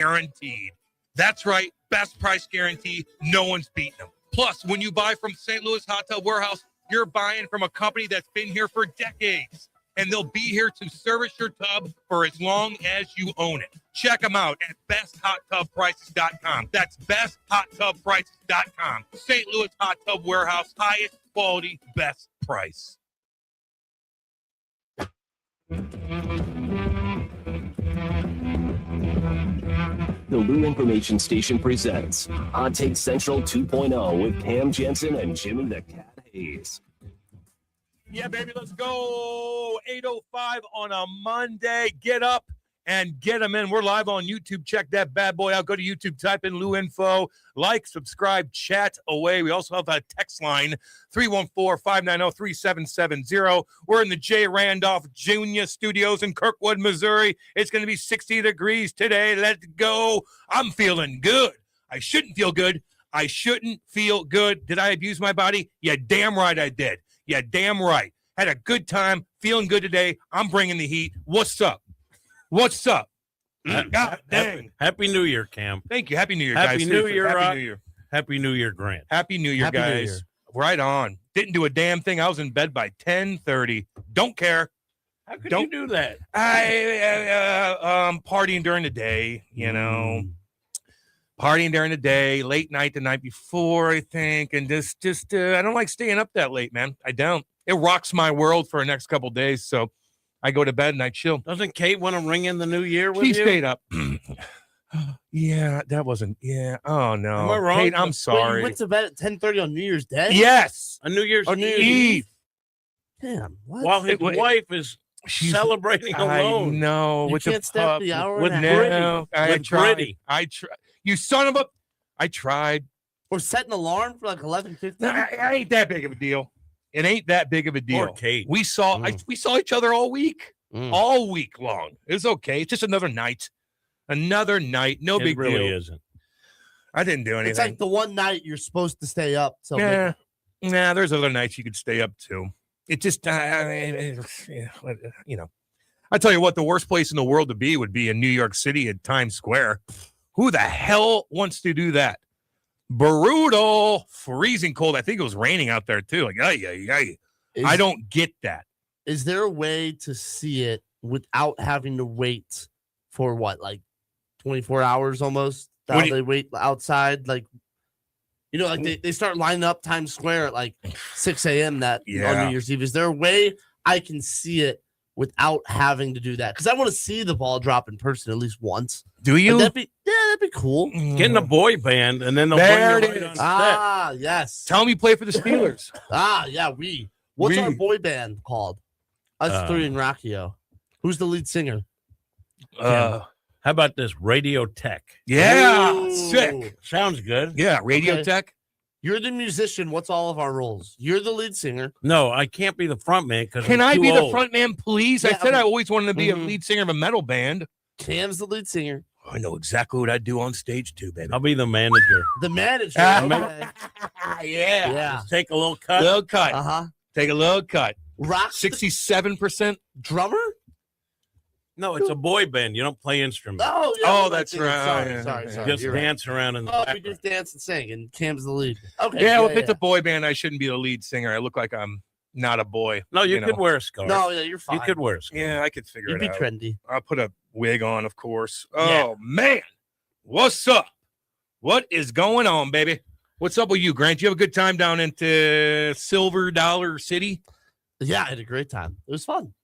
guaranteed. That's right, best price guarantee. No one's beating them. Plus, when you buy from St. Louis Hot Tub Warehouse, you're buying from a company that's been here for decades, and they'll be here to service your tub for as long as you own it. Check them out at besthottubprices.com. That's besthottubprices.com. St. Louis Hot Tub Warehouse, highest quality, best price. The Lou Information Station presents Hot Take Central 2.0 with Cam Janssen and Jimmy the Cat Hayes. Yeah, baby, let's go. 8:05 on a Monday. Get up and get them in. We're live on YouTube. Check that bad boy out. Go to YouTube, type in Lou Info, like, subscribe, chat away. We also have a text line, 314-590-3770. We're in the J. Randolph Jr. Studios in Kirkwood, Missouri. It's going to be 60 degrees today. Let's go. I'm feeling good. I shouldn't feel good. I shouldn't feel good. Did I abuse my body? Yeah, damn right I did. Yeah, damn right. Had a good time. Feeling good today. I'm bringing the heat. What's up? What's up? God dang. Happy New Year, Cam. Thank you. Happy New Year, guys. Happy New Year, Happy New Year. Happy New Year, Grant. Happy New Year, guys. New Year. Right on. Didn't do a damn thing. I was in bed by 10:30. Don't care. How could you do that? I partying during the day, you know. Partying during the day, late night the night before, I think, and just I don't like staying up that late, man. I don't. It rocks my world for the next couple of days, so I go to bed and I chill. Doesn't Kate want to ring in the new year with you? you? She stayed up. Yeah, that wasn't. Yeah. Oh no. Am I wrong? Kate, I'm sorry. Wait, you went to bed at 10:30 on New Year's Day? Yes. On New Year's Eve. Damn. What? While his wife is celebrating alone. I know. You with can't the step pup. the hour with and a half. No, I tried. I tried. You son of a. I tried. Or set an alarm for like 11:50. No, I ain't that big of a deal. It ain't that big of a deal. Poor Kate. We saw each other all week. All week long. It's okay. It's just another night. Another night. No big deal. It really isn't. I didn't do anything. It's like the one night you're supposed to stay up. So Nah, there's other nights you could stay up too. It just, you know. I tell you what, the worst place in the world to be would be in New York City at Times Square. Who the hell wants to do that? Brutal, freezing cold. I think it was raining out there too. Like, I don't get that. Is there a way to see it without having to wait for what, like 24 hours almost? They wait outside, like, you know, like they start lining up Times Square at like 6 a.m. on New Year's Eve. Is there a way I can see it without having to do that? Because I want to see the ball drop in person at least once. Do you? That'd be cool. Getting a boy band, and then they'll there bring it you is. right on set. Yes. Tell me, play for the Steelers. What's our boy band called? Us three and Rockio. Who's the lead singer? How about this? Radio Tech. Yeah, Ooh. sick. Sounds good. Yeah, Radio Okay. Tech. You're the musician. What's all of our roles? You're the lead singer. No, I can't be the front man because Can I be the front man, please? Yeah, I said I always wanted to be a lead singer of a metal band. Cam's the lead singer. I know exactly what I'd do on stage too, baby. I'll be the manager. The manager. Yeah. Yeah. Just take a little cut. Little cut. Uh-huh. Take a little cut. Rock 67%. drummer? No, it's a boy band. You don't play instruments. Oh, yeah. Oh, that's right. Sorry. Just You're right. dance around in the Oh, we background. just dance and sing, and Cam's the lead. Okay. Yeah, well, if it's a boy band, I shouldn't be the lead singer. I look like I'm not a boy. No, you could know. wear a scarf. No, yeah, you're fine. You could wear a scarf. Yeah, I could figure You'd it be out. trendy. I'll put a wig on, of course. Yeah. Oh, man. What's up? What is going on, baby? What's up with you, Grant? You have a good time down into Silver Dollar City? Yeah, I had a great time. It was fun.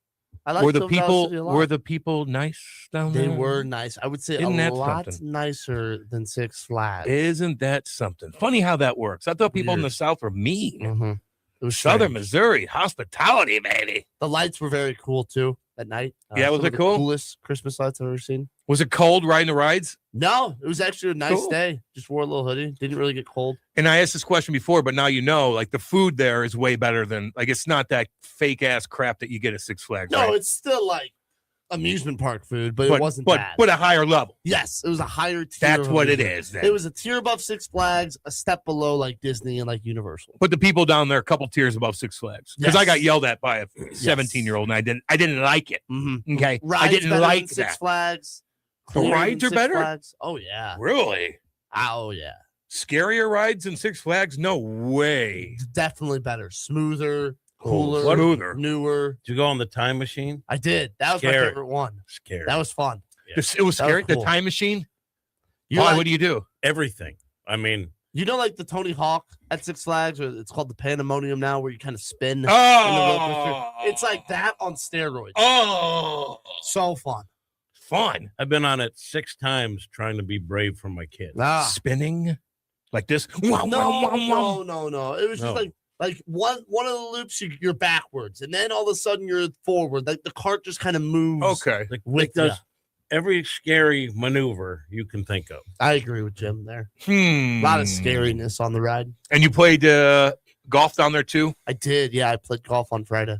I liked Were the Silver Dollar City a lot. people nice down there? They were nice. I would say Isn't a that lot something? nicer than Six Flags. Isn't that something? Funny how that works. I thought people in the Weird. South were mean. Mm-hmm. It was Southern strange. Missouri, hospitality, baby. The lights were very cool too at night. Yeah, was some it of the cool? Coolest Christmas lights I've ever seen. Was it cold riding the rides? No, it was actually a nice Cool. day. Just wore a little hoodie. Didn't really get cold. And I asked this question before, but now you know, like the food there is way better than, like, it's not that fake ass crap that you get at Six Flags. No, right? it's still like amusement park food, but it wasn't bad. But a higher level. Yes, it was a higher tier. That's of what it amusement. is. Then. It was a tier above Six Flags, a step below like Disney and like Universal. But the people down there, a couple tiers above Six Flags, because I Yes. got yelled at by a 17-year-old, and I didn't like it. Mm-hmm. Okay, Rides I didn't better like than Six that. Flags. The rides are Six better? Flags. Oh yeah. Really? Oh yeah. Scarier rides than Six Flags? No way. Definitely better. Smoother, Cool. cooler, Smoother. newer. Did you go on the time machine? I did. That was my Scary. favorite one. Scary. That was fun. It was That scary. was The cool. time machine? You Why? like, What do you do? everything. I mean, you know, like the Tony Hawk at Six Flags, or it's called the Pandemonium now, where you kind of spin. Oh. It's like that on steroids. Oh. So fun. Fun. I've been on it 6 times trying to be brave for my kids. Spinning like this. No. It was just No. like one of the loops you're backwards, and then all of a sudden you're forward. Like the cart just kind of moves. Okay. Like, With it does every scary maneuver you can think of. I agree with Jim there. A A lot of scariness on the ride. And you played golf down there too? I did. Yeah, I played golf on Friday.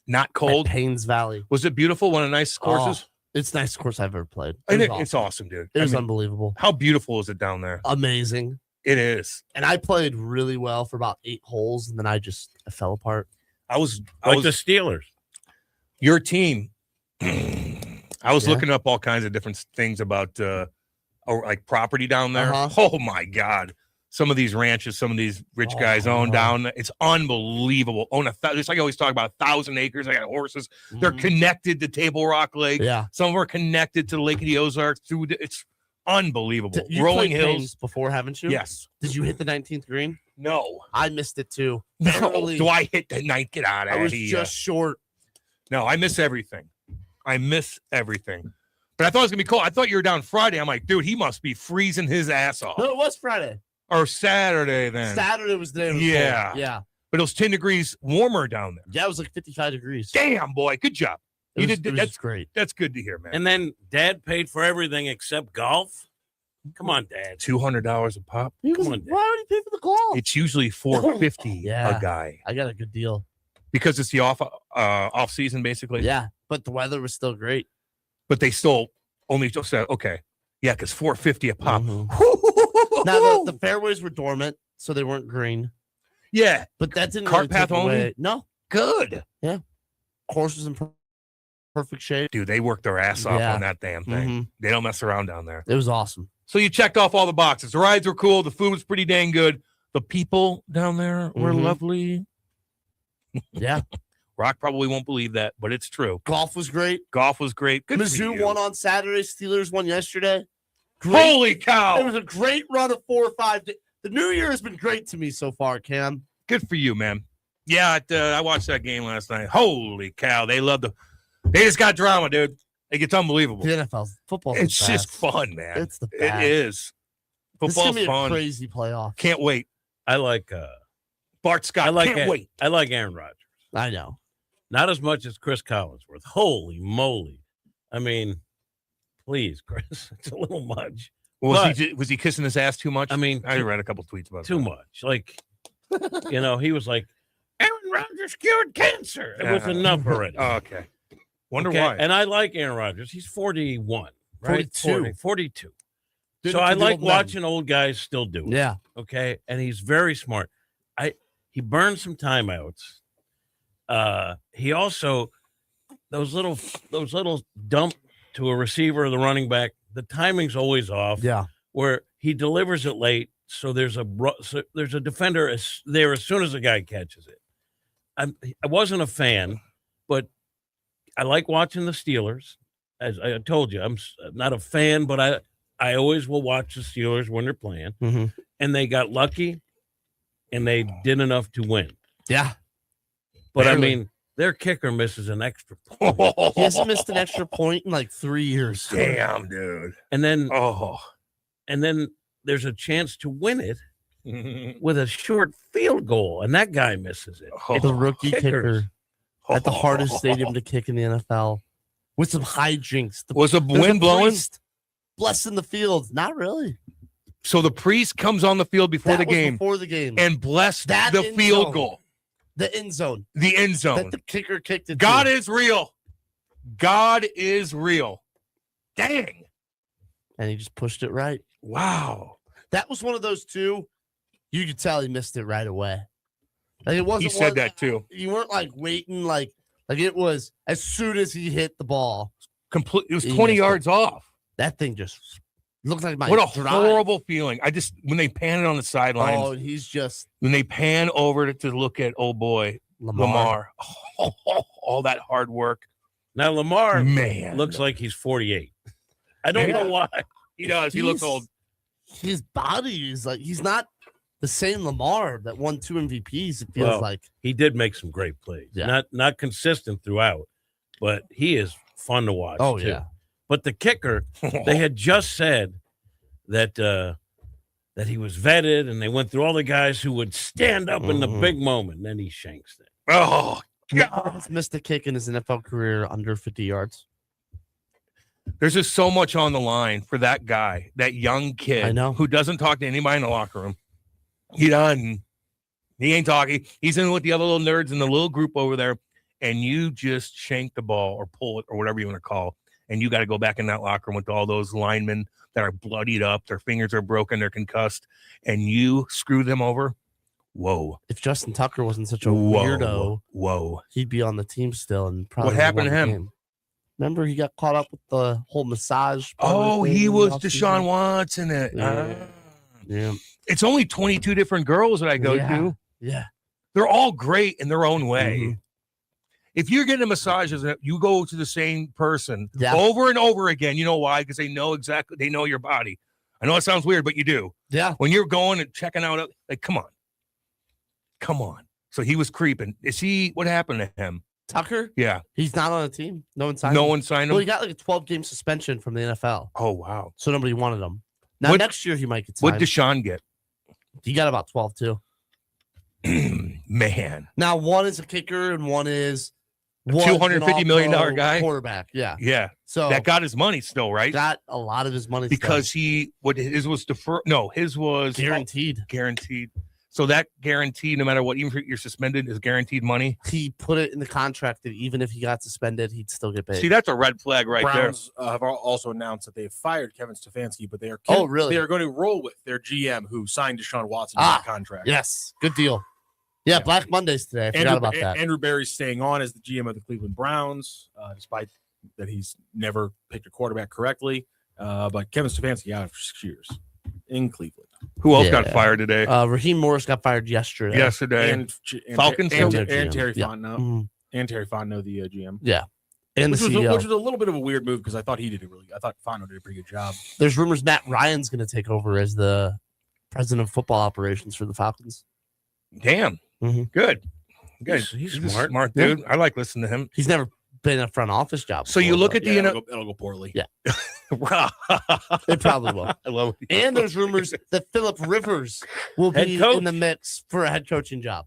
Not At cold? Paynes Valley. Was it beautiful? One of the nice courses? It's the nicest course I've ever played. I It was think it's awesome, dude. It was I mean, unbelievable. how beautiful is it down there? Amazing. It is. And I played really well for about 8 holes, and then I fell apart. I was Like the Steelers. your team. I was Yeah. looking up all kinds of different things about like property down there. Uh-huh. Oh my God. Some of these ranches, some of these rich Oh, guys own no. down. It's unbelievable. Own just like I always talk about 1,000 acres. I got horses. They're Mhm. connected to Table Rock Lake. Yeah. Some of them are connected to Lake of the Ozarks. It's unbelievable. You Rolling played Hills. Paynes before, haven't you? Yes. Did you hit the 19th green? No. I missed it too. No. Barely. Do I hit the night? Get out of I was here. just short. No, I miss everything. I miss everything. But I thought it was gonna be cool. I thought you were down Friday. I'm like, dude, he must be freezing his ass off. No, it was Friday. Or Saturday then. Saturday was the day. It was Yeah. cold. Yeah. But it was 10 degrees warmer down there. Yeah, it was like 55 degrees. Damn, boy, good job. It You was, did. it was That's great. that's good to hear, man. And then Dad paid for everything except golf. Come on, Dad. $200 a pop. He was, Come on, why would he pay for the golf? It's usually $450 Yeah. a guy I got a good deal. because it's the off season basically. Yeah, but the weather was still great. But they still only just said okay, yeah, because $450 a pop. Mhm. Now the fairways were dormant, so they weren't green. Yeah, But that didn't Cart really path take only? away. No, good, course was in perfect shape. dude. They work their ass off Yeah. on that damn thing. Mhm. They don't mess around down there. It was awesome. So you checked off all the boxes. The rides were cool. The food was pretty dang good. The people down there were Mhm. lovely. Yeah, Rock probably won't believe that, but it's true. golf was great. Golf was great. Good for Mizzou you. won on Saturday. Steelers won yesterday. Great. Holy It cow! was a great run of 4 or 5. The new year has been great to me so far, Cam. Good for you, man. Yeah, I watched that game last night. Holy cow! They just got drama, dude. It gets unbelievable. The NFL football. It's just fun, man. It's the It best. is. This is Football's gonna be fun. a crazy playoff. Can't wait. I like Bart Scott. I like can't wait. I like Aaron Rodgers. I know. Not as much as Chris Collinsworth. Holy moly. I mean, please, Chris. It's a little much. Was he kissing his ass too much? I mean, I read a couple tweets about too that. much. Like, he was like, Aaron Rodgers cured cancer. It was enough already. Oh, okay. Wonder Okay? why. And I like Aaron Rodgers. He's 41, right? 42. 42. Did So it I for the like old men. watching old guys still do it. Yeah. Okay. And he's very smart. He burned some timeouts. He also those little dump to a receiver or the running back, the timing's always off. Yeah. Where he delivers it late, so there's a defender there as soon as the guy catches it. I wasn't a fan, but I like watching the Steelers. As I told you, I'm not a fan, but I always will watch the Steelers when they're playing. Mm-hmm. And they got lucky, and they did enough to win. Yeah. But I Barely. mean, their kicker misses an extra point. He hasn't missed an extra point in like 3 years. Damn, dude. And then Oh. there's a chance to win it with a short field goal, and that guy misses it. The rookie Kickers. kicker at the hardest stadium to kick in the NFL with some hijinks. Was the There's a wind blowing? priest blessing the field. Not really. So the priest comes on the field before That the was game Before the game. and blessed That the end field zone. goal, The end zone. the end That zone. the kicker kicked it. God to. is real. God is real. Dang. And he just pushed it right. Wow. That was one of those two. You could tell he missed it right away. Like it wasn't. He said one- that too. You weren't like waiting. Like it was as soon as he hit the ball. Complete. It was He 20 missed it. yards off. That thing just looked like my What a drive. horrible feeling. When they pan it on the sidelines, Oh, and he's just when they pan over to look at old boy Lamar. All that hard work. Now Lamar Man looks like he's 48. I don't know why. He does. He looks old. His body is like he's not the same Lamar that won 2 MVPs. It feels like he did make some great plays. Yeah. Not consistent throughout, but he is fun to watch. Oh too. yeah. But the kicker, they had just said that that he was vetted, and they went through all the guys who would stand up in the big moment, and then he shanks it. Oh, God. He's missed a kick in his NFL career under 50 yards. There's just so much on the line for that guy, that young kid I know. who doesn't talk to anybody in the locker room. He doesn't. He ain't talking. He's in with the other little nerds in the little group over there, and you just shank the ball or pull it or whatever you want to call, and you got to go back in that locker room with all those linemen that are bloodied up, their fingers are broken, they're concussed, and you screw them over. Whoa. If Justin Tucker wasn't such a weirdo, whoa, he'd be on the team still. And probably what happened to won the him? game. Remember, he got caught up with the whole massage. Oh, he thing was in the Deshaun offseason. Watson. Yeah. It's only 22 different girls that I go Yeah. to. Yeah. They're all great in their own way. Mhm. If you're getting a massage, you go to the same person Yeah. over and over again. You know why? Because they know your body. I know it sounds weird, but you do. Yeah. When you're going and checking out, like, come on. So he was creeping. What happened to him? Tucker, Yeah. he's not on the team. No one signed him. No one signed him. Well, he got like a 12-game suspension from the NFL. Oh, wow. So nobody wanted him. Now, What- next year, he might get signed. What did Deshaun get? He got about 12, too. Man. Now, one is a kicker and one is $250 million all-pro guy? quarterback. Yeah. Yeah. So That got his money still, right? got a lot of his money Because his was deferred. No, his was guaranteed. guaranteed. So that guaranteed, no matter what, even if you're suspended, is guaranteed money. He put it in the contract that even if he got suspended, he'd still get paid. See, that's a red flag right Browns have also announced that they've fired Kevin Stefanski, but they are Oh, really? They are going to roll with their GM who signed Deshaun Watson to Ah, the contract. Yes. Good deal. Yeah, Yeah. Black Mondays today. I forgot about that. Andrew Berry's staying on as the GM of the Cleveland Browns, despite that he's never picked a quarterback correctly. But Kevin Stefanski out for 6 years in Cleveland. there. Who else Yeah. got fired today? Raheem Morris got fired yesterday. Yesterday. And Falcons and, still- and Terry Yeah. Fontenot. Mhm. And Terry Fontenot, the GM. And Which the was, CEO. which was a little bit of a weird move because I thought Fontenot did a pretty good job. There's rumors Matt Ryan's going to take over as the president of football operations for the Falcons. Damn. Mhm. Good. He's a smart. Smart Yeah. dude. I like listening to him. He's never been in a front office job. So you before, look but at the It'll go poorly. Yeah. it probably will. I love it. And there's rumors that Phillip Rivers will Head be coach. in the mix for a head coaching job.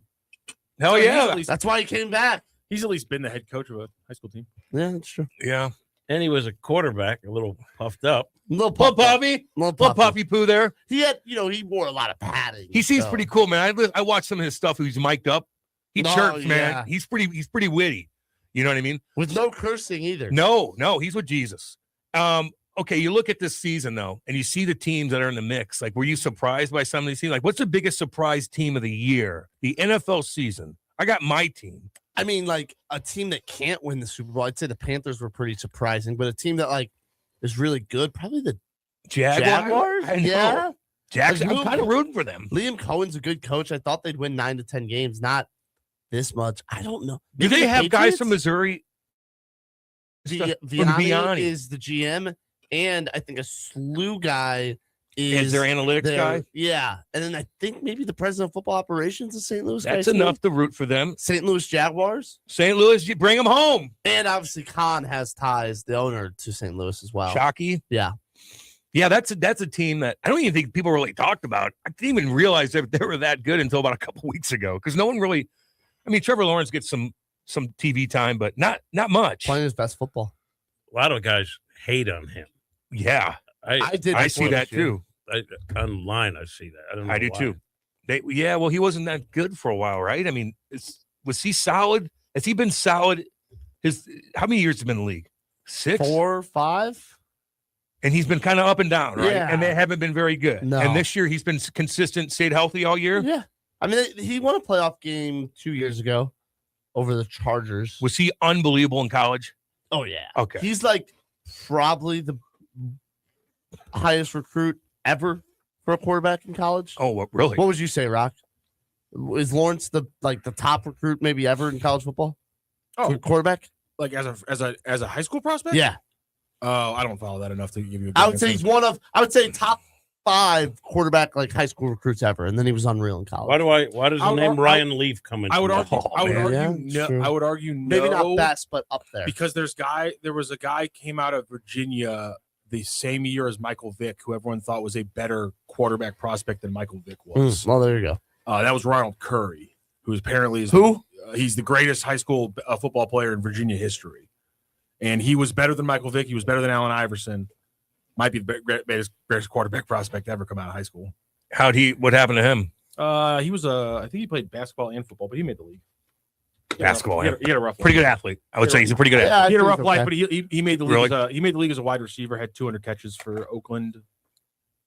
Hell So he's yeah. at least- That's why he came back. He's at least been the head coach of a high school team. Yeah, that's true. Yeah. And he was a quarterback, a little puffed up. Little Little puppy. puppy. Little puppy poo there. He had, he wore a lot of padding. He seems so- pretty cool, man. I watched some of his stuff. He's mic'd up. He No, chirps, man. yeah. He's pretty witty. You know what I mean? with no cursing either. No, he's with Jesus. Okay, you look at this season though, and you see the teams that are in the mix. Like, were you surprised by some of these teams? Like, what's the biggest surprise team of the year? The NFL season. I got my team. I mean, like a team that can't win the Super Bowl. I'd say the Panthers were pretty surprising, but a team that like is really good, probably the Jaguars. I know. Yeah, Jackson. Like, I'm kind of rooting for them. Liam Cohen's a good coach. I thought they'd win 9 to 10 games, not this much. I don't know. Do Maybe they the have guys from Patriots? Missouri? Vianney Vianney. is the GM, and I think a slew guy is Is their analytics their- guy? Yeah, and then I think maybe the president of football operations is St. Louis. That's guy, too. enough to root for them. St. Louis Jaguars, St. Louis, you bring them home. and obviously Khan has ties, the owner, to St. Louis as well. Shockey. Yeah. Yeah, that's a team that I don't even think people really talked about. I didn't even realize that they were that good until about a couple weeks ago because no one really. I mean, Trevor Lawrence gets some TV time, but not much. Playing his best football. A lot of guys hate on him. Yeah, I did. I before see that this year. too. Online, I see that. I don't know. I do why. too. Well, he wasn't that good for a while, right? I mean, was he solid? Has he been solid? How many years has he been in the league? 6, 4, 5. and he's been kind of up and down, right? Yeah. And they haven't been very good. No. And this year he's been consistent, stayed healthy all year. Yeah, I mean he won a playoff game 2 years ago over the Chargers. Was he unbelievable in college? Oh yeah, Okay. he's like probably the highest recruit ever for a quarterback in college? Oh, really? What would you say, Rock? Is Lawrence the top recruit maybe ever in college football? Oh, Quarterback? like as a high school prospect? Yeah. Oh, I don't follow that enough to give you. I would say he's I would say top 5 quarterback like high school recruits ever, and then he was unreal in college. Why does the name Ryan Leaf come in? I would argue. true. I would argue no. Maybe not best, but up there. Because there was a guy came out of Virginia the same year as Michael Vick, who everyone thought was a better quarterback prospect than Michael Vick was. Well, there you go. That was Ronald Curry, who apparently is he's the greatest high school football player in Virginia history, and he was better than Michael Vick. He was better than Allen Iverson. Might be the greatest quarterback prospect to ever come out of high school. What happened to him? He was I think he played basketball and football, but he made the league. Basketball. He had a rough Pretty good athlete. I would say he's a pretty good athlete. He had a rough life, but he made the league. Really? He made the league as a wide receiver. Had 200 catches for Oakland.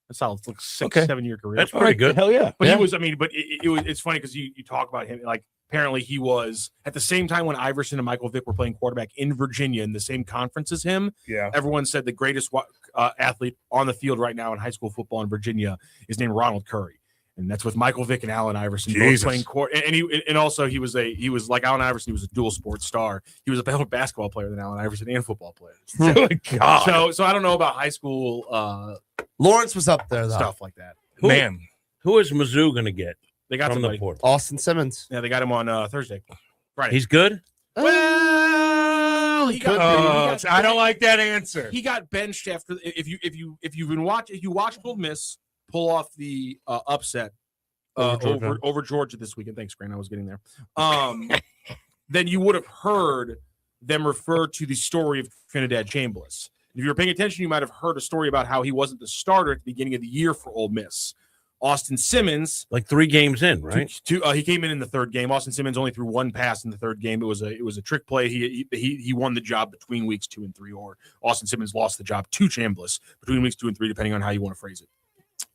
That's solid. It's like 6-7 year career. That's pretty good. Hell yeah. But he was. I mean, but it's funny because you talk about him like apparently he was at the same time when Iverson and Michael Vick were playing quarterback in Virginia in the same conference as him. Yeah. Everyone said the greatest athlete on the field right now in high school football in Virginia is named Ronald Curry. And that's with Michael Vick and Allen Iverson both playing court. And also he was like Allen Iverson. He was a dual sports star. He was a better basketball player than Allen Iverson and football player. God. So I don't know about high school Lawrence was up there though. stuff like that. Man. Who is Mizzou going to get They got from somebody. the portal? Austin Simmons. Yeah, they got him on Thursday, Friday. He's good. Well, he got I don't like that answer. He got benched after. If you watched Ole Miss pull off the upset over Georgia this weekend. Thanks, Grant. I was getting there. Then you would have heard them refer to the story of Trinidad Chambliss. If you were paying attention, you might have heard a story about how he wasn't the starter at the beginning of the year for Ole Miss. Austin Simmons, Like 3 games in, right? he came in the third game. Austin Simmons only threw 1 pass in the third game. It was a trick play. He won the job between weeks 2 and 3, or Austin Simmons lost the job to Chambliss between weeks 2 and 3, depending on how you want to phrase it.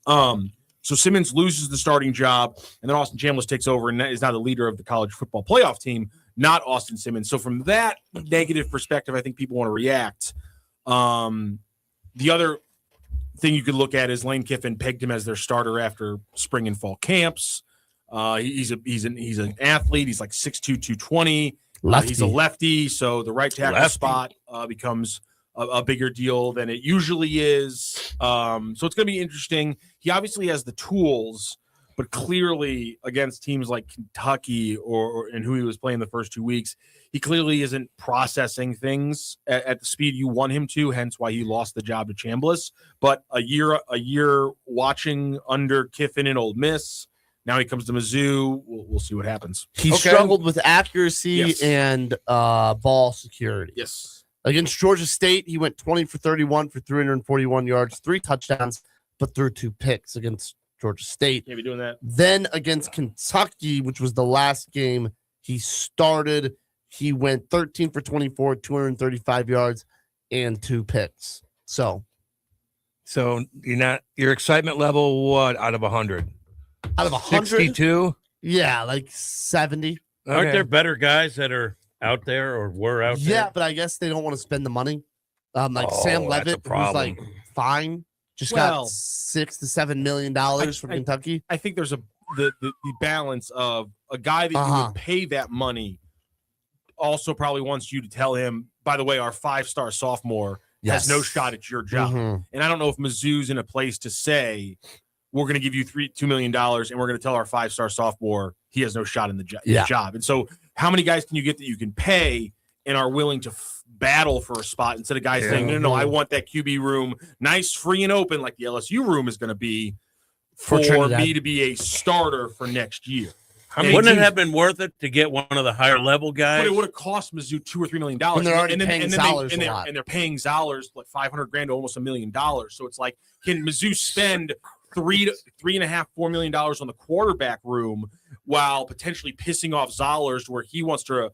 So Simmons loses the starting job, and then Austin Chambliss takes over and is now the leader of the college football playoff team, not Austin Simmons. So from that negative perspective, I think people want to react. The other thing you could look at is Lane Kiffin pegged him as their starter after spring and fall camps. He's an athlete. He's like 6'2", 220. He's a lefty, so the right tackle spot becomes a bigger deal than it usually is. So it's going to be interesting. He obviously has the tools, but clearly against teams like Kentucky or who he was playing the first 2 weeks, he clearly isn't processing things at the speed you want him to, hence why he lost the job to Chambliss. But a year watching under Kiffin and Ole Miss, now he comes to Mizzou. We'll see what happens. He struggled with accuracy and ball security. Yes. Against Georgia State, he went 20 for 31 for 341 yards, 3 touchdowns, but threw 2 picks against Georgia State. Can't be doing that. Then against Kentucky, which was the last game he started, he went 13 for 24, 235 yards, and 2 picks. So your excitement level, what, out of 100? Out of 100? 62? Yeah, like 70. Aren't there better guys that are out there or were out there? Yeah, but I guess they don't want to spend the money. Sam Levitt, who's like fine, just got $6 to $7 million from Kentucky. I think there's the balance of a guy that you would pay that money also probably wants you to tell him, by the way, our 5-star sophomore has no shot at your job. And I don't know if Mizzou's in a place to say, we're going to give you $2 million and we're going to tell our 5-star sophomore he has no shot in the job. And so how many guys can you get that you can pay and are willing to battle for a spot instead of guys saying, no, I want that QB room nice, free, and open like the LSU room is going to be for me to be a starter for next year. Wouldn't it have been worth it to get one of the higher level guys? But it would have cost Mizzou $2 or $3 million. And they're already paying Zollers a lot. And they're paying Zollers like $500,000 to almost $1 million. So it's like, can Mizzou spend $3.5, $4 million on the quarterback room while potentially pissing off Zollers where he wants to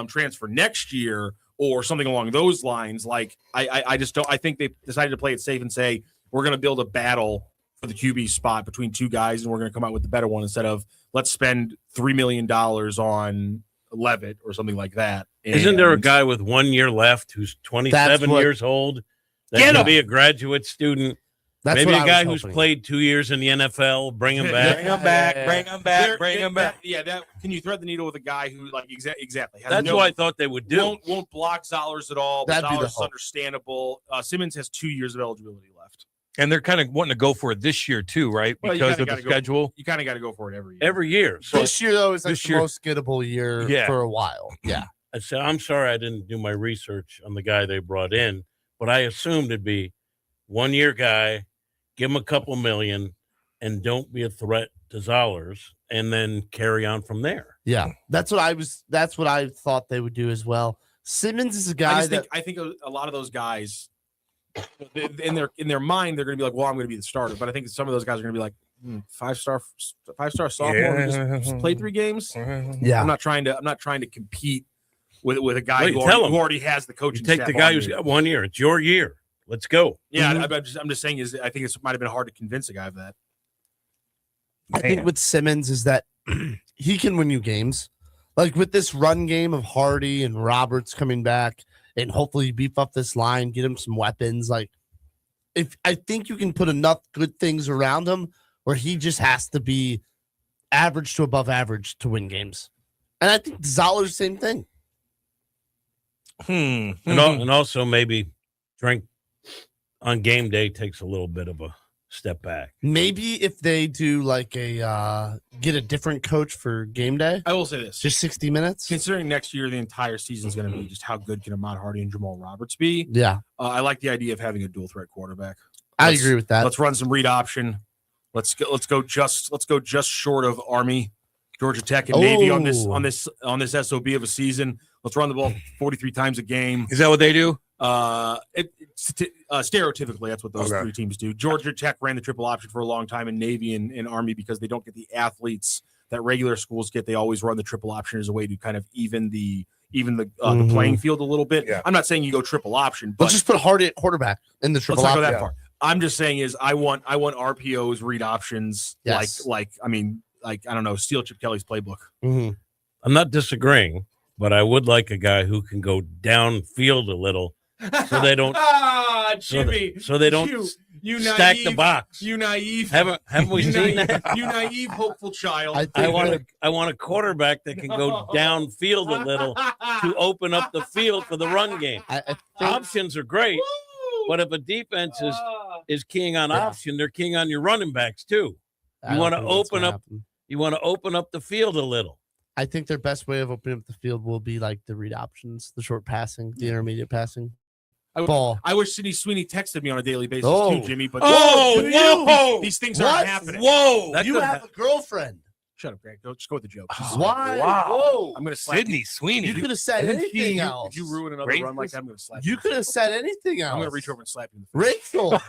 transfer next year or something along those lines? Like, I just don't. I think they decided to play it safe and say we're going to build a battle for the QB spot between 2 guys, and we're going to come out with the better one instead of let's spend $3 million on Levitt or something like that. Isn't there a guy with 1 year left who's 27 years old that can be a graduate student? That's Maybe what a I guy was who's hoping. played 2 years in the NFL, bring him back. Bring him back. Bring him back. Bring him back. Can you thread the needle with a guy who like exactly? Has That's what I thought they would do. Won't block Zollers at all. But That'd be the Zollers is hope. understandable. Simmons has 2 years of eligibility left. And they're kind of wanting to go for it this year too, right? Well, you Because kinda of the gotta go- schedule. You kind of got to go for it every year. Every year. So This year, though, is like This the year- most gettable year Yeah. for a while. Yeah. I said, I'm sorry I didn't do my research on the guy they brought in, but I assumed it'd be 1 year guy, give him a couple million, and don't be a threat to Zollers, and then carry on from there. Yeah. That's what I thought they would do as well. Simmons is a guy I think a lot of those guys in their mind they're going to be like, well, I'm going to be the starter. But I think some of those guys are going to be like, five-star sophomore who just played 3 games. Yeah. I'm not trying to compete with a guy Well, who you tell already, him. who already has the You coaching. take staff the guy on who's him. got 1 year. It's your year. Let's go. Yeah, Mhm. I'm just saying I think it might have been hard to convince a guy of that. I think with Simmons is that he can win you games. Like with this run game of Hardy and Roberts coming back, and hopefully beef up this line, get him some weapons. Like, if I think you can put enough good things around him where he just has to be average to above average to win games. And I think Zoller's same thing. And also maybe drink on game day takes a little bit of a step back. Maybe if they do like a get a different coach for game day, I will say this: just 60 minutes. considering next year the entire season is going to be just how good can Ahmad Hardy and Jamal Roberts be. Yeah, I like the idea of having a dual threat quarterback. I Let's- agree with that. Let's run some read option. Let's go just short of Army, Georgia Tech, and Navy on this SOB of a season. Let's run the ball 43 times a game. Is that what they do? Stereotypically, that's what those Okay. 3 teams do. Georgia Tech ran the triple option for a long time, and Navy and Army, because they don't get the athletes that regular schools get. They always run the triple option as a way to kind of even the playing field a little bit. Yeah. I'm not saying you go triple option, but Let's just put Hardy at quarterback in the let's triple not go option. that far. I'm just saying is I want RPOs, read options, Yes. like I don't know, steal Chip Kelly's playbook. Mhm. I'm not disagreeing, but I would like a guy who can go downfield a little so they don't Jimmy, so they don't you stack the naive, box. you naive, Haven't we you seen naive, that? you naive, hopeful child. I want a quarterback that can go downfield a little to open up the field for the run game. I think Options are great, but if a defense is keying on Yeah. option, they're keying on your running backs too. I don't wanna think that's open gonna up- happen. You want to open up the field a little. I think their best way of opening up the field will be like the read options, the short passing, the intermediate passing. Ball. I wish Sidney Sweeney texted me on a daily basis Oh. too, Jimmy. But Oh, whoa. these things What? aren't happening. Whoa. That You could have a girlfriend. Shut up, Greg. Just go with the joke. Why? Wow. Whoa. I'm gonna slap Sydney Sweeney. You could have said Isn't she- anything you- else. If you ruin another Great. run like that, I'm gonna slap You could have said anything else. I'm gonna reach over and slap you in the face. Rachel.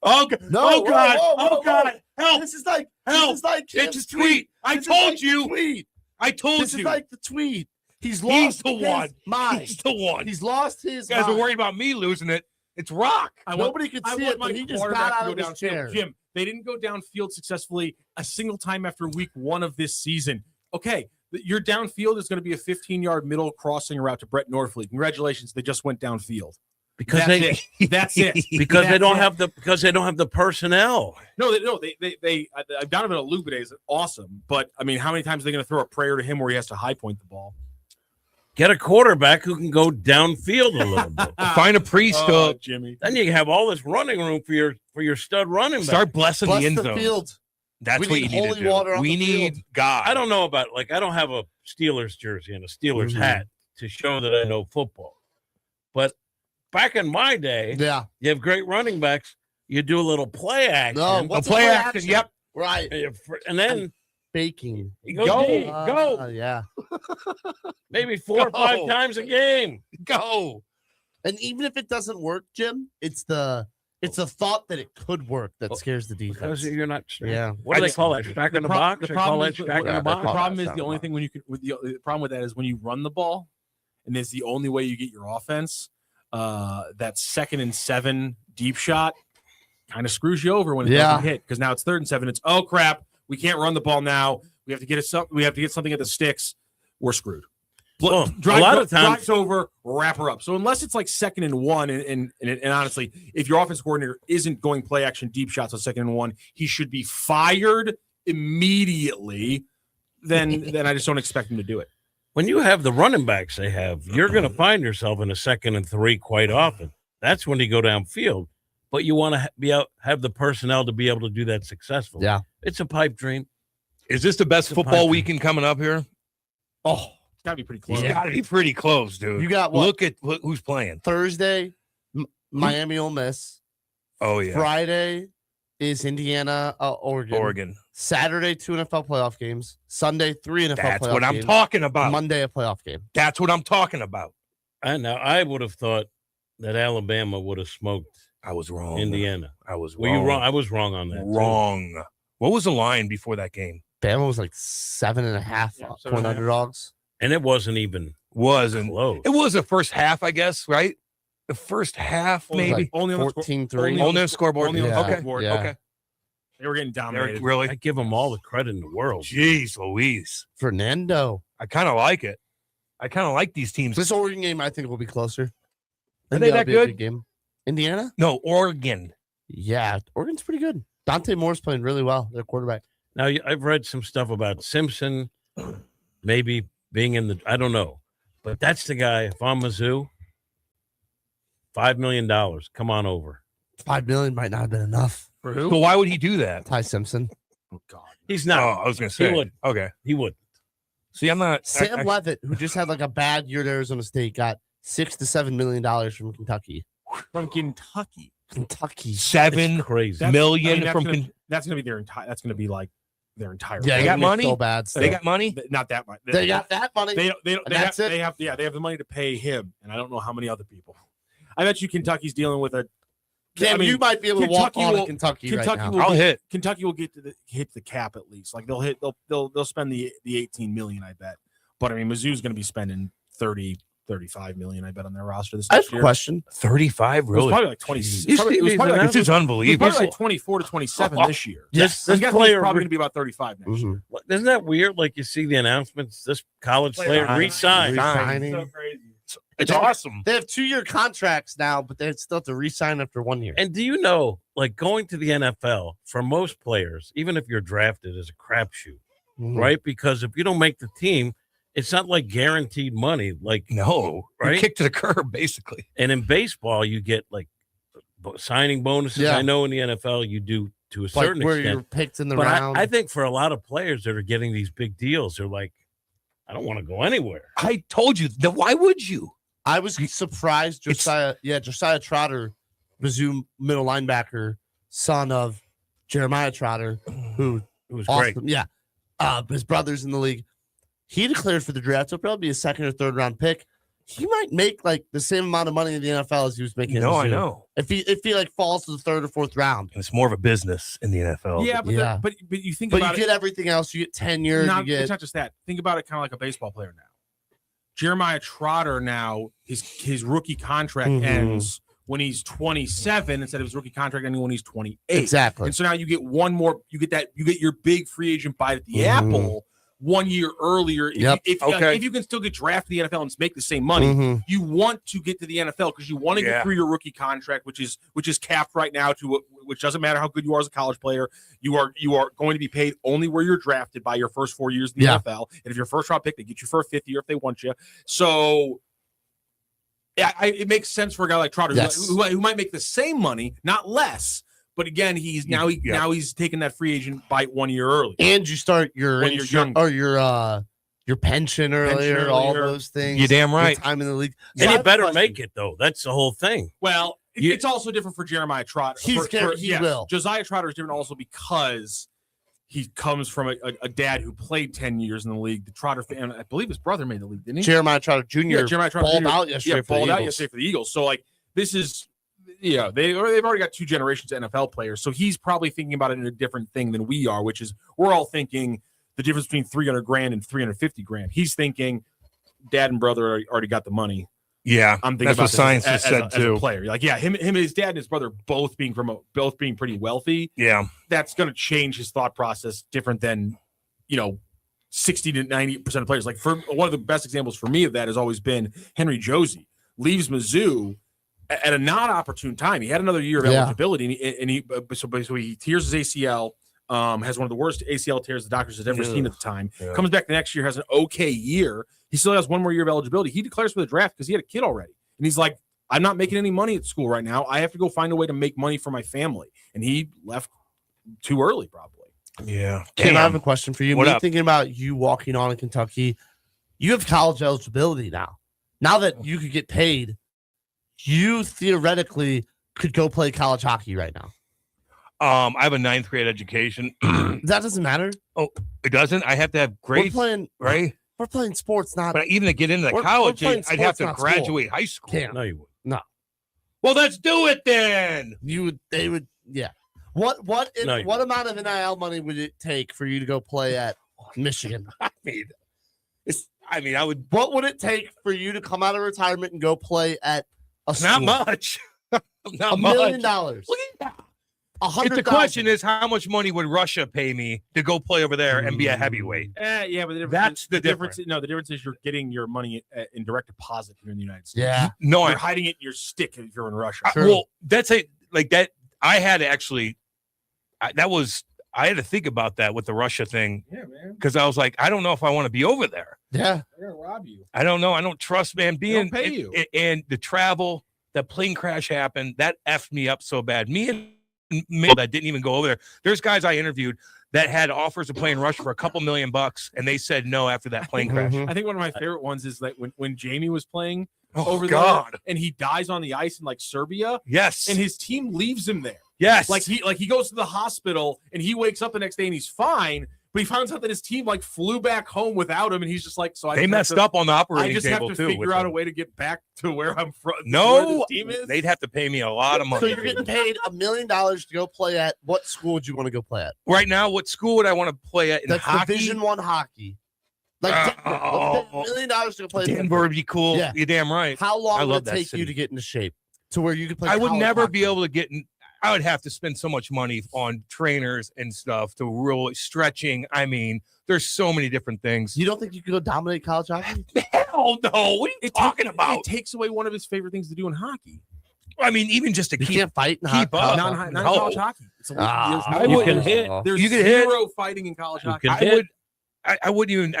Oh, God. No, oh, whoa, God. whoa, whoa, oh, whoa. God. Help. This is like Help. This is like It's his a tweet. I This is told like the you. Tweet. I told This you. is like the tweet. He's He's lost the his one. mind. He's the one. He's lost his You guys are mind. worried about me losing it. It's rock. Nobody could see it, but he just got out of his chair. Jim, they didn't go downfield successfully a single time after week 1 of this season. Okay, your downfield is going to be a 15-yard middle crossing route to Brett Norfleet. Congratulations, they just went downfield. Because That's it. That's it. because they That's don't it. have the personnel. No, they Donovan Olubade is awesome, but I mean, how many times are they going to throw a prayer to him where he has to high point the ball? Get a quarterback who can go downfield a little bit. Find a priest. Jimmy. Then you have all this running room for your stud running back. Start blessing Bless the end the zone. field. That's We what need you need to holy do. water on We the need field. God. I don't know about I don't have a Steelers jersey and a Steelers Mhm. hat to show that I know football. But back in my day, Yeah. you have great running backs. You do a little play action. No, A what's play action. Yep. Right. And then Baking. you go, Go. deep, Go. Yeah. maybe 4 or 5 Go. times a game. Go. And even if it doesn't work, Jim, it's the thought that it could work that scares the defense. Because you're not. Yeah. What do they call that? Stack in the box? They call that is, stack in the the box. problem Stack is in the the only box. thing when you can with the problem with that is when you run the ball, and it's the only way you get your offense. That 2nd and 7 deep shot kind of screws you over when it doesn't hit because now it's 3rd and 7. It's oh crap, we can't run the ball now. We have to get something at the sticks. We're screwed. Well, drives over, wrap her up. So unless it's like 2nd and 1, and honestly, if your offensive coordinator isn't going play action deep shots on 2nd and 1, he should be fired immediately. Then I just don't expect him to do it. When you have the running backs they have, you're going to find yourself in a 2nd and 3 quite often. That's when you go downfield. But you want to have the personnel to be able to do that successfully. Yeah. It's a pipe dream. Is this the best football weekend coming up here? Oh, it's got to be pretty close. It's got to be pretty close, dude. You got what? Look at who's playing. Thursday, Miami, Ole Miss. Oh, yeah. Friday is Indiana, Oregon. Saturday, 2 NFL playoff games. Sunday, 3 NFL playoff games. That's what I'm talking about. Monday, a playoff game. That's what I'm talking about. And now I would have thought that Alabama would have smoked I was wrong. Indiana. I was Were wrong. you wrong? I was wrong on that. Wrong. Too. What was the line before that game? Bama was like 7.5 point underdogs. And it wasn't even Wasn't close. It was the first half, I guess, right? The first half, maybe. Like Only on the 14-3. Only on the scoreboard. Only on the Okay. scoreboard. Yeah. Okay. They were getting dominated. Really? I give them all the credit in the world. Jeez Louise. Fernando. I kind of like it. I kind of like these teams. This Oregon game, I think, will be closer. Are I they think that that'll be a good? big game. Indiana? No, Oregon. Yeah, Oregon's pretty good. Dante Moore's playing really well. Their quarterback. Now, I've read some stuff about Simpson maybe being in the – I don't know. But that's the guy. If I'm Mizzou, $5 million. Come on over. $5 million might not have been enough. For who? So why would he do that? Ty Simpson. Oh, God. He's Oh, not. I was going to say. He would. Okay. He would. See, I'm not. Sam Levitt, who just had like a bad year at Arizona State, got $6 to $7 million from Kentucky. From Kentucky. Kentucky. $7 It's crazy. That's- million that's from. gonna, that's gonna be their entire. That's gonna be like their entire. Yeah, They they got money? So bad. They got money. Not that much. They got that money. They that's it? They have the money to pay him, and I don't know how many other people. I bet you Kentucky's dealing with a. Cam, I mean, you might be able to walk Kentucky on will- in Kentucky Kentucky right now. will I'll hit. Kentucky will hit the cap at least. Like they'll spend the 18 million, I bet. But I mean, Mizzou's going to be spending 35 million, I bet, on their roster this I have next a year. question. 35, It was really? probably like 20. You It was see probably these like, This is unbelievable. like 24 to 27 this year. Yes. This This player player probably going to be about 35 next year. Mhm. Isn't that weird? Like you see the announcements, this college player re-signed. Resigning. It's awesome. They have 2-year contracts now, but they still have to re-sign after 1 year. And do you know, like going to the NFL for most players, even if you're drafted, is a crapshoot, Mhm. right? Because if you don't make the team, it's not like guaranteed money. Like No, Right? you kick to the curb, basically. and in baseball, you get like signing bonuses. Yeah. I know in the NFL you do to a Like certain where extent. you're picked in the But round. I think for a lot of players that are getting these big deals, they're like, I don't want to go anywhere. I told you. Why would you? I was surprised Josiah Trotter, Mizzou middle linebacker, son of Jeremiah Trotter, who It was awesome. great. Yeah. His brother's in the league. He declared for the draft. He'll probably be a 2nd or 3rd round pick. He might make like the same amount of money in the NFL as he was making. No, in I Mizzou. know. If he like falls to the 3rd or 4th round. It's more of a business in the NFL. Yeah, but Yeah. but you think But you about get everything else. You get tenure. Not, You it's get not just that. Think about it kind of like a baseball player now. Jeremiah Trotter now, his rookie contract Mhm. ends when he's 27 instead of his rookie contract ending when he's 28. exactly. And so now you get one more, you get your big free agent bite at the Mhm. apple 1 year earlier. Yep. If you can still get drafted to the NFL and make the same money, Mhm. you want to get to the NFL because you want to Yeah. get through your rookie contract, which is capped right now to which doesn't matter how good you are as a college player. You are going to be paid only where you're drafted by your first 4 years in the Yeah. NFL. And if you're a first round pick, they get you for a 5th year if they want you. So yeah, it makes sense for a guy like Trotter Yes. who might make the same money, not less. But again, he's taking that free agent bite 1 year early. And you start your When you're insur- or your pension earlier, all earlier. those things. You're damn your right. time in the league. And So I you have a better question. make it, though. That's the whole thing. Well, You- it's also different for Jeremiah Trotter. He will. Josiah Trotter is different also because he comes from a dad who played 10 years in the league. The Trotter family, I believe his brother made the league, didn't he? Jeremiah Trotter Jr. Yeah, Jeremiah Trotter balled Jr. out yesterday. Yeah, for the balled out Eagles. yesterday for the Eagles. So like this is they've already got 2 generations of NFL players. So he's probably thinking about it in a different thing than we are, which is we're all thinking the difference between $300,000 and $350,000. He's thinking dad and brother already got the money. Yeah, I'm thinking that's about what science this has said as too. a player. Like, yeah, him and his dad and his brother both being pretty wealthy. Yeah, That's going to change his thought process different than, 60 to 90% of players. Like for one of the best examples for me of that has always been Henry Josie leaves Mizzou at a not opportune time. He had another year of eligibility, and he tears his ACL. Has one of the worst ACL tears the doctors had ever seen at the time. Yeah. Comes back the next year, has an okay year. He still has one more year of eligibility. He declares for the draft because he had a kid already. And he's like, I'm not making any money at school right now. I have to go find a way to make money for my family. And he left too early, probably. Yeah. Cam, I have a question for you. Me thinking about you walking on in Kentucky, you have college eligibility now. Now that you could get paid, you theoretically could go play college hockey right now. I have a 9th grade education. That doesn't matter. Oh, it doesn't? I have to have grades, right? We're playing sports, not. But even to get into the college, I'd have to graduate high school. Can't. No, you would. No. Well, let's do it then. They would. Yeah. What amount of NIL money would it take for you to go play at Michigan? I would. What would it take for you to come out of retirement and go play at a school? Not much. Not $1 million. Look at that. The question is, how much money would Russia pay me to go play over there and be a heavyweight? Yeah, but that's the difference. No, the difference is you're getting your money in direct deposit here in the United States. Yeah. No, you're hiding it in your stick if you're in Russia. Well, that's like that. I had to actually. I had to think about that with the Russia thing. Yeah, man. Because I was like, I don't know if I want to be over there. Yeah. They're gonna rob you. I don't know. I don't trust, man. They'll pay you. And the travel, that plane crash happened. That effed me up so bad. Me and that didn't even go over there. There's guys I interviewed that had offers to play in Russia for $2 million, and they said no after that plane crash. I think one of my favorite ones is like when Jamie was playing over there, and he dies on the ice in like Serbia. Yes, and his team leaves him there. Yes, like he goes to the hospital and he wakes up the next day and he's fine. But he finds out that his team like flew back home without him, and he's just like, so they messed up on the operating table. I just have to figure out a way to get back to where I'm from. No, they'd have to pay me a lot of money. So you're getting paid $1 million to go play at what school would you want to go play at? Right now, what school would I want to play at in hockey? Division I hockey. Like $1 million to go play. Denver would be cool. Yeah. You're damn right. How long would it take you to get into shape to where you could play? I would never be able to get in. I would have to spend so much money on trainers and stuff to really stretching. I mean, there's so many different things. You don't think you could go dominate college hockey? Hell no. What are you talking about? It takes away one of his favorite things to do in hockey. I mean, even just to can't fight and keep up. Not in college hockey. You can hit. There's zero fighting in college hockey. I wouldn't even.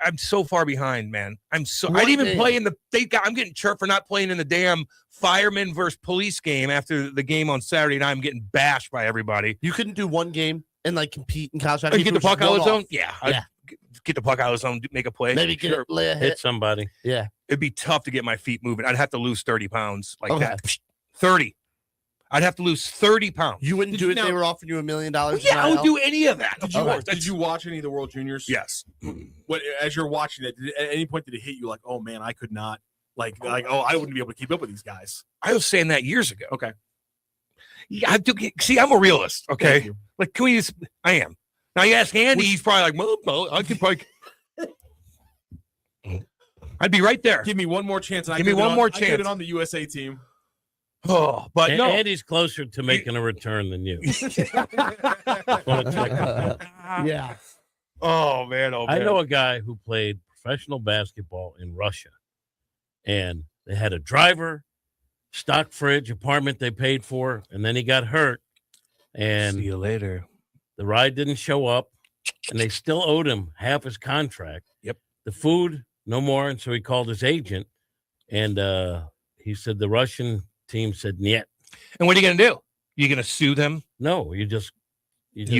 I'm so far behind, man. I didn't even play in the. I'm getting chirped for not playing in the damn fireman versus police game after the game on Saturday night. I'm getting bashed by everybody. You couldn't do one game and like compete in college hockey. Get the puck out of the zone. Yeah. Get the puck out of the zone. Make a play. Maybe lay a hit somebody. Yeah. It'd be tough to get my feet moving. I'd have to lose 30 pounds like that. 30. I'd have to lose 30 pounds. You wouldn't do it if they were offering you $1 million? Yeah, I would do any of that. Did you watch any of the World Juniors? Yes. As you're watching it, at any point did it hit you like, oh man, I could not, I wouldn't be able to keep up with these guys? I was saying that years ago. Okay. Yeah, I'm a realist. Okay. Like, can we just? I am. Now you ask Andy, he's probably like, well, I could probably. I'd be right there. Give me one more chance. Give me one more chance. I get it on the USA team. Oh, but no. Andy's closer to making a return than you. Yeah. Oh man. I know a guy who played professional basketball in Russia, and they had a driver, stock fridge, apartment they paid for, and then he got hurt. And see you later. The ride didn't show up, and they still owed him half his contract. Yep. The food, no more, and so he called his agent, and he said the Russian team said niet. And what are you going to do? You going to sue them? No, you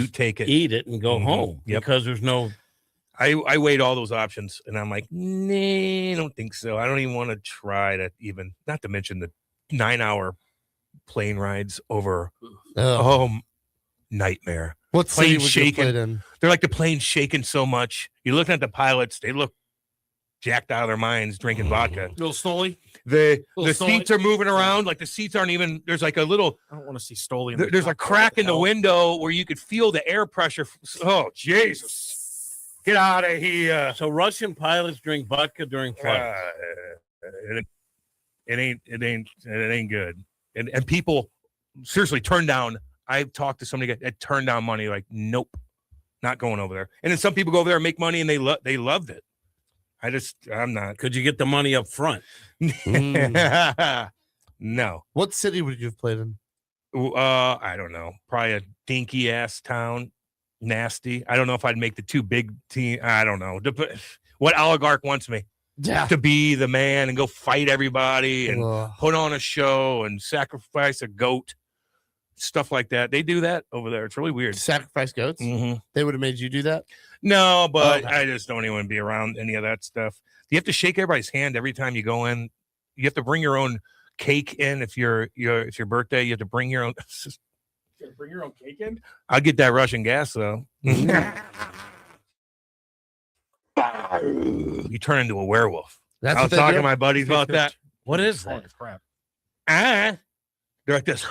take it, eat it, and go home because there's no. I weighed all those options, and I'm like, nah, I don't think so. I don't even want to try to even. Not to mention the 9-hour plane rides over. Nightmare. What plane city shaking? They're like the plane shaking so much. You're looking at the pilots; they look jacked out of their minds, drinking vodka. A little Stoli. The seats are moving around. Like the seats aren't even. There's like a little. I don't want to see Stoli. There's a crack in the window where you could feel the air pressure. Oh Jesus! Get out of here. So Russian pilots drink vodka during flights. It ain't good. And people seriously turn down. I've talked to somebody that turned down money. Like, nope, Not going over there. And then some people go over there and make money, and they loved it. I'm not. Could you get the money up front? No. What city would you have played in? I don't know. Probably a dinky ass town. Nasty. I don't know if I'd make the two big team. I don't know. What oligarch wants me to be the man and go fight everybody and put on a show and sacrifice a goat, stuff like that. They do that over there. It's really weird. Sacrifice goats? Mm-hmm. They would have made you do that? No, but I just don't even want to be around any of that stuff. You have to shake everybody's hand every time you go in. You have to bring your own cake in if it's your birthday. You have to bring your own. Bring your own cake in. I'll get that Russian gas though. You turn into a werewolf. I was talking to my buddies about that. What is Oh, that? it's crap. They're like this.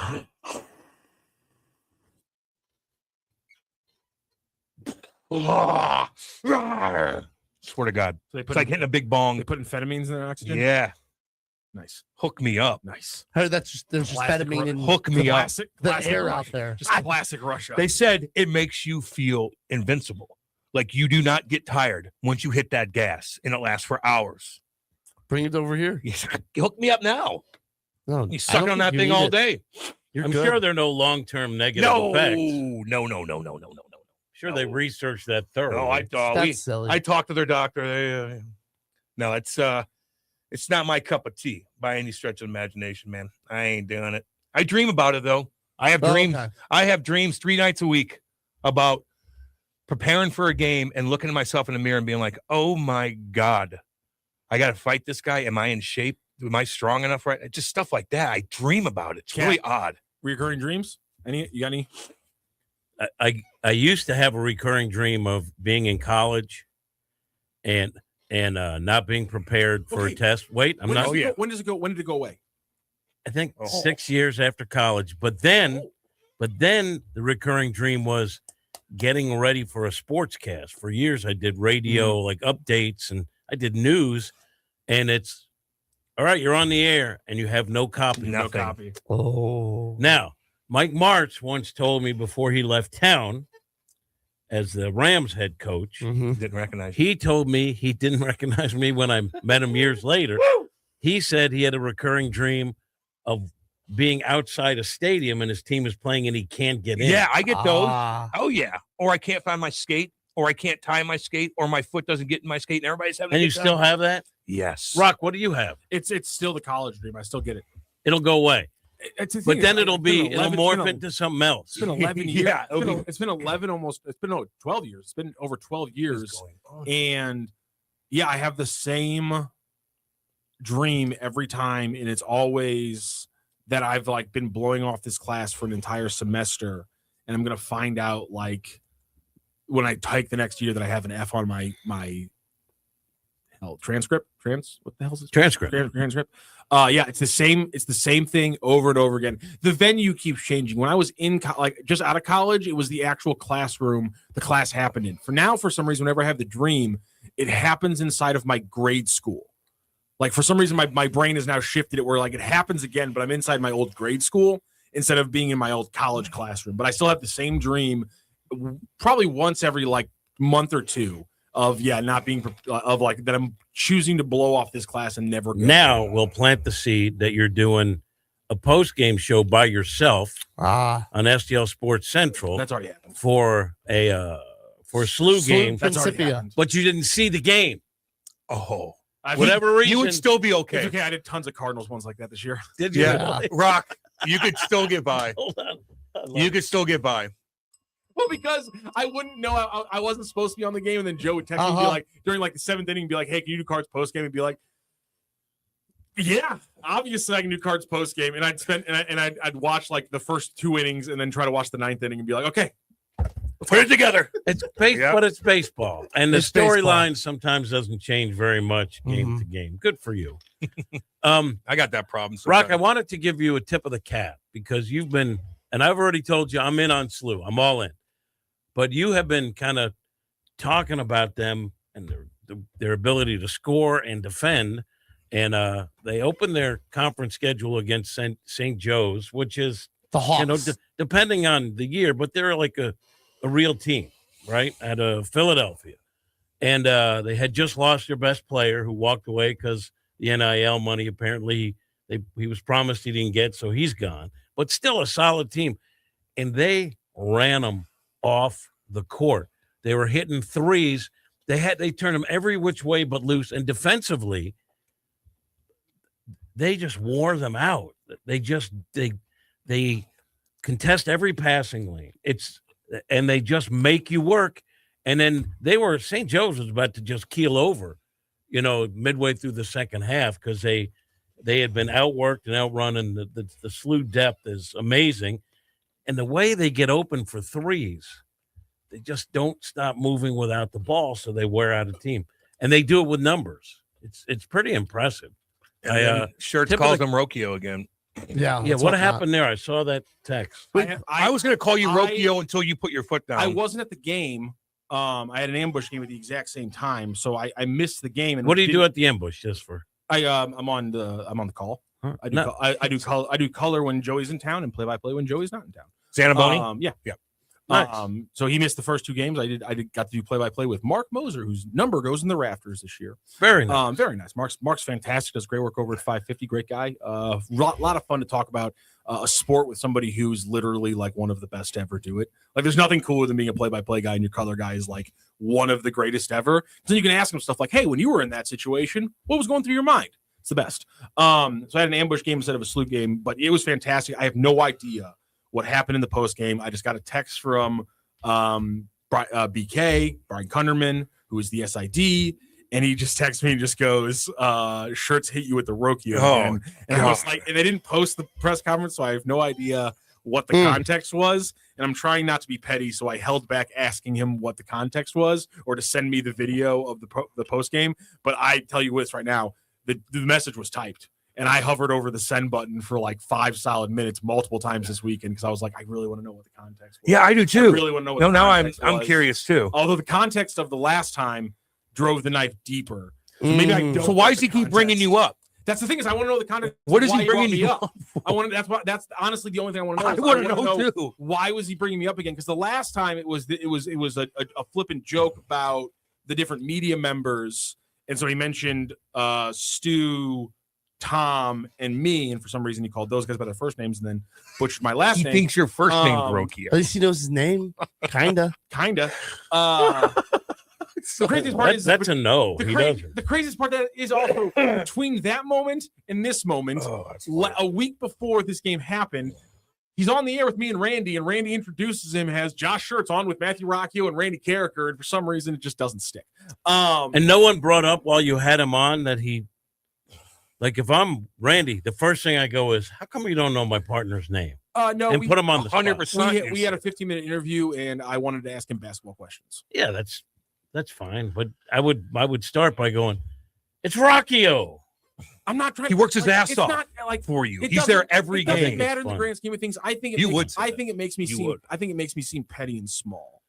Swear to God, So they it's put like hitting a big bong. they put amphetamines in their oxygen. Yeah, Nice. hook me up. Nice. Hey, there's just ketamine in Hook me up. the air out there. Just classic Russia. They said it makes you feel invincible. Like you do not get tired once you hit that gas, and it lasts for hours. Bring it over here. Hook me up now. No, You suck on that thing all day. You're I'm good. sure there are no long-term negative No, effects. no. Sure, they researched that thoroughly. No, That's silly. I talked to their doctor. No, it's not my cup of tea by any stretch of imagination, man. I ain't doing it. I dream about it though. I have dreams. Okay. I have dreams 3 nights a week about preparing for a game and looking at myself in the mirror and being like, "Oh my God, I got to fight this guy. Am I in shape? Am I strong enough? Right? Just stuff like that. I dream about it. It's really odd. Recurring dreams. You got any? I used to have a recurring dream of being in college and not being prepared for a test. Wait, I'm not. When does it go? When did it go away? I think 6 years after college. But then the recurring dream was getting ready for a sports cast. For years, I did radio, like updates, and I did news. And it's all right. You're on the air, and you have no copy. No copy. Oh. Now, Mike Martz once told me before he left town, as the Rams head coach, Didn't recognize you. he told me he didn't recognize me when I met him years later. He said he had a recurring dream of being outside a stadium and his team is playing and he can't get in. Yeah, I get those. Ah. Oh yeah. Or I can't find my skate, or I can't tie my skate, or my foot doesn't get in my skate, and everybody's having. And a you good still time. have that? Yes. Rock, what do you have? It's still the college dream. I still get it. It'll go away. It's the But thing, then it's it'll been it'll 11 morph into something else. It's been 11 years. Yeah, It's been 11 almost. It's been 12 years. It's been over 12 years. And yeah, I have the same dream every time, and it's always that I've like been blowing off this class for an entire semester, and I'm gonna find out like when I take the next year that I have an F on my transcript. What the hell is this? Transcript. Transcript. Yeah, it's the same thing over and over again. The venue keeps changing. When I was in just out of college, it was the actual classroom the class happened in. For now, for some reason, whenever I have the dream, it happens inside of my grade school. Like for some reason, my brain has now shifted it where like it happens again, but I'm inside my old grade school instead of being in my old college classroom. But I still have the same dream, probably once every like month or two of not being of like that I'm choosing to blow off this class and never go. Now we'll plant the seed that you're doing a post-game show by yourself on STL Sports Central. That's already happened. For a SLU game. That's already Principia. happened. But you didn't see the game. Oh, Whatever reason. you would still be It's okay. okay. I did tons of Cardinals ones like that this year. Did you? Yeah, Rock. You could still get by. Hold on. You could still get by. Well, because I wouldn't know I wasn't supposed to be on the game, and then Joe would text me and be like during like the 7th inning, be like, "Hey, can you do Cards post game?" And be like, "Yeah, obviously I can do Cards post game." And I'd spend and I'd watch like the first 2 innings, and then try to watch the 9th inning and be like, "Okay, Put it together. It's Yep. but it's baseball, and the It's baseball. storyline sometimes doesn't change very much game to game. Good for you. I got that problem. Rock, I sometimes. wanted to give you a tip of the cap because you've been, and I've already told you I'm in on SLU. I'm all in, but you have been kind of talking about them and their ability to score and defend. And they opened their conference schedule against St. Joe's, which is The Hawks. depending on the year, but they're like a real team. right, out of Philadelphia. And they had just lost their best player who walked away because the NIL money apparently he was promised he didn't get, so he's gone. But still a solid team. And they ran them off the court. They were hitting threes. They turned them every which way but loose. And defensively, they just wore them out. They contest every passing lane. And they just make you work. And then St. Joe's was about to just keel over, midway through the second half because they had been outworked and outrun, and the SLU depth is amazing. And the way they get open for threes, they just don't stop moving without the ball, so they wear out a team. And they do it with numbers. It's pretty impressive. Shirts calls them Rokio again. Yeah. What happened there? I saw that text. I was going to call you Rokio until you put your foot down. I wasn't at the game. I had an ambush game at the exact same time, so I missed the game. And what do you do at the ambush? Just for I'm on the call. Huh? I do color when Joey's in town and play-by-play when Joey's not in town. Zanaboni? Yeah. Nice. So he missed the first two games. I got to do play-by-play with Mark Moser, whose number goes in the rafters this year. Very nice. Very nice. Mark's fantastic. Does great work over at 550. Great guy. Lot of fun to talk about a sport with somebody who's literally like one of the best to ever do it. Like, there's nothing cooler than being a play-by-play guy and your color guy is like one of the greatest ever. Then you can ask him stuff like, "Hey, when you were in that situation, what was going through your mind?" It's the best. So I had an ambush game instead of a SLU game, but it was fantastic. I have no idea what happened in the post game. I just got a text from BK, Brian Kunderman, who is the SID, and he just texts me and just goes, "Shirts hit you with the Rokio." Oh, and I was like, and they didn't post the press conference, so I have no idea what the context was. And I'm trying not to be petty, so I held back asking him what the context was or to send me the video of the post game. But I tell you this right now, the message was typed. And I hovered over the send button for like 5 solid minutes multiple times this weekend because I was like, I really want to know what the context was. Yeah, I do too. I really want to know what the now context I'm was. curious too. Although the context of the last time drove the knife deeper. So maybe I don't. So why know does he the keep bringing context. you up? That's the thing is I want to know the context. What is why he bringing brought me you up? That's honestly the only thing I want to know. I want to know too. Why was he bringing me up again? Because the last time it was a flippant joke about the different media members, and so he mentioned Stu, Tom, and me, and for some reason he called those guys by their first names and then butchered my last He name. thinks your first name's At Rokio. least he knows his name. Kinda. The craziest part is That's a no. He doesn't. the craziest part that is also between that moment and this moment, a week before this game happened, he's on the air with me and Randy introduces him as Josh Shirts on with Matthew Rocchio and Randy Carricker, and for some reason it just doesn't stick. And no one brought up while you had him on that he, like, if I'm Randy, the first thing I go is, how come you don't know my partner's name? No, And put him on the spot. 100%. we had a 15-minute interview, and I wanted to ask him basketball questions. Yeah, that's fine. But I would start by going, it's Rocchio. I'm not trying. He works his ass it's off not, like, for you. it He's there doesn't- every It doesn't game. matter in the fun. grand scheme of things. I think You would say I that. think it makes me You seem. would. I think it makes me seem petty and small.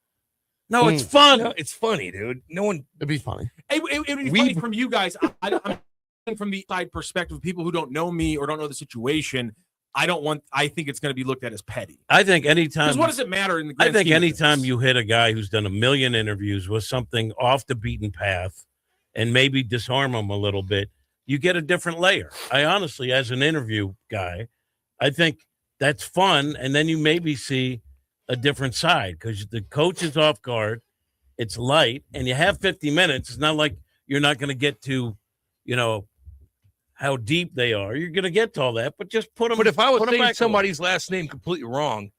No, it's fun. No, it's funny, dude. No one. It'd be funny. It would be funny from you guys. I'm from the side perspective of people who don't know me or don't know the situation. I think it's going to be looked at as petty. I think anytime. Because what does it matter in the I grand think scheme of anytime things? you hit a guy who's done a million interviews with something off the beaten path and maybe disarm him a little bit, you get a different layer. I honestly, as an interview guy, I think that's fun. And then you maybe see a different side because the coach is off guard. It's light and you have 50 minutes. It's not like you're not going to get to, how deep they are. You're going to get to all that, but just put them. But if I was put 'em saying back somebody's last name completely wrong,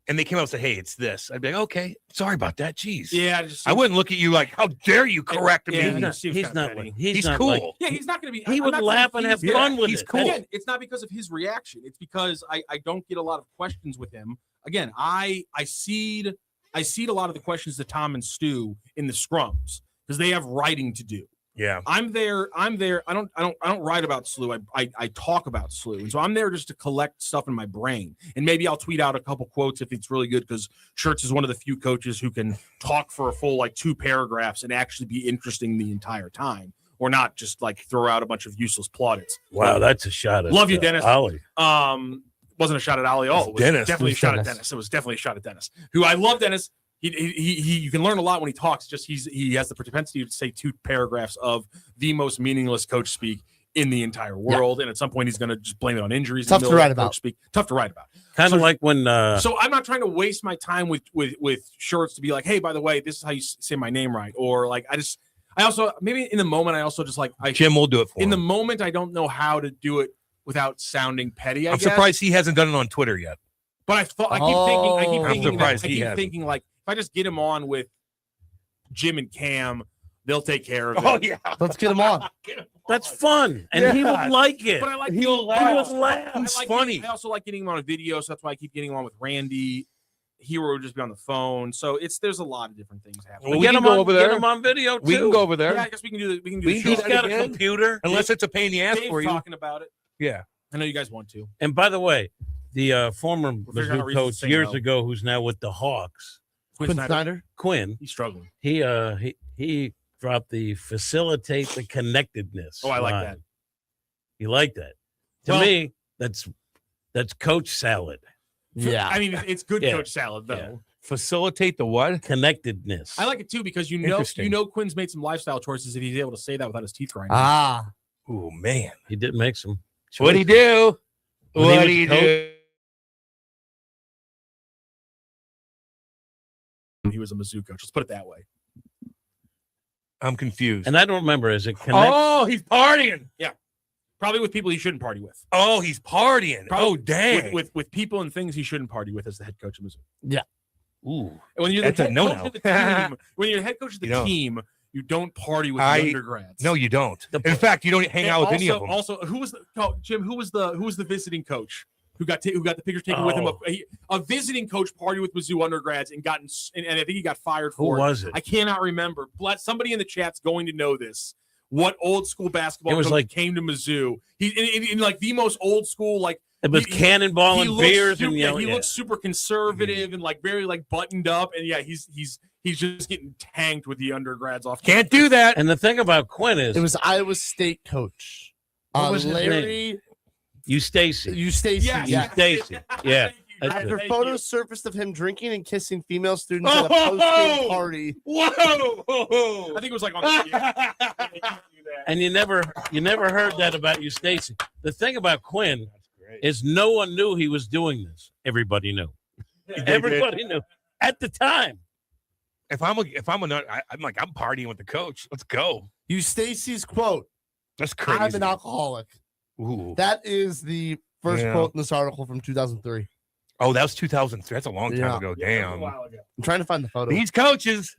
and they came out and said, "Hey, it's this," I'd be like, "Okay, sorry about that." Jeez. Yeah, I wouldn't look at you like, "How dare you correct me?" Yeah, he's not. He's He's not like- cool. Yeah, he's not going to be. he I'm would not laugh saying and have he's- fun with he's it. cool. Again, it's not because of his reaction. It's because I don't get a lot of questions with him. Again, I seed a lot of the questions to Tom and Stu in the scrums because they have writing to do. Yeah. I'm there. I don't write about SLU. I talk about SLU. And so I'm there just to collect stuff in my brain. And maybe I'll tweet out a couple quotes if it's really good, because Shirts is one of the few coaches who can talk for a full 2 paragraphs and actually be interesting the entire time, or not just throw out a bunch of useless plaudits. Wow, that's a shot at Love you, Dennis. Ollie. Wasn't a shot at Ali at all. It was Dennis. definitely a shot at Dennis. It was definitely a shot at Dennis, who I love. Dennis, you can learn a lot when he talks. Just he has the propensity to say 2 paragraphs of the most meaningless coach speak in the entire world, and at some point he's going to just blame it on injuries. Tough to write about. Tough to write about. Kind of like when. So I'm not trying to waste my time with shorts to be like, hey, by the way, this is how you say my name right, or like I also maybe in the moment I also just like Jim will do it for in him. the moment I don't know how to do it without sounding petty. I'm surprised he hasn't done it on Twitter yet. But I keep thinking like if I just get him on with Jim and Cam, they'll take care of it. Oh yeah, Let's get him on. That's fun, and he would like it. But I like He'll laugh. He's funny. I also like getting him on a video, so that's why I keep getting him on with Randy. Hero would just be on the phone, so there's a lot of different things happening. Well, Get can him go on, over there. Get him on video too. We can go over there. Yeah, I guess we can do that. We can do We the can do show. He's got a again. computer. Unless it's a pain in the ass Dave's for you. talking about it. Yeah. I know you guys want to. And by the way, the former figuring out Mizzou reasons to coach say years no. ago, who's now with the Hawks, Quinn Snyder. Quinn, He's struggling. he dropped the facilitate the connectedness. Oh, I like line. that. You like that? To Well- me, that's coach salad. Yeah. I mean, it's good Yeah. coach salad though. Yeah. Facilitate the what? Connectedness. I like it too because Interesting. Quinn's made some lifestyle choices if he's able to say that without his teeth grinding. Ah. Oh man, He did make some. what'd he do? When he What'd was he coach- do? He was a Mizzou coach. Let's put it that way. I'm confused. And I don't remember. Is it connect? Oh, he's partying. Probably with people he shouldn't party with. Oh, he's partying. Probably Oh, dang. With people and things he shouldn't party with as the head coach of Mizzou. Ooh. And when you're That's the a head no-no. coach of the team, when you're the head coach of the You don't. team, you don't party with the I- undergrads. No, you don't. In fact, you don't hang out with any of them. Also, who was the visiting coach who got the pictures taken with him? Oh. A visiting coach party with Mizzou undergrads and and I think he got fired Who for it. was it? I cannot remember. Somebody in the chat's going to know this. What old school basketball It was coach like- came to Mizzou? He in like the most old school like. It was cannonball and looks beers super, and yelling. he looks super conservative and like very like buttoned up, and yeah, he's just getting tanked with the undergrads off. Can't do that. And the thing about Quinn is It was Iowa State coach. What was his Larry you Stacy. Eustace. Yes. You Stacy. Yeah. Thank you. That's After it. photos surfaced of him drinking and kissing female students at a Oh! post-game party. Whoa! I think it was like on the And you never heard that about you, Stacy. The thing about Quinn is no one knew he was doing this. Everybody knew. Everybody knew at the time. I'm like, I'm partying with the coach. Let's go. Eustace's quote, That's I'm crazy. an alcoholic. Ooh. That is the first Yeah. quote in this article from 2003. Oh, that was 2003. That's a long time Yeah. ago. a Damn. while ago. I'm trying to find the photo. These coaches.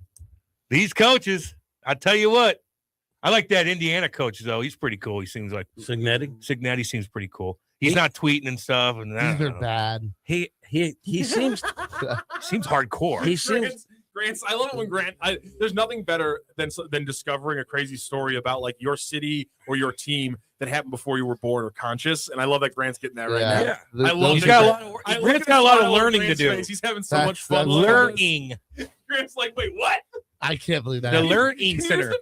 I tell you what. I like that Indiana coach though. He's pretty cool. He seems like Signetti seems pretty cool. He's not tweeting and stuff, and These are bad. He seems seems hardcore. he seems Grant's. I love it when Grant. There's nothing better than discovering a crazy story about like your city or your team that happened before you were born or conscious. And I love that Grant's getting that right now. Yeah. The- I love He's that got a Grant- lot of I look Grant's at got a the lot of smile on learning to Grant's do. face. He's having so That's- much fun. that's with Learning. this. Grant's like, wait, what? I can't believe that. The happened. learning center.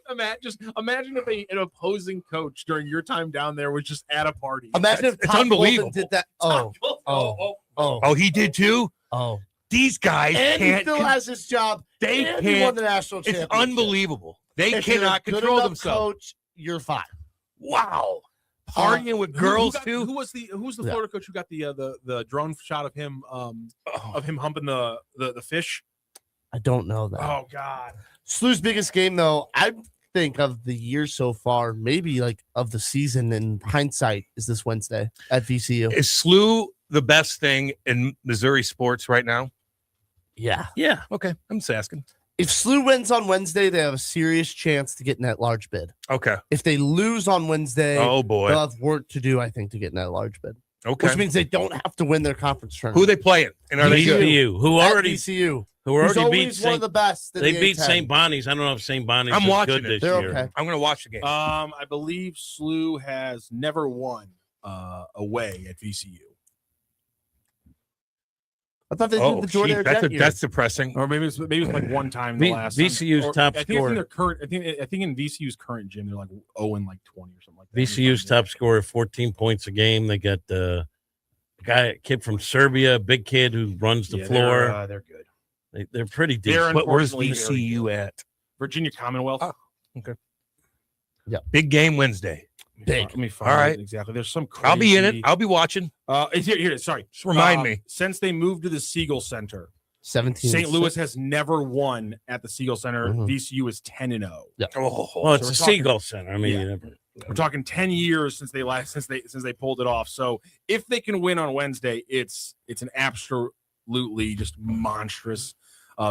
Imagine if an opposing coach during your time down there was just at a party. Imagine if It's Tom unbelievable. Golden did that. Oh, Oh, he did too? oh. These guys And he can't. still has his job. They and he won can't. the national It's championship. unbelievable. They If you're a cannot good control enough themselves. Coach, you're fine. Wow. Partying with girls too. Who was the Yeah. Florida coach who got the drone shot of him Oh. humping the fish? I don't know that. Oh God. Slew's biggest game, though, I think of the year so far, maybe like of the season in hindsight, is this Wednesday at VCU. Is SLU the best thing in Missouri sports right now? Yeah. yeah. Okay, I'm just asking. If SLU wins on Wednesday, they have a serious chance to get in that large bid. Okay. If they lose on Wednesday, Oh boy. they'll have work to do, I think, to get in that large bid. Okay. Which means they don't have to win their conference Who are tournament. they playing? And are they good? VCU, who At already VCU, who who's already beat always one of St. the best. in They the beat A10. St. Bonnie's. I don't know if St. Bonnie's I'm is watching good it. this They're year. okay. I'm gonna watch the game. I believe SLU has never won away at VCU. I thought they did Oh, the Jordan geez, Jet year. that's depressing. Or maybe it's like one time the last time. VCU's Or top I think it's in scorer. their current. I think in VCU's current gym they're like 0-20 or something like that. VCU's top scorer, 14 points a game. They got the kid from Serbia, big kid who runs the floor. They're good. They're pretty deep. They're But where's unfortunately very VCU good. at? Virginia Commonwealth. Oh, okay. Yeah. Big game Wednesday. Let me find All right. it exactly. There's some crazy. I'll be in it. I'll be watching. It's here. Sorry. Just remind me. Since they moved to the Siegel Center, 17. St. Louis has never won at the Siegel Center. Mhm. VCU is 10-0. Oh, Well, it's So a we're talking- Seagull Center. I mean, Yeah. you never. We're talking 10 years since they pulled it off. So if they can win on Wednesday, it's an absolutely just monstrous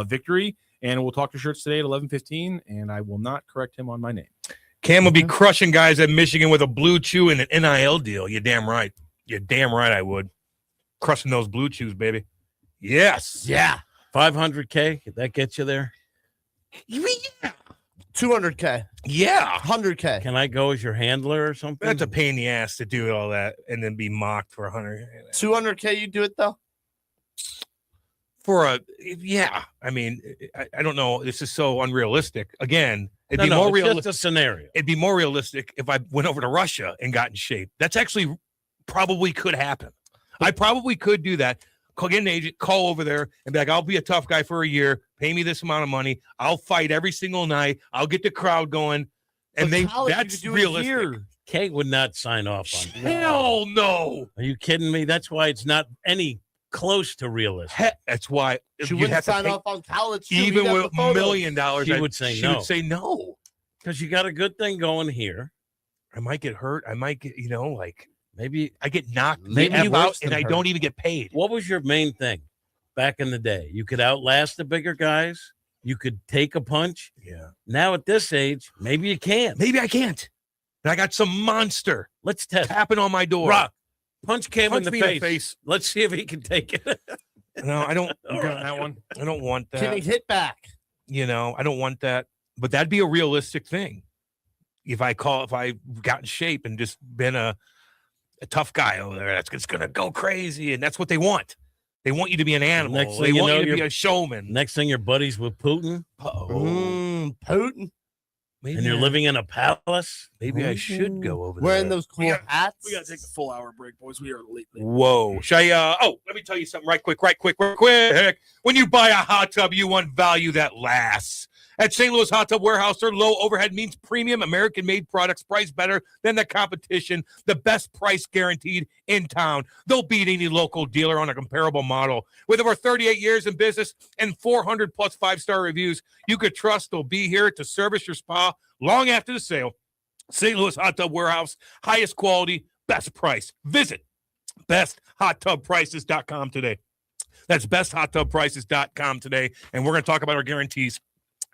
victory. And we'll talk to Shirts today at 11:15, and I will not correct him on my name. Cam will be crushing guys at Michigan with a blue chew and an NIL deal. You're damn right. You're damn right I would. Crushing those blue chews, baby. Yes. Yeah. 500K. That gets you there. Yeah. 200K. Yeah. 100K. Can I go as your handler or something? That's a pain in the ass to do all that and then be mocked for 100. 200K, you do it though? I mean, I don't know. This is so unrealistic. Again, it'd No, be no, more it's realistic. just a scenario. It'd be more realistic if I went over to Russia and got in shape. That's actually probably could happen. I probably could do that. Get an agent, call over there and be like, I'll be a tough guy for a year. Pay me this amount of money. I'll fight every single night. I'll get the crowd going. And that's realistic. Kate would not sign off on that. Hell no. Are you kidding me? That's why it's not any close to realistic. That's why She you'd wouldn't have to sign pay- off on college. too. even We'd have with the photos. $1 million. She would say she no. would say no. Because you got a good thing going here. I might get hurt. I might get, like Maybe. I get knocked the Maybe F out worse and than I hurt. don't even get paid. What was your main thing back in the day? You could outlast the bigger guys. You could take a punch. Yeah. Now at this age, maybe you can't. Maybe I can't. And I got some monster Let's test. tapping on my door. Rock. Punch Cam Punch in me the in the face. Let's see if he can take it. No, I don't. All right. That one. I don't want Can he that. hit back? I don't want that. But that'd be a realistic thing. If I got in shape and just been a tough guy over there, it's gonna go crazy, and that's what they want. They want you to be an animal. Next thing They you want know, you to be you're- a showman. Next thing, your buddies with Putin, Putin. Maybe and you're living in a palace. Maybe I should go over there. Wearing those cool hats. We got to take a full hour break, boys. We are late. Whoa. Should I, let me tell you something right quick. When you buy a hot tub, you want value that lasts. At St. Louis Hot Tub Warehouse, their low overhead means premium American-made products priced better than the competition, the best price guaranteed in town. They'll beat any local dealer on a comparable model. With over 38 years in business and 400-plus five-star reviews, you could trust they'll be here to service your spa long after the sale. St. Louis Hot Tub Warehouse, highest quality, best price. Visit besthottubprices.com today. That's besthottubprices.com today, and we're going to talk about our guarantees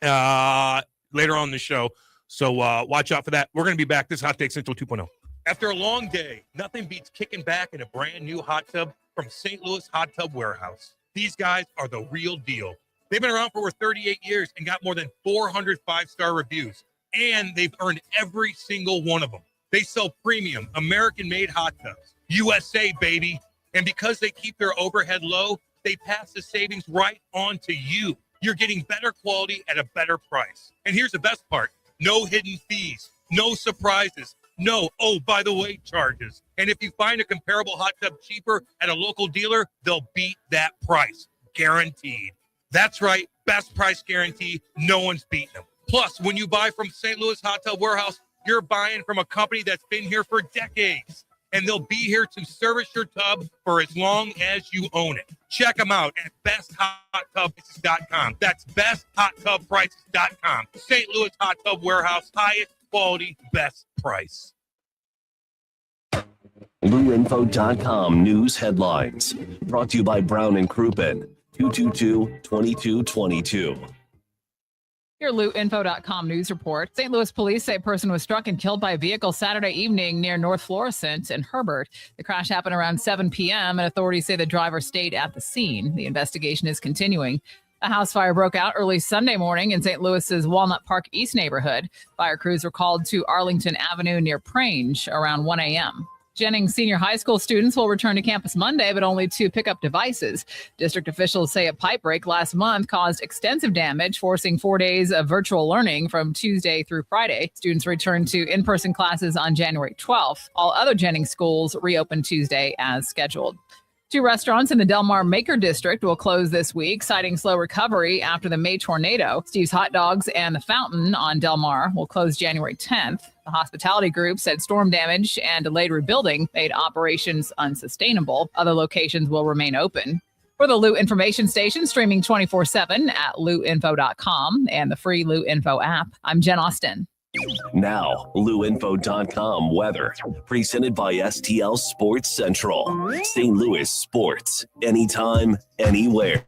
later on in the show. So watch out for that. We're going to be back. This is Hot Take Central 2.0. After a long day, nothing beats kicking back in a brand new hot tub from St. Louis Hot Tub Warehouse. These guys are the real deal. They've been around for over 38 years and got more than 400 five-star reviews, and they've earned every single one of them. They sell premium American-made hot tubs, USA, baby. And because they keep their overhead low, they pass the savings right on to you. You're getting better quality at a better price. And here's the best part. No hidden fees, no surprises, no, oh, by the way, charges. And if you find a comparable hot tub cheaper at a local dealer, they'll beat that price. Guaranteed. That's right. Best price guarantee. No one's beating them. Plus, when you buy from St. Louis Hot Tub Warehouse, you're buying from a company that's been here for decades. And they'll be here to service your tub for as long as you own it. Check them out at besthotTubPrices.com. That's besthotTubPrices.com. St. Louis Hot Tub Warehouse, highest quality, best price. LouInfo.com news headlines. Brought to you by Brown and Crouppen, 222-2222. Your LouInfo.com news report. St. Louis police say a person was struck and killed by a vehicle Saturday evening near North Florissant and Herbert. The crash happened around 7 p.m., and authorities say the driver stayed at the scene. The investigation is continuing. A house fire broke out early Sunday morning in St. Louis's Walnut Park East neighborhood. Fire crews were called to Arlington Avenue near Prange around 1 a.m. Jennings Senior High School students will return to campus Monday, but only to pick up devices. District officials say a pipe break last month caused extensive damage, forcing 4 days of virtual learning from Tuesday through Friday. Students return to in-person classes on January 12th. All other Jennings schools reopen Tuesday as scheduled. 2 restaurants in the Del Mar Maker District will close this week, citing slow recovery after the May tornado. Steve's Hot Dogs and The Fountain on Del Mar will close January 10th. The hospitality group said storm damage and delayed rebuilding made operations unsustainable. Other locations will remain open. For the Lou Information Station, streaming 24/7 at louinfo.com and the free Lou Info app, I'm Jen Austin. Now, LouInfo.com weather, presented by STL Sports Central. St. Louis sports, anytime, anywhere.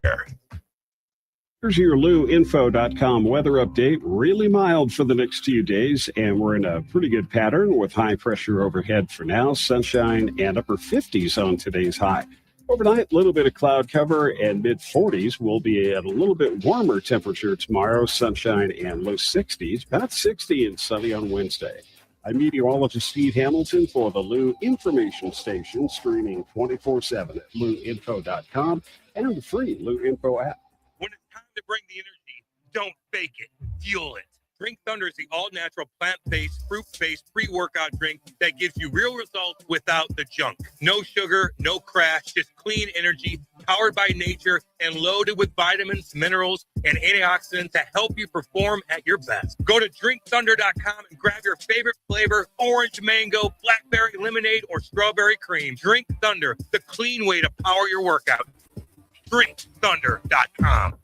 Here's your LouInfo.com weather update. Really mild for the next few days, and we're in a pretty good pattern with high pressure overhead for now. Sunshine and upper 50s on today's high. Overnight, a little bit of cloud cover and mid-40s. We'll be at a little bit warmer temperature tomorrow, sunshine and low 60s, about 60 and sunny on Wednesday. I'm meteorologist Steve Hamilton for the Lou Information Station, streaming 24/7 at louinfo.com and the free Lou Info app. When it's time to bring the energy, don't fake it, fuel it. Drink Thunder is the all-natural, plant-based, fruit-based pre-workout drink that gives you real results without the junk. No sugar, no crash, just clean energy, powered by nature, and loaded with vitamins, minerals, and antioxidants to help you perform at your best. Go to drinkthunder.com and grab your favorite flavor, orange mango, blackberry lemonade, or strawberry cream. Drink Thunder, the clean way to power your workout. drinkthunder.com.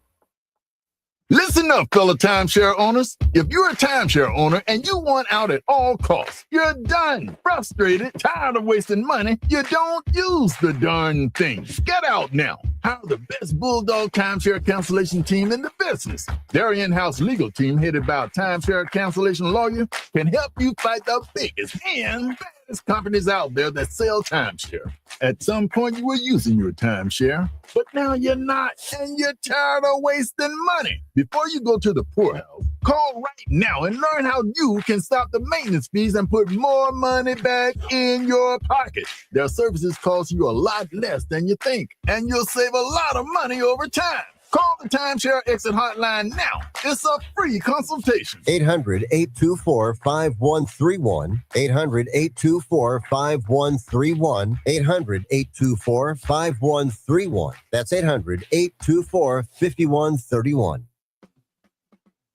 Listen up, fellow timeshare owners. If you're a timeshare owner and you want out at all costs, you're done. Frustrated, tired of wasting money, you don't use the darn thing. Get out now. Hire the best Bulldog timeshare cancellation team in the business. Their in-house legal team, headed by a timeshare cancellation lawyer, can help you fight the biggest and baddest companies out there that sell timeshare. At some point, you were using your timeshare, but now you're not, and you're tired of wasting money. Before you go to the poorhouse, call right now and learn how you can stop the maintenance fees and put more money back in your pocket. Their services cost you a lot less than you think, and you'll save a lot of money over time. Call the Timeshare Exit Hotline now. It's a free consultation. 800-824-5131. 800-824-5131. 800-824-5131. That's 800-824-5131.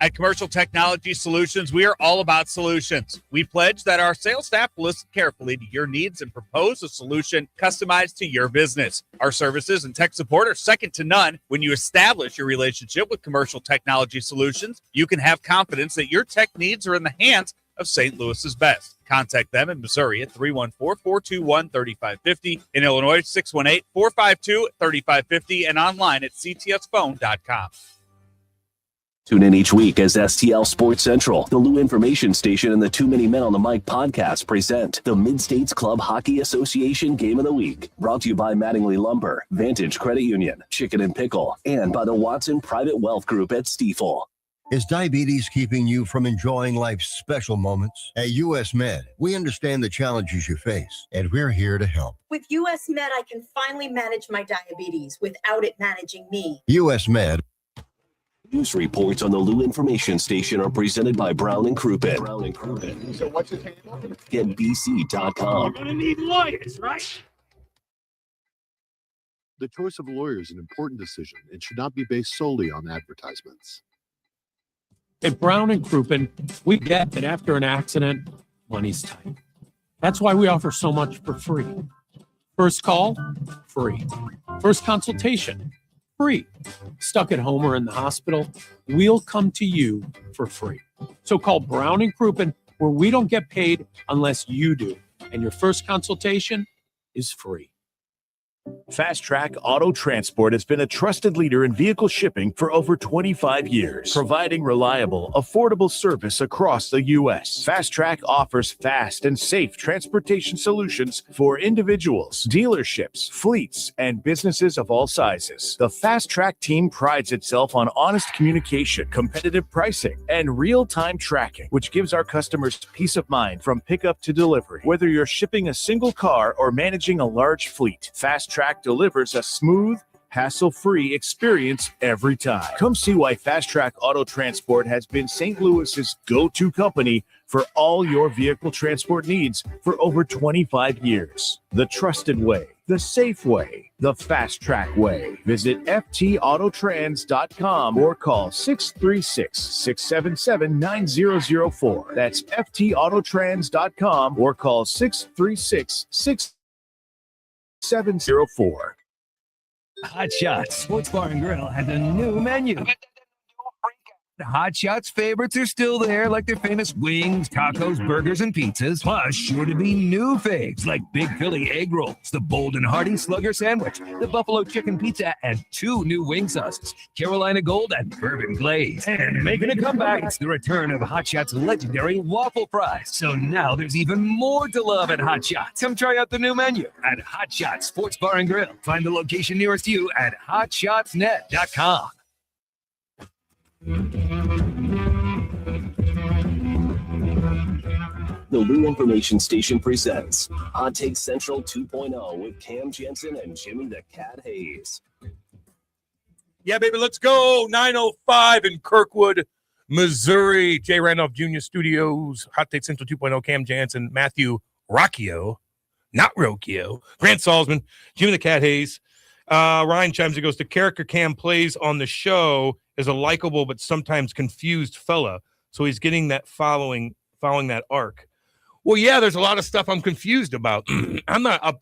At Commercial Technology Solutions, we are all about solutions. We pledge that our sales staff will listen carefully to your needs and propose a solution customized to your business. Our services and tech support are second to none. When you establish your relationship with Commercial Technology Solutions, you can have confidence that your tech needs are in the hands of St. Louis's best. Contact them in Missouri at 314-421-3550, in Illinois 618-452-3550, and online at ctsphone.com. Tune in each week as STL Sports Central, the Lou Information Station, and the Too Many Men on the Mic podcast present the Mid-States Club Hockey Association Game of the Week. Brought to you by Mattingly Lumber, Vantage Credit Union, Chicken and Pickle, and by the Watson Private Wealth Group at Stiefel. Is diabetes keeping you from enjoying life's special moments? At US Med, we understand the challenges you face, and we're here to help. With US Med, I can finally manage my diabetes without it managing me. US Med. News reports on the Lou Information Station are presented by Brown and Crouppen. So what's his handle? Get BC.com. You're gonna need lawyers, right? The choice of a lawyer is an important decision and should not be based solely on advertisements. At Brown and Crouppen, we get that after an accident, money's tight. That's why we offer so much for free. First call, free. First consultation, free. Stuck at home or in the hospital, we'll come to you for free. So call Brown and Crouppen, where we don't get paid unless you do. And your first consultation is free. Fast Track Auto Transport has been a trusted leader in vehicle shipping for over 25 years, providing reliable, affordable service across the U.S. Fast Track offers fast and safe transportation solutions for individuals, dealerships, fleets, and businesses of all sizes. The Fast Track team prides itself on honest communication, competitive pricing, and real-time tracking, which gives our customers peace of mind from pickup to delivery. Whether you're shipping a single car or managing a large fleet, Fast Track delivers a smooth, hassle-free experience every time. Come see why Fast Track Auto Transport has been St. Louis's go-to company for all your vehicle transport needs for over 25 years. The trusted way, the safe way, the Fast Track way. Visit ftautotrans.com or call 636-677-9004. That's ftautotrans.com or call 636-6704. Hot Shots Sports Bar and Grill has a new menu. Hot Shots favorites are still there, like their famous wings, tacos, burgers, and pizzas. Plus, sure to be new faves like Big Philly egg rolls, the Bold and Hearty Slugger sandwich, the Buffalo chicken pizza, and 2 new wing sauces, Carolina Gold and Bourbon Glaze. And making a comeback, it's the return of Hot Shots' legendary waffle fries. So now there's even more to love at Hot Shots. Come try out the new menu at Hot Shots Sports Bar and Grill. Find the location nearest you at hotshotsnet.com. The Lou Information Station presents Hot Take Central 2.0 with Cam Janssen and Jimmy the Cat Hayes. Yeah, baby, let's go. 9:05 in Kirkwood, Missouri. J. Randolph Jr. Studios. Hot Take Central 2.0. Cam Janssen, Matthew Rocchio, not Rocchio, Grant Salzman, Jimmy the Cat Hayes. Ryan chimes in, goes, the character Cam plays on the show is a likable but sometimes confused fella. So he's getting that following that arc. Well, yeah, there's a lot of stuff I'm confused about. I'm not up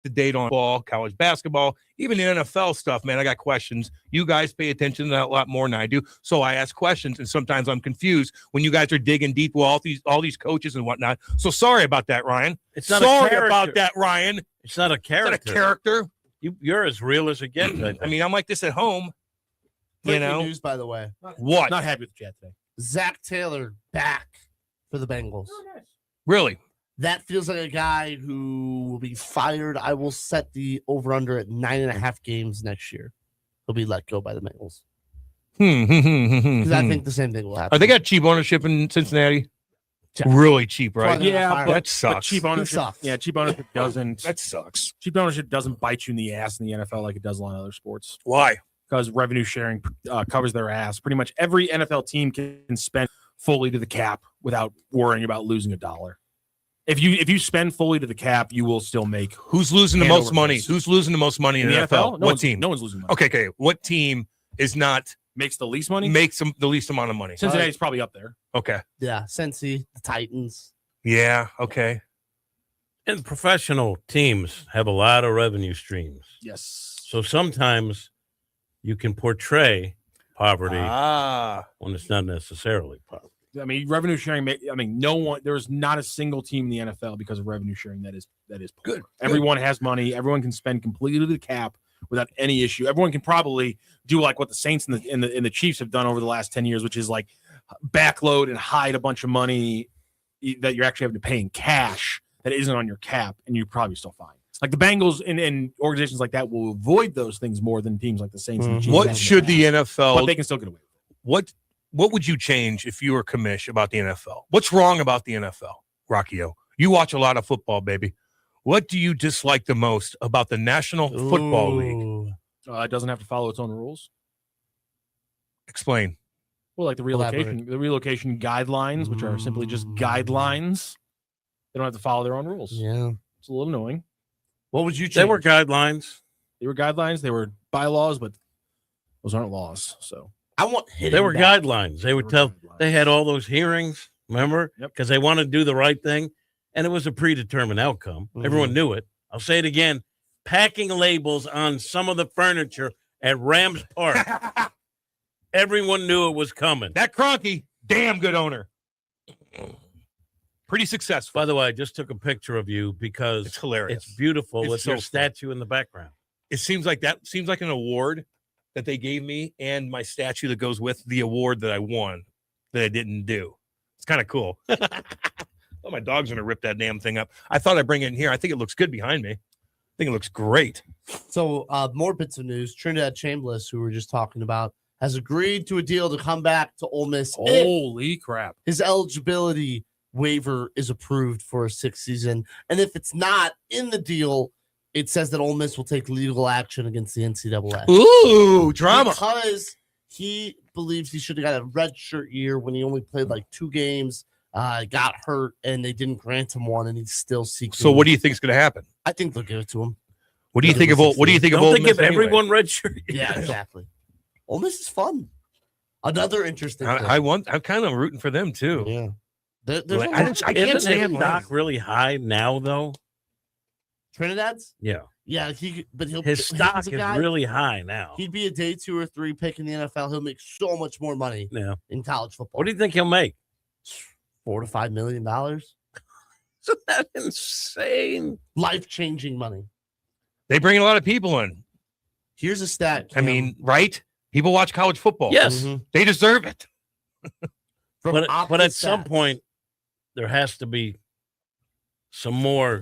to date on ball, college basketball, even the NFL stuff, man. I got questions. You guys pay attention to that a lot more than I do. So I ask questions, and sometimes I'm confused when you guys are digging deep with all these coaches and whatnot. So sorry about that, Ryan. It's not sorry about that, Ryan. It's not a character. It's not a character. You're as real as it gets. I mean, I'm like this at home. Breaking news, by the way. What? Not happy with the chat today. Zach Taylor back for the Bengals. Really? That feels like a guy who will be fired. I will set the over-under at 9.5 games next year. He'll be let go by the Bengals. Because I think the same thing will happen. They got cheap ownership in Cincinnati. Really cheap, right? Yeah, that sucks. But cheap ownership. Yeah, cheap ownership doesn't. That sucks. Cheap ownership doesn't bite you in the ass in the NFL like it does a lot of other sports. Why? Because revenue sharing covers their ass. Pretty much every NFL team can spend fully to the cap without worrying about losing a dollar. If you spend fully to the cap, you will still make. Who's losing the most money? Who's losing the most money in the NFL? No what team? No one's losing money. Okay. What team is not makes the least money? Makes the least amount of money. Cincinnati's probably up there. Okay. Yeah, Cincy, the Titans. Yeah. Okay. And professional teams have a lot of revenue streams. Yes. So sometimes you can portray poverty when it's not necessarily poverty. I mean, revenue sharing. I mean, no one. There's not a single team in the NFL because of revenue sharing that is poor. Good. Everyone has money. Everyone can spend completely to the cap without any issue. Everyone can probably do like what the Saints and the Chiefs have done over the last 10 years, which is like backload and hide a bunch of money that you're actually having to pay in cash that isn't on your cap, and you're probably still fine. Like the Bengals and organizations like that will avoid those things more than teams like the Saints and the Chiefs. What should the NFL? But they can still get away with it. What would you change if you were commish about the NFL? What's wrong about the NFL, Rocchio? You watch a lot of football, baby. What do you dislike the most about the National Football League? It doesn't have to follow its own rules. Explain. Well, like the relocation guidelines, which are simply just guidelines. They don't have to follow their own rules. Yeah. It's a little annoying. What would you change? They were guidelines. They were guidelines. They were bylaws, but those aren't laws. So I want They were guidelines. They would tell. They had all those hearings. Remember? Because they wanted to do the right thing, and it was a predetermined outcome. Everyone knew it. I'll say it again: packing labels on some of the furniture at Rams Park. Everyone knew it was coming. That Kroenke, damn good owner. Pretty successful. By the way, I just took a picture of you because it's hilarious. It's beautiful It's with so your fun. statue in the background. It seems like an award that they gave me and my statue that goes with the award that I won that I didn't do. It's kind of cool. Oh, my dog's going to rip that damn thing up. I thought I'd bring it in here. I think it looks good behind me. I think it looks great. So more bits of news. Trinidad Chambliss, who we were just talking about, has agreed to a deal to come back to Ole Miss. Holy crap. His eligibility waiver is approved for a 6th season. And if it's not in the deal, it says that Ole Miss will take legal action against the NCAA. Ooh, drama. Because he believes he should have got a red shirt year when he only played like 2 games, got hurt, and they didn't grant him one, and he's still seeking. So what do you think is going to happen? I think they'll give it to him. What do you think of Ole Miss? Don't they give everyone red shirt? Yeah, exactly. Ole Miss is fun. Another interesting thing. I'm kind of rooting for them too. Yeah. I can't stand Doc really high now though. Trinidad's? Yeah. Yeah, his stock is really high now. He'd be a day 2 or 3 pick in the NFL. He'll make so much more money in college football. What do you think he'll make? $4 to $5 million. Isn't that insane? Life-changing money. They bring a lot of people in. Here's a stat. I mean, right? People watch college football. Yes. They deserve it. But at some point, there has to be some more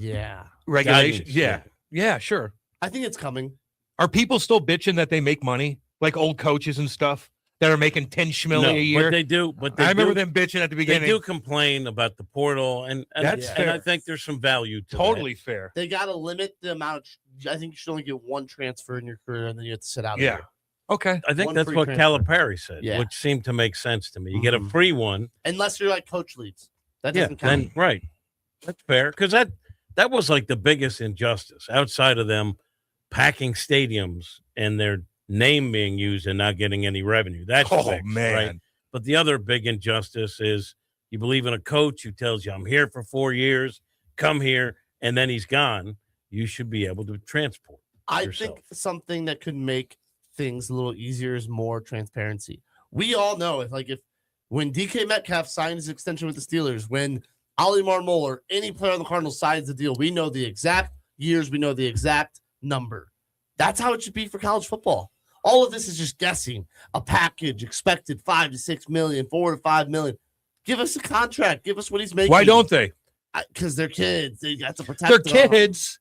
regulation. guidance. Yeah, sure. I think it's coming. Are people still bitching that they make money? Like old coaches and stuff that are making 10 schmilly a year? But they do. I remember them bitching at the beginning. They do complain about the portal, and That's and fair. I think there's some value to Totally that. fair. They got to limit the amount. I think you should only get 1 transfer in your career, and then you have to sit out. Yeah. Okay. I think One that's free what transfer. Calipari said, Yeah. which seemed to make sense to me. You get a free one. Unless you're like coach leads. That Yeah, doesn't count. then, right. That's fair. Because that was like the biggest injustice outside of them packing stadiums and their name being used and not getting any revenue. That's fixed, man. right? But the other big injustice is you believe in a coach who tells you, I'm here for 4 years, come here, and then he's gone. You should be able to transport yourself. think something that could make things a little easier is more transparency. We all know if when DK Metcalf signed his extension with the Steelers, when Ollie Marmol or any player on the Cardinals signs the deal, we know the exact years, we know the exact number. That's how it should be for college football. All of this is just guessing. A package expected 5 to 6 million, 4 to 5 million. Give us a contract. Give us what he's making. Why don't they? Because they're kids. They got to protect They're them. kids.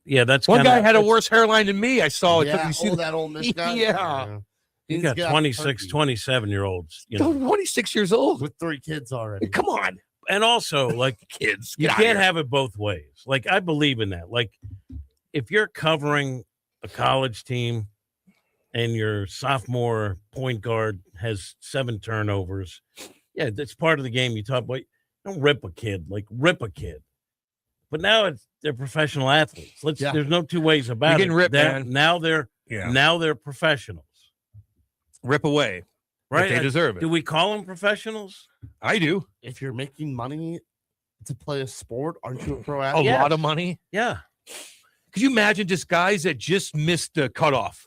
Yeah, that's One guy had a worse hairline than me. I saw it. Yeah, You see that Ole Miss guy. Yeah. You got 26, 27-year-olds. You know. 26 years old. With 3 kids already. Come on. And also, like, kids, you get out can't here. have it both ways. Like, I believe in that. Like, if you're covering a college team and your sophomore point guard has 7 turnovers, yeah, that's part of the game. You talk about, don't rip a kid, like rip a kid. But now they're professional athletes. There's no 2 ways about You're getting it. ripped, man. Now they're professionals. Rip away. Right? If they deserve it. Do we call them professionals? I do. If you're making money to play a sport, aren't you a pro A athlete? lot of money. Yeah. Could you imagine just guys that just missed the cutoff?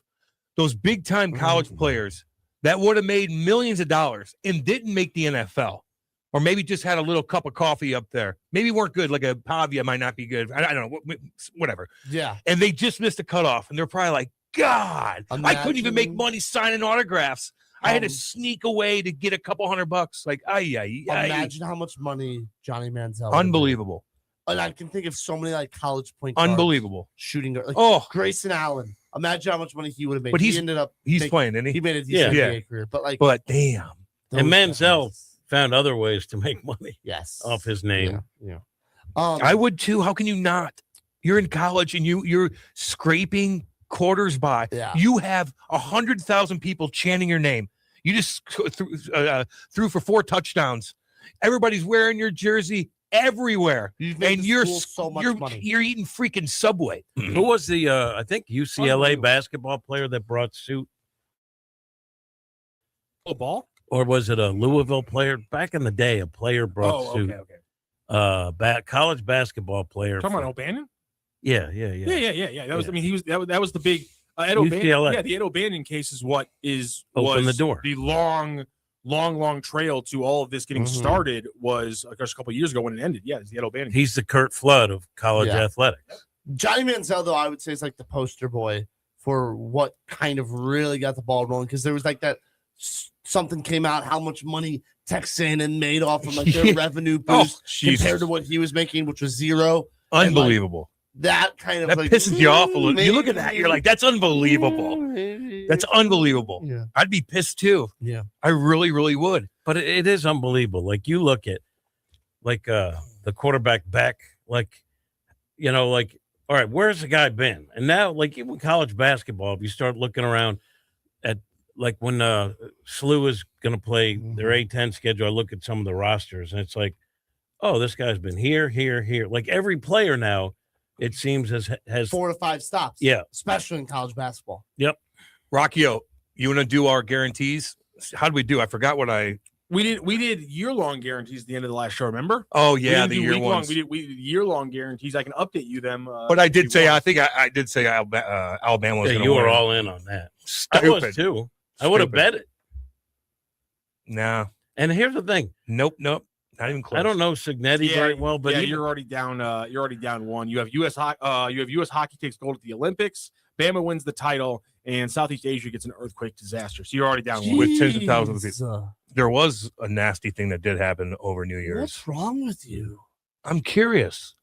Those big time college players that would have made millions of dollars and didn't make the NFL, or maybe just had a little cup of coffee up there. Maybe weren't good. Like a Pavia might not be good. I don't know. Whatever. Yeah. And they just missed the cutoff, and they're probably like, God, I couldn't even make money signing autographs. I had to sneak away to get a couple $100. Like, Imagine how much money Johnny Manziel. would make. Unbelievable. And I can think of so many like college point guards, Unbelievable. shooting guard, like Oh. Grayson Allen. Imagine how much money he would have made. But he ended up playing, isn't he? He made a decent Yeah. NBA career, but like, But damn. And those Manziel guys. found other ways to make money Yes. off his name. Yeah. I would too. How can you not? You're in college and you're scraping quarters by. Yeah. You have 100,000 people chanting your name. You just threw for 4 touchdowns. Everybody's wearing your jersey everywhere, You've made and the you're school so much money. you're eating freaking Subway. Who was the I think UCLA basketball player that brought suit? A ball? Or was it a Louisville player? Back in the day, a player brought suit. Okay. College basketball player. Talking about O'Bannon? Yeah. That was. I mean, that was the big Ed UCLA. O'Bannon. Yeah, the Ed O'Bannon case is what Open was the door. The long trail to all of this getting started was a couple of years ago when it ended. Yeah, it's the Ed O'Bannon. He's the Kurt Flood of college Yeah. athletics. Johnny Manziel, though, I would say is like the poster boy for what kind of really got the ball rolling, because there was like that something came out how much money Texan made off of like their revenue boost compared to what he was making, which was 0. Unbelievable. That kind of That like, pisses you off a little. You look at that, you're like, that's unbelievable. That's unbelievable. Yeah. I'd be pissed too. Yeah. I really, really would. But it is unbelievable. Like you look at like the quarterback back, like all right, where's the guy been? And now, like even college basketball, if you start looking around at like when SLU is going to play their A10 schedule, I look at some of the rosters, and it's like, oh, this guy's been here. Like every player now, it seems has 4 to 5 stops. Yeah, especially in college basketball. Yep. Rockio, you want to do our guarantees? How do we do? I forgot what we did year-long guarantees at the end of the last show, remember? Oh, yeah, the year long. ones. We did year-long guarantees. I can update you them. But I did say, I think I did say Alabama was going to win. You were all in on that. Stupid. I was too. I would have bet it. Nah. And here's the thing. Nope. Not even close. I don't know Signetti very well, but you're already down. You're already down one. You have U.S. hockey takes gold at the Olympics. Bama wins the title, and Southeast Asia gets an earthquake disaster. So you're already down one. With tens of thousands of people. There was a nasty thing that did happen over New Year's. What's wrong with you? I'm curious.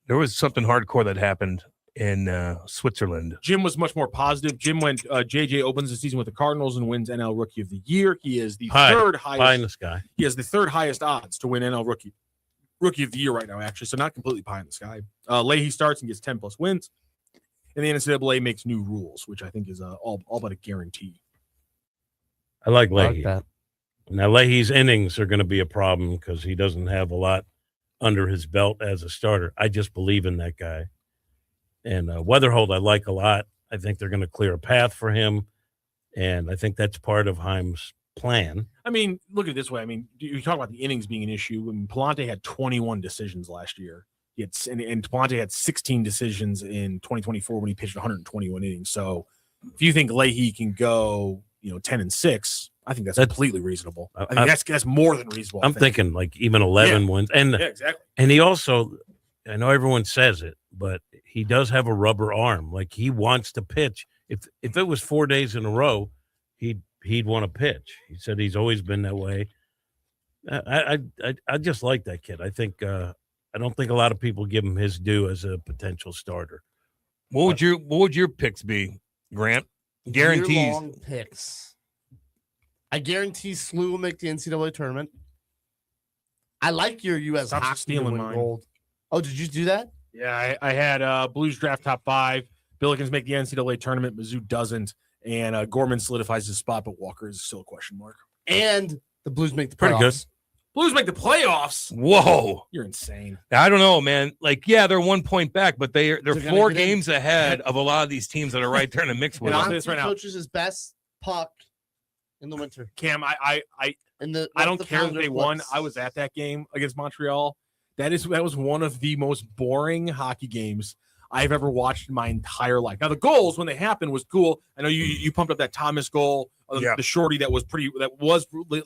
There was something hardcore that happened in Switzerland. Jim was much more positive. Jim went. JJ opens the season with the Cardinals and wins NL Rookie of the Year. He is the third highest. Pie in the sky. He has the third highest odds to win NL Rookie of the Year right now. Actually, so not completely pie in the sky. Leahy starts and gets 10+ wins, and the NCAA makes new rules, which I think is all but a guarantee. I like Leahy. I like that. Now Leahy's innings are going to be a problem because he doesn't have a lot under his belt as a starter. I just believe in that guy. And Weatherhold I like a lot. I think they're going to clear a path for him, and I think that's part of Heim's plan. I mean, look at it this way. I mean, you talk about the innings being an issue. I mean, Palante had 21 decisions last year. And Palante had 16 decisions in 2024 when he pitched 121 innings. So if you think Leahy can go, 10-6, I think that's completely reasonable. I think that's more than reasonable. I'm thinking like even 11 wins. And exactly. And he also, I know everyone says it, but he does have a rubber arm. Like he wants to pitch. If it was 4 days in a row, he'd want to pitch. He said he's always been that way. I just like that kid. I think I don't think a lot of people give him his due as a potential starter. What would your picks be, Grant? Guarantees. Year-long picks. I guarantee SLU will make the NCAA tournament. I like your U.S. Stop hockey stealing to win mine. gold. Oh, did you do that? Yeah, I had Blues draft top 5. Billikens make the NCAA tournament. Mizzou doesn't. And Gorman solidifies his spot, but Walker is still a question mark. And the Blues make the playoffs. Pretty good. Blues make the playoffs. Whoa. You're insane. I don't know, man. Like, yeah, they're 1 point back, but they're They're 4 games ahead of a lot of these teams that are right there in the mix with And I'll them. say this right now. Coaches his best puck in the winter. Cam, I don't care that they won. I was at that game against Montreal. That was one of the most boring hockey games I've ever watched in my entire life. Now the goals when they happened was cool. I know you pumped up that Thomas goal, the shorty that was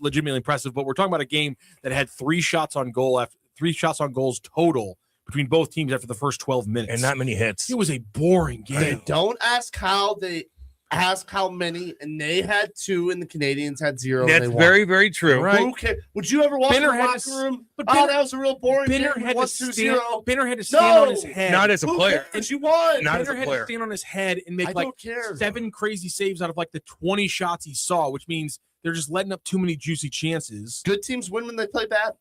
legitimately impressive. But we're talking about a game that had 3 shots on goals total between both teams after the first 12 minutes, and not many hits. It was a boring game. They don't ask how they ask how many, and they had 2, and the Canadians had 0. That's very, very true. Right. Who cares? Would you ever walk in the locker room? But that was a real boring game. Binner had to stand No! on his head. Not as a player. And you won. Not as a Binner had player. to stand on his head and make I like don't care. 7 crazy saves out of like the 20 shots he saw, which means they're just letting up too many juicy chances. Good teams win when they play bad.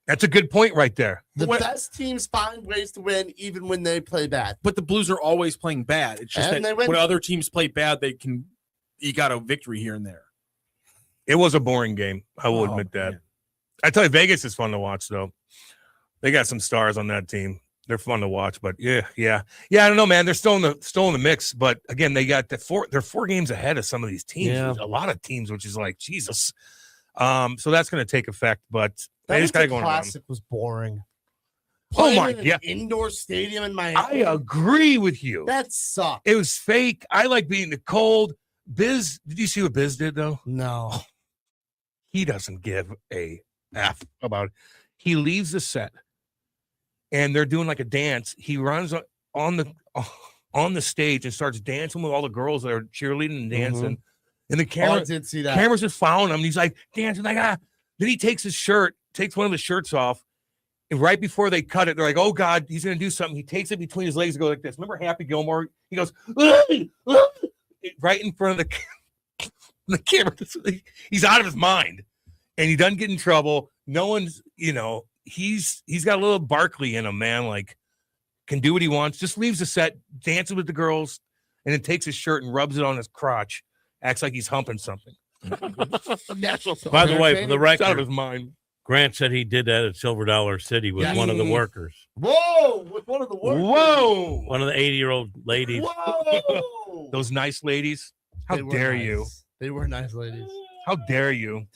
That's a good point right there. The best teams find ways to win even when they play bad. But the Blues are always playing bad. It's just And they that win. when other teams play bad, they can eke out a victory here and there. It was a boring game. I will admit that. Man. I tell you, Vegas is fun to watch, though. They got some stars on that team. They're fun to watch, but yeah. I don't know, man. They're still in the mix, but again, they got they're 4 games ahead of some of these teams. Yeah. A lot of teams, which is like Jesus. So that's going to take effect, but That they just got to go around. classic was boring. Oh my Playing in an God. indoor stadium in Miami. I agree with you. That sucked. It was fake. I like being in the cold. Biz, did you see what Biz did though? No. He doesn't give a F about it. He leaves the set and they're doing like a dance. He runs on the stage and starts dancing with all the girls that are cheerleading and dancing. And the camera, I did see that. camera's just following him. And he's like dancing like Then he takes takes one of his shirts off. And right before they cut it, they're like, oh God, he's gonna do something. He takes it between his legs and goes like this. Remember Happy Gilmore? He goes, right in front of the camera. He's out of his mind. And he doesn't get in trouble. No one's, he's got a little Barkley in him, man. Like, can do what he wants, just leaves the set, dances with the girls, and then takes his shirt and rubs it on his crotch, acts like he's humping something. By the way, for the record, out of his mind. Grant said he did that at Silver Dollar City with one of the workers. Whoa! With one of the workers. Whoa! One of the 80-year-old ladies. Whoa! Those nice ladies. How dare you? They were nice ladies. How dare you?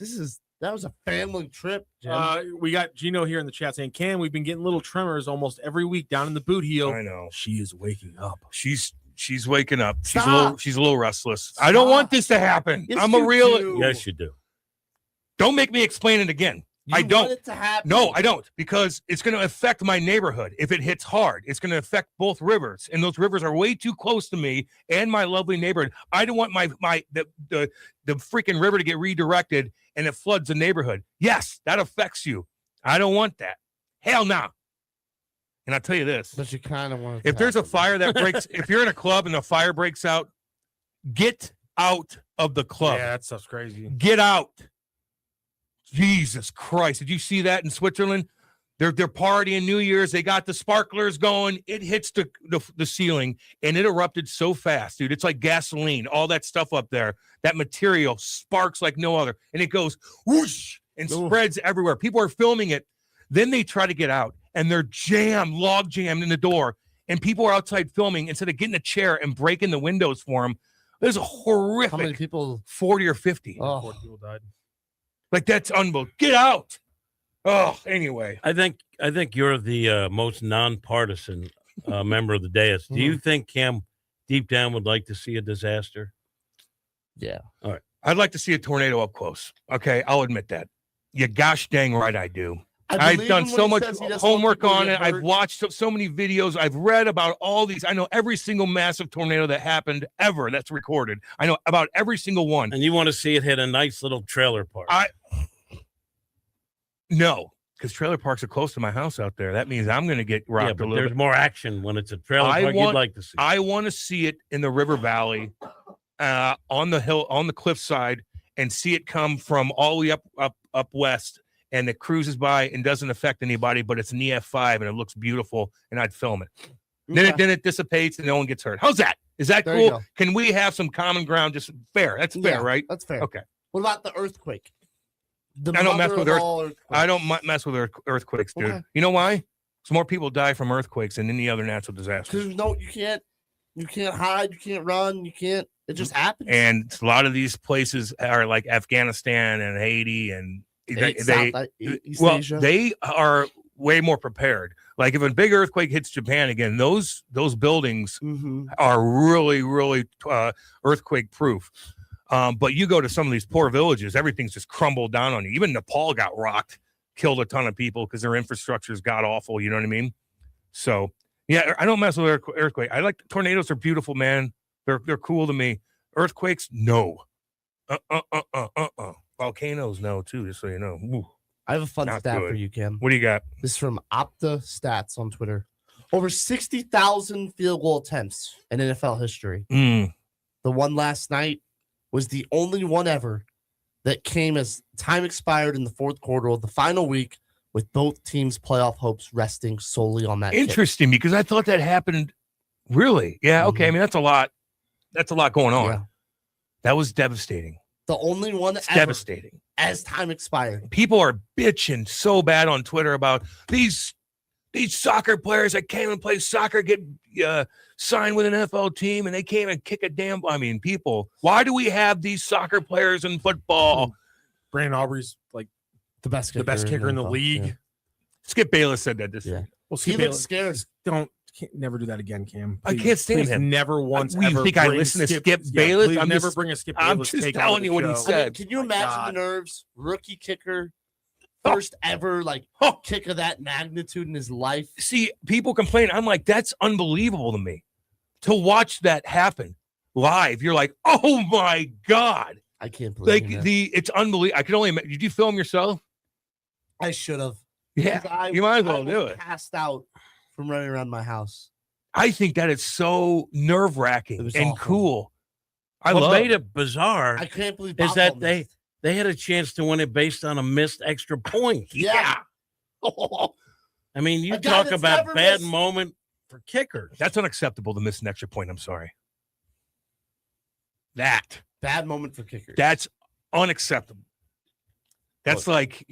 That was a family trip, Jim. We got Gino here in the chat saying, Cam, we've been getting little tremors almost every week down in the boot heel. I know. She is waking up. She's waking up. Stop. She's a little restless. I don't want this to happen. Yes, I'm a you real. do. Yes, you do. Don't make me explain it again. You I don't. want it to happen. No, I don't, because it's going to affect my neighborhood. If it hits hard, it's going to affect both rivers, and those rivers are way too close to me and my lovely neighborhood. I don't want the freaking river to get redirected and it floods the neighborhood. Yes, that affects you. I don't want that. Hell no. And I'll tell you this: But you kind of want it to if there's a happen. fire that breaks, if you're in a club and the fire breaks out, get out of the club. Yeah, that stuff's crazy. Get out. Jesus Christ. Did you see that in Switzerland? They're partying New Year's. They got the sparklers going. It hits the ceiling, and it erupted so fast, dude. It's like gasoline, all that stuff up there. That material sparks like no other, and it goes whoosh and spreads everywhere. People are filming it. Then they try to get out, and they're log jammed in the door, and people are outside filming instead of getting a chair and breaking the windows for them. There's a horrific How many people? 40 or 50. Oh. 4 people died. Like, that's unbelievable. Get out. Oh, anyway. I think you're the most nonpartisan member of the dais. Do you think Cam deep down would like to see a disaster? Yeah. All right. I'd like to see a tornado up close. Okay, I'll admit that. You gosh dang right I do. I've done so much homework on it. I've watched so many videos. I've read about all these. I know every single massive tornado that happened ever that's recorded. I know about every single one. And you want to see it hit a nice little trailer park. No, because trailer parks are close to my house out there. That means I'm going to get rocked but a little there's bit. more action when it's a trailer park you'd like to see. I want to see it in the river valley, on the hill, on the cliffside, and see it come from all the way up west, and it cruises by and doesn't affect anybody, but it's an EF5 and it looks beautiful, and I'd film it. Okay. Then it dissipates and no one gets hurt. How's that? Is that There you cool? go. Can we have some common ground? Just fair. That's fair, Yeah, right? That's fair. Okay. What about the earthquake? I don't mess with earthquakes. I don't mess with earthquakes, dude. Okay. You know why? So more people die from earthquakes than any other natural disaster. Because you can't hide, you can't run, you can't. It just happens. And a lot of these places are like Afghanistan and Haiti, and East well, Asia. they are way more prepared. Like if a big earthquake hits Japan again, those buildings are really, really earthquake proof. But you go to some of these poor villages, everything's just crumbled down on you. Even Nepal got rocked, killed a ton of people because their infrastructure is god awful. You know what I mean? So yeah, I don't mess with earthquake. I like tornadoes are beautiful, man. They're cool to me. Earthquakes, no. Volcanoes, no, too. Just so you know. Ooh, I have a fun not stat good. for you, Cam. What do you got? This is from Opta Stats on Twitter. Over 60,000 field goal attempts in NFL history. Mm. The one last night was the only one ever that came as time expired in the fourth quarter of the final week, with both teams' playoff hopes resting solely on that. Interesting, because I thought that happened. Really? Yeah. Okay. I mean, that's a lot. That's a lot going on. Yeah. That was devastating. The only one It's ever devastating. as time expired. People are bitching so bad on Twitter about these soccer players that came and play soccer get signed with an NFL team, and they came and kick a damn. I mean, people. Why do we have these soccer players in football? Brandon Aubrey's like the best kicker in the NFL, league. yeah. Skip Bayless said that this year. Well, He Skip looks Bayless, scared. Never do that again, Cam. I can't stand please him. Never once You ever. think I bring listen to Skip Bayless? Please I'm never just- bring a Skip I'm Bayless. just take telling on the you what he show. said. I mean, can you imagine God. the nerves? Rookie kicker, first ever kick of that magnitude in his life. See, people complain. I'm like, that's unbelievable to me. To watch that happen live, you're like, oh my God. I can't believe Like it. it's unbelievable. I can only imagine. Did you film yourself? I should have. Yeah, you might as well do it. Passed out from running around my house. I think that is so nerve wracking was and awful. cool. I what love made it bizarre I can't believe is Bob that Hall they missed. they had a chance to win it based on a missed extra point. Yeah. I mean, you A guy talk that's about never bad missed. moment for kickers. That's unacceptable to miss an extra point. I'm sorry. That. Bad moment for kickers. That's unacceptable. That's like,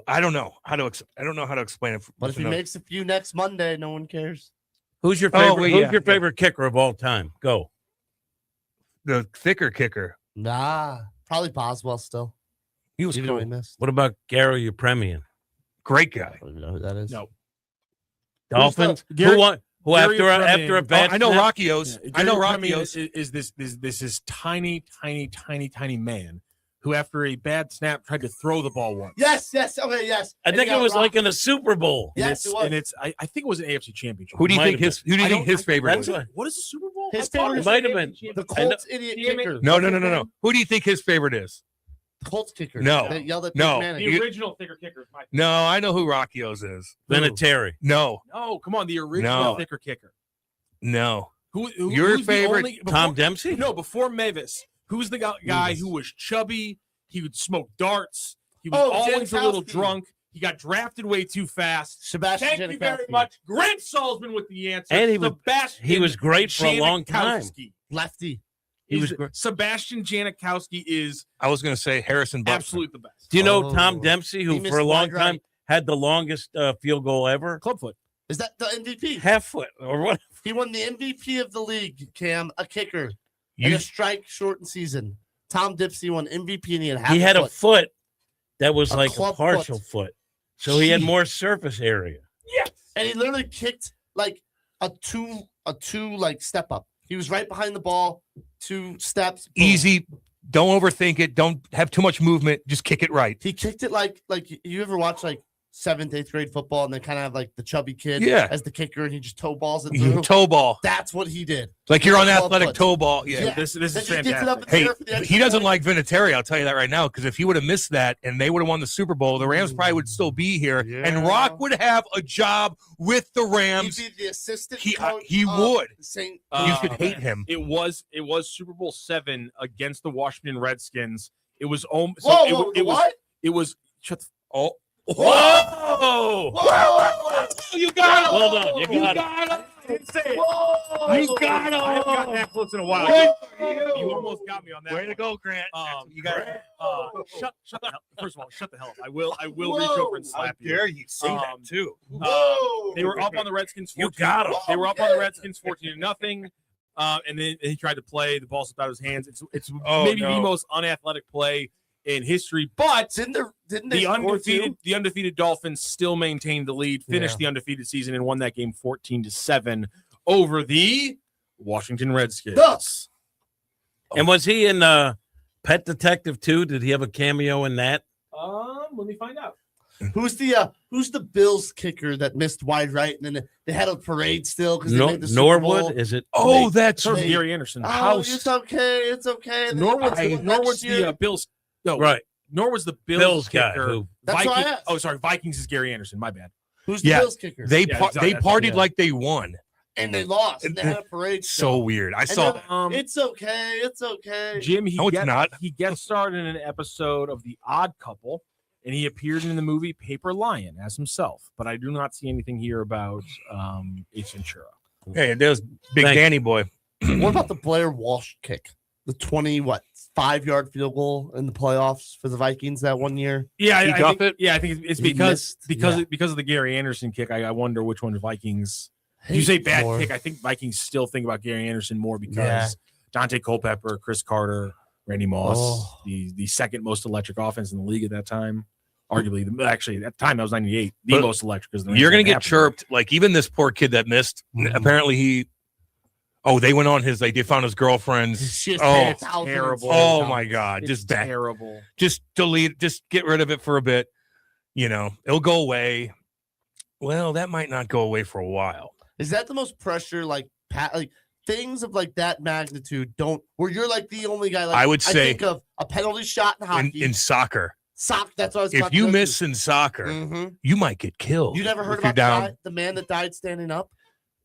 I don't know how to explain it. But if he makes a few next Monday, no one cares. Who's your favorite? Who's your favorite kicker of all time? Go. The thicker kicker. Nah, probably Boswell still. He was cool. What about Gary Upremian? Great guy. I don't even know who that is. No. Dolphins. Gary- Who after a bad I know snap? Rocchios. Yeah, I know Gary Upremian Rocchios. is this tiny man who, after a bad snap, tried to throw the ball once. Yes. Okay, yes. I think it was like in a Super Bowl. Yes, it was. And it's I think it was an AFC Championship. Who do you Might think have his? Who do you think his favorite is? What is the Super Bowl? His I thought favorite it might have been the Colts idiot kicker. No. Who do you think his favorite is? The Colts kicker. No. That yelled at No. Peyton Manning. The original thicker kicker is my No, I know who Rocchios is. Vinatieri. No. No, come on, the original No. thicker kicker. No. who's Your the favorite? only- Tom Dempsey? No, before Mavis. Who's the guy who was chubby? He would smoke darts. He was always a little Jankowski. drunk. He got drafted way too fast. Sebastian Thank you very Janikowski. much. Grant Salzman with the answer. And Sebastian he was great for a long time. Janikowski. Lefty. He was He's- great. Sebastian Janikowski is I was going to say Harrison Butler. absolutely the best. Do you know Oh. Tom Dempsey, He who missed for a long wide right. time had the longest field goal ever? Clubfoot. Is that the MVP? Half foot or what? He won the MVP of the league, Cam, a kicker, in You- a strike shortened season. Tom Dempsey won MVP and he had half He had a foot. foot that was A like a club partial foot. foot. So he had Jeez. more surface area. And he literally kicked like a two like step up. He was right behind the ball, 2 steps. boom. Easy. Don't overthink it. Don't have too much movement. Just kick it right. He kicked it like you ever watch like 7th, 8th grade football and they kind of have like the chubby kid Yeah. as the kicker and he just toe balls it You through. toe ball. That's what he did. Like you're on Club athletic foot. toe ball. Yeah. This Then is just gets it up fantastic. in the Hey, air for the extra he doesn't point. like Vinatieri. I'll tell you that right now. Because if he would have missed that and they would have won the Super Bowl, the Rams probably would still be here, and Yeah. Rock would have a job with the He'd Rams. be the assistant He coach he of would. the Saint. You should hate him. It was Super Bowl 7 against the Washington Redskins. It was so Whoa, it was what? it was shut the Oh. Whoa! You got it! Hold on, you got it. it! I didn't say it. Whoa! You got it! I haven't gotten that close in a while. You almost got me on that. Way to one. go, Grant. You got it. Shut the hell. First of all, shut the hell up. I will reach over and slap you. you say that too? They were up on the Redskins. 14, You got 'em. They were up on the Redskins 14-0. And then he tried to play. The ball slipped out of his hands. It's maybe the most unathletic play in history. But Didn't they the score two? undefeated Dolphins still maintained the lead, finished the undefeated season, and won that game 14-7 over the Washington Redskins. Thus. And was he in Pet Detective 2? Did he have a cameo in that? Let me find out. Who's the Bills kicker that missed wide right and then they had a parade still because they made the Super Bowl? Norwood? Is it? Oh, that's Sorry, Hey. Gary Anderson. Oh, House. it's okay. It's okay. And then Norwood's they won Norwood's next year. the Bills. No, Right. Norwood's the Bills, Bills guy kicker. who- That's what I Vikings. asked. Oh, sorry. Vikings is Gary Anderson. My bad. Who's the Yeah. Bills kicker? They Yeah, they exactly. partied Yeah. like they won. and they lost. And they had a parade. So still. weird. I And saw. then, it's okay. It's okay. Jim, No, it's not. He guest starred in an episode of The Odd Couple, and he appeared in the movie Paper Lion as himself. But I do not see anything here about Ace Ventura. Hey, there's Big Thank- Danny boy. What about the Blair Walsh kick? The 5-yard field goal in the playoffs for the Vikings that one year. Yeah, He I got think, it? yeah, I think it's He because missed, because of the Gary Anderson kick. I wonder which one Vikings. You say bad kick. I think Vikings still think about Gary Anderson more because Yeah. Dante Culpepper, Chris Carter, Randy Moss, Oh. the second most electric offense in the league at that time. Arguably, actually, at the time that was 98, the But most electric. Because You're gonna get chirped. Like even this poor kid that missed. Apparently he. Oh, they went on his. They found his girlfriend's. Just Oh, terrible. oh my God! It's Just bad. terrible. Just delete. Just get rid of it for a bit. You know, it'll go away. Well, that might not go away for a while. Is that the most pressure? Like things of like that magnitude don't. Where you're like the only guy. Like I would say- think of a penalty shot in hockey. In soccer, That's what I was about if to you go miss to. in soccer, Mhm. you might get killed. You never heard if you're about the man that died standing up,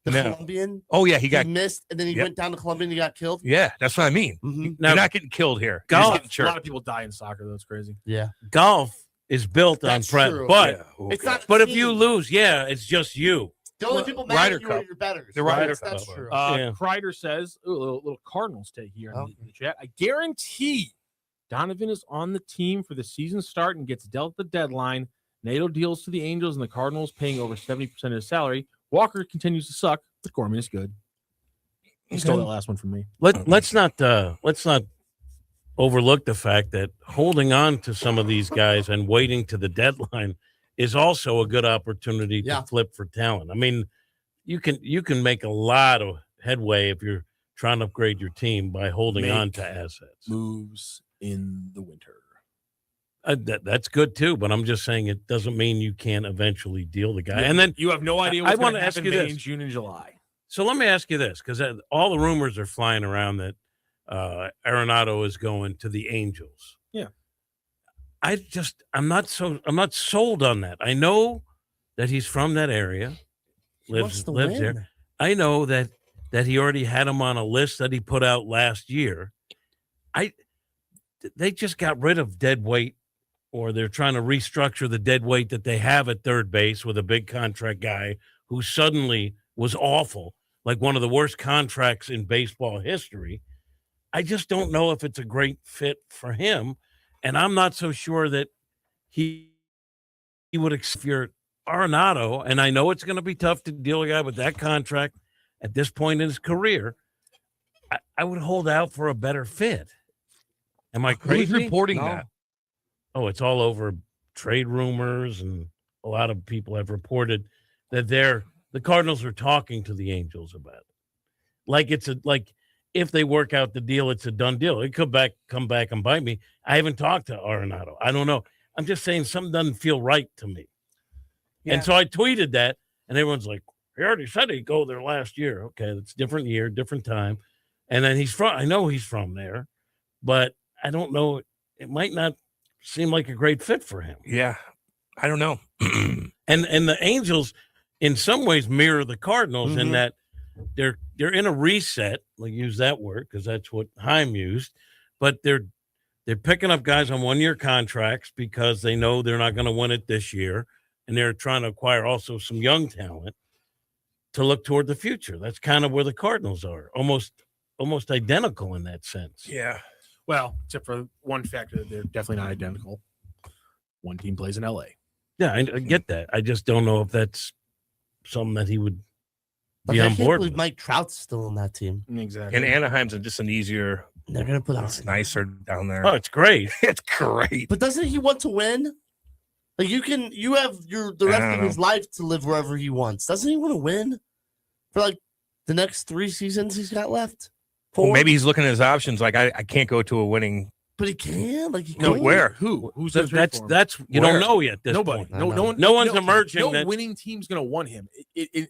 the No. Colombian. Oh yeah, he He got. missed, and then he Yep. went down to Colombia and he got killed. Yeah, that's what I mean. Mhm. Now, You're not getting killed here. You're Golf. just getting A lot chirped. of people die in soccer. That's crazy. Yeah, golf is built That's on press, true. but Yeah, it's okay. not. but if you team. lose, yeah, it's just you. The only people mad at you are your betters. The Ryder Cup. That's true. Kreider says, a little Cardinals take here in the chat. I guarantee Donovan is on the team for the season start and gets dealt at the deadline. NATO deals to the Angels and the Cardinals, paying over 70% of his salary. Walker continues to suck, but Gorman is good. He stole that last one from me. Let's not overlook the fact that holding on to some of these guys and waiting to the deadline is also a good opportunity to flip for talent. I mean, you can make a lot of headway if you're trying to upgrade your team by holding on to assets. Moves in the winter. That's good too, but I'm just saying it doesn't mean you can't eventually deal the guy. And then you have no idea what's going to happen in June and July. So let me ask you this, because all the rumors are flying around that Arenado is going to the Angels. Yeah. I'm not sold on that. I know that he's from that area, lives there. I know that he already had him on a list that he put out last year. They just got rid of dead weight, or they're trying to restructure the dead weight that they have at third base with a big contract guy who suddenly was awful, like one of the worst contracts in baseball history. I just don't know if it's a great fit for him, and I'm not so sure that he would accept your Arenado, and I know it's going to be tough to deal with a guy with that contract at this point in his career. I would hold out for a better fit. Am I crazy? Who's reporting that? Oh, it's all over trade rumors, and a lot of people have reported that the Cardinals are talking to the Angels about it. Like if they work out the deal, it's a done deal. It could come back and bite me. I haven't talked to Arenado. I don't know. I'm just saying something doesn't feel right to me. Yeah. And so I tweeted that, and everyone's like, he already said he'd go there last year. Okay, that's different year, different time. And then I know he's from there, but I don't know. It might not seem like a great fit for him. Yeah, I don't know. and the Angels, in some ways, mirror the Cardinals in that they're in a reset. Like, use that word because that's what Heim used. But they're picking up guys on 1-year contracts because they know they're not going to win it this year, and they're trying to acquire also some young talent to look toward the future. That's kind of where the Cardinals are, almost identical in that sense. Yeah. Well, except for one factor, they're definitely not identical. One team plays in L.A. Yeah, I get that. I just don't know if that's something that he would be on board with. Mike Trout's still on that team. Exactly. And Anaheim's just an easier. They're gonna put it's nicer down there. Oh, it's great. It's great. But doesn't he want to win? Like you have the rest of his life to live wherever he wants. Doesn't he want to win for like the next 3 seasons he's got left? 4? Well, maybe he's looking at his options. Like I can't go to a winning. But he can. Like he no, could. where? Who's that's you don't know yet. This Nobody. point. No one's emerging. No winning team's going to want him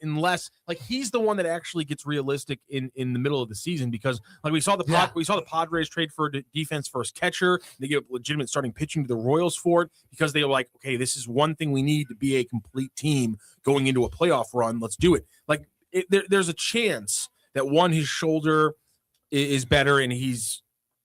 unless like he's the one that actually gets realistic in the middle of the season because like we saw the Padres trade for a defense first catcher. They give legitimate starting pitching to the Royals for it because they were like, okay, this is one thing we need to be a complete team going into a playoff run. Let's do it. Like there's a chance that his shoulder is better and he's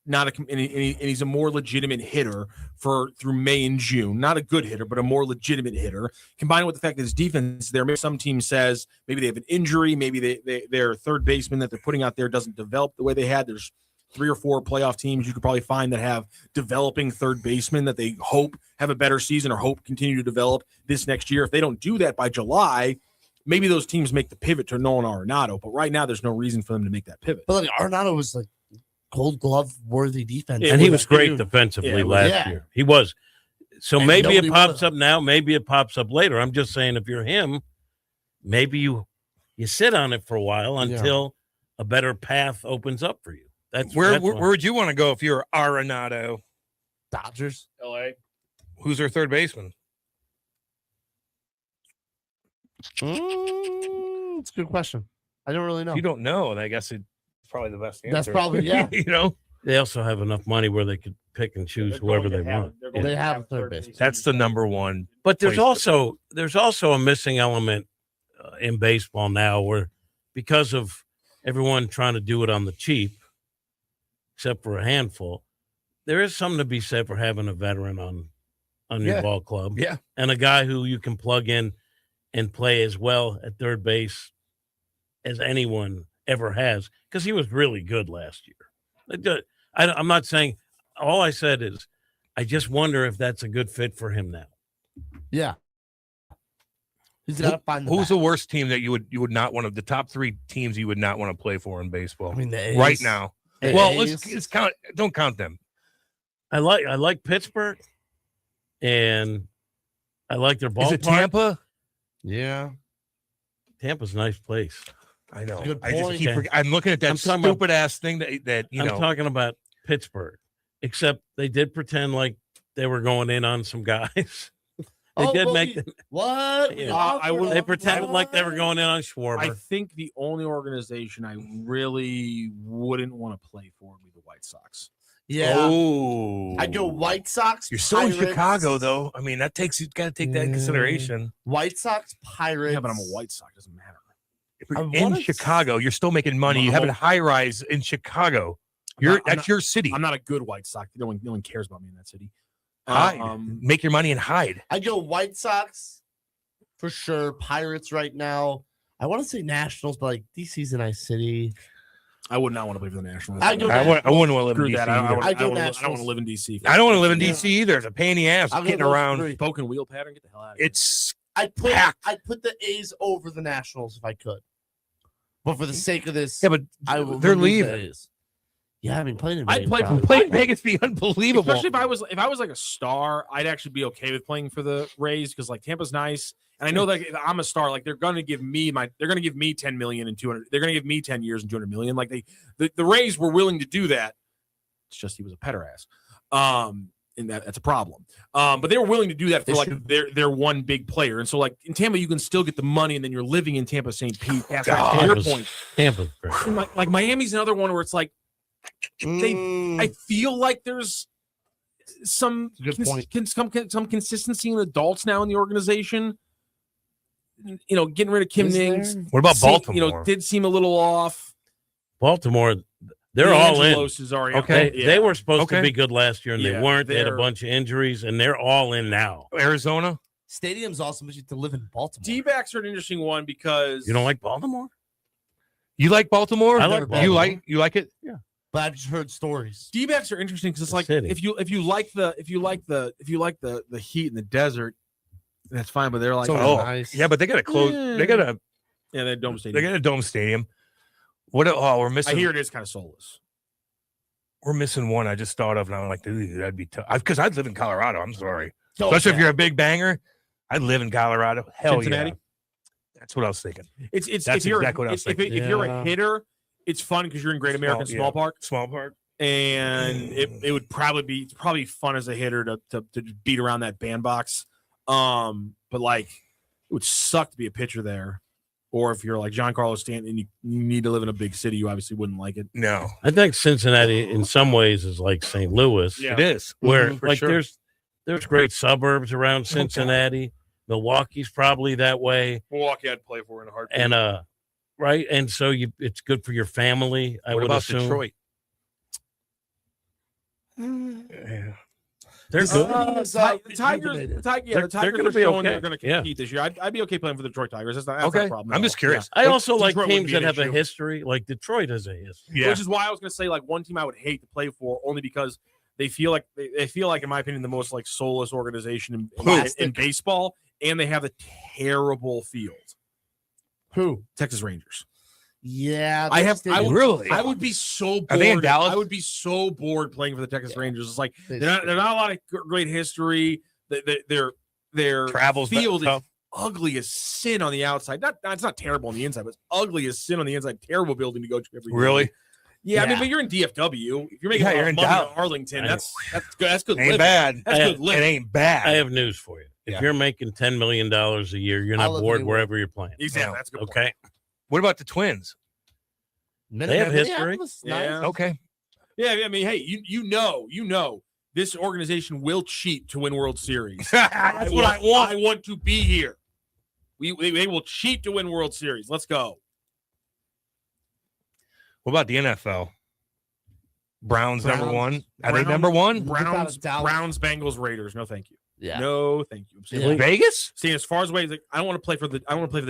not and he's a more legitimate hitter through May and June. Not a good hitter, but a more legitimate hitter. Combined with the fact that his defense there, maybe some team says maybe they have an injury, maybe their third baseman that they're putting out there doesn't develop the way they had. There's 3 or 4 playoff teams you could probably find that have developing third basemen that they hope have a better season or hope continue to develop this next year. If they don't do that by July, maybe those teams make the pivot to Nolan Arenado. But right now, there's no reason for them to make that pivot. But like Arenado was like Gold Glove worthy defense. And he was great defensively last year. He was. So and maybe it pops up now, maybe it pops up later. I'm just saying if you're him, maybe you sit on it for a while until a better path opens up for you. Where would you want to go if you're Arenado? Dodgers. LA. Who's their third baseman? It's a good question. I don't really know. If you don't know, I guess it's probably the best answer. That's probably you know. They also have enough money where they could pick and choose whoever they want. They have a third base. That's the number one. But there's also a missing element in baseball now where because of everyone trying to do it on the cheap, except for a handful, there is something to be said for having a veteran on your ball club. Yeah. And a guy who you can plug in and play as well at third base as anyone ever has, because he was really good last year. I'm not saying, all I said is I just wonder if that's a good fit for him now. Yeah. He's got to find who's the worst team that you would not want to, the top 3 teams you would not want to play for in baseball? I mean, the A's. Right now. The Well, A's. let's count, don't count them. I like Pittsburgh, and I like their ballpark. Is it Tampa? Yeah. Tampa's a nice place. I know. Good I just point. keep I'm looking at that stupid ass thing that you I'm know. talking about Pittsburgh, except they did pretend like they were going in on some guys. They did make them. What? Yeah. They pretended like they were going in on Schwarber. I think the only organization I really wouldn't want to play for would be the White Sox. Yeah. Oh, I'd go White Sox. You're still in Pirates. Chicago, though. I mean, that takes you got to take that in consideration. White Sox, Pirates. Yeah, but I'm a White Sox. Doesn't matter. If you're in Chicago, you're still making money. You have a high rise in Chicago. That's your city. I'm not a good White Sox. No one cares about me in that city. Hide. Make your money and hide. I'd go White Sox for sure. Pirates right now. I want to say Nationals, but like DC's a nice city. I would not want to play for the Nationals. I wouldn't want to live in Screw DC. that. I don't want Nationals. to live in DC. I don't want to live in DC either. It's a pain in the ass I'll go getting those around. three. Spoken wheel pattern. Get the hell out of here. It's I'd put the A's over the Nationals if I could. But for the sake of this, yeah, but they're leaving. Yeah, I mean, playing in I'd Vegas. Playing in Vegas be unbelievable. Especially if I was like a star, I'd actually be okay with playing for the Rays because like Tampa's nice, and I know that if I'm a star, like they're going to give me 10 million and 200. They're going to give me 10 years and 200 million. Like the Rays were willing to do that. It's just he was a petter ass, and that's a problem. But they were willing to do that for like their one big player, and so like in Tampa you can still get the money, and then you're living in Tampa, St. Pete. To your point, Tampa's great. like Miami's another one where it's like. I feel like there's some some consistency in adults now in the organization. You know, getting rid of Kim Nix. What about Baltimore? You know, did seem a little off. Baltimore, they're all in. Is already Okay, they were supposed to be good last year, and they Yeah, weren't. They had a bunch of injuries, and they're all in now. Arizona Stadium's awesome, but you have to live in Baltimore. D-backs are an interesting one because You don't like Baltimore? You like Baltimore? I like Baltimore. You like it? Yeah. But I've just heard stories. D-backs are interesting because it's like city. if you like the heat in the desert, that's fine. But they're like, Nice. Yeah, but they got to close. They got to. yeah, that dome stadium. They got a dome stadium. What? Oh, we're missing. I hear it is kind of soulless. We're missing one. I just thought of, and I'm like, dude, that'd be tough. Because I'd live in Colorado. I'm sorry, especially if you're a big banger. I'd live in Colorado. Hell Cincinnati? yeah. That's what I was thinking. That's exactly what I was thinking. If you're a hitter, it's fun because you're in Great American Small Park. Small Park. And it would probably be fun as a hitter to beat around that bandbox. But like it would suck to be a pitcher there. Or if you're like Giancarlo Stanton and you need to live in a big city, you obviously wouldn't like it. No. I think Cincinnati, in some ways, is like St. Louis. Yeah. It is. Where For like sure. there's great suburbs around Cincinnati. Milwaukee's probably that way. Milwaukee I'd play for in a heartbeat. And right, and so it's good for your family. I What would about assume. Detroit? Yeah. They're good. The Tigers They're gonna are be showing okay. they're going to compete this year. I'd be okay playing for the Detroit Tigers. That's not Okay. a problem. I'm just curious. I also like Detroit wouldn't teams be an that have a issue. history. Like Detroit has a history. Yeah. Which is why I was going to say like one team I would hate to play for only because they feel like in my opinion the most like soulless organization in baseball, and they have a terrible field. Who? Texas Rangers. Yeah, I would be so bored. Are they in Dallas? I would be so bored playing for the Texas Rangers. It's like they're not a lot of great history. Their Travels field is tough. ugly as sin on the outside. It's not terrible on the inside, but it's ugly as sin on the inside. Terrible building to go to every Really? day. Yeah, I mean, but you're in DFW. If you're making Yeah, you're in money Dallas. in Arlington, that's good. That's good. Ain't living. bad. That's good It living. ain't bad. I have news for you. If you're making $10 million a year, you're I not live bored anywhere. wherever you're playing. Exactly. That's a good. Okay. What about the Twins? They have history. Minneapolis, nice. Yeah. Okay. Yeah, I mean, hey, you know, this organization will cheat to win World Series. That's what I want. I want to be here. They will cheat to win World Series. Let's go. What about the NFL? Browns number one. Are they Browns- number one? Browns, Without a doubt. Browns, Bengals, Raiders. No, thank you. Yeah. No, thank you. I'm saying Vegas? Staying as far as away. Like, I don't want to play for the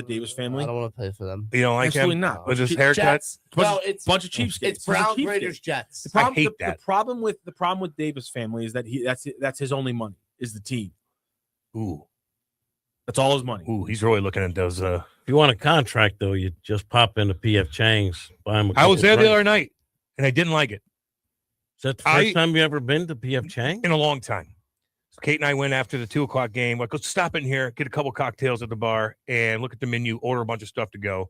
Davis family. I don't want to play for them. You don't like Absolutely him? not. With his Cheap haircut? Jets. No, Bunch it's bunch of cheapskates. It's Browns, Cheapskate. Raiders, Jets. The problem, I hate that. The problem with Davis family is that that's his only money is the team. Ooh. That's all his money. Ooh, he's really looking at those. If you want a contract, though, you just pop into P.F. Chang's, buy him a I was couple there the drinks. other night, and I didn't like it. Is that the first time you ever been to P.F. Chang? In a long time. So Kate and I went after the 2:00 game. Like, let's stop in here, get a couple cocktails at the bar, and look at the menu, order a bunch of stuff to go.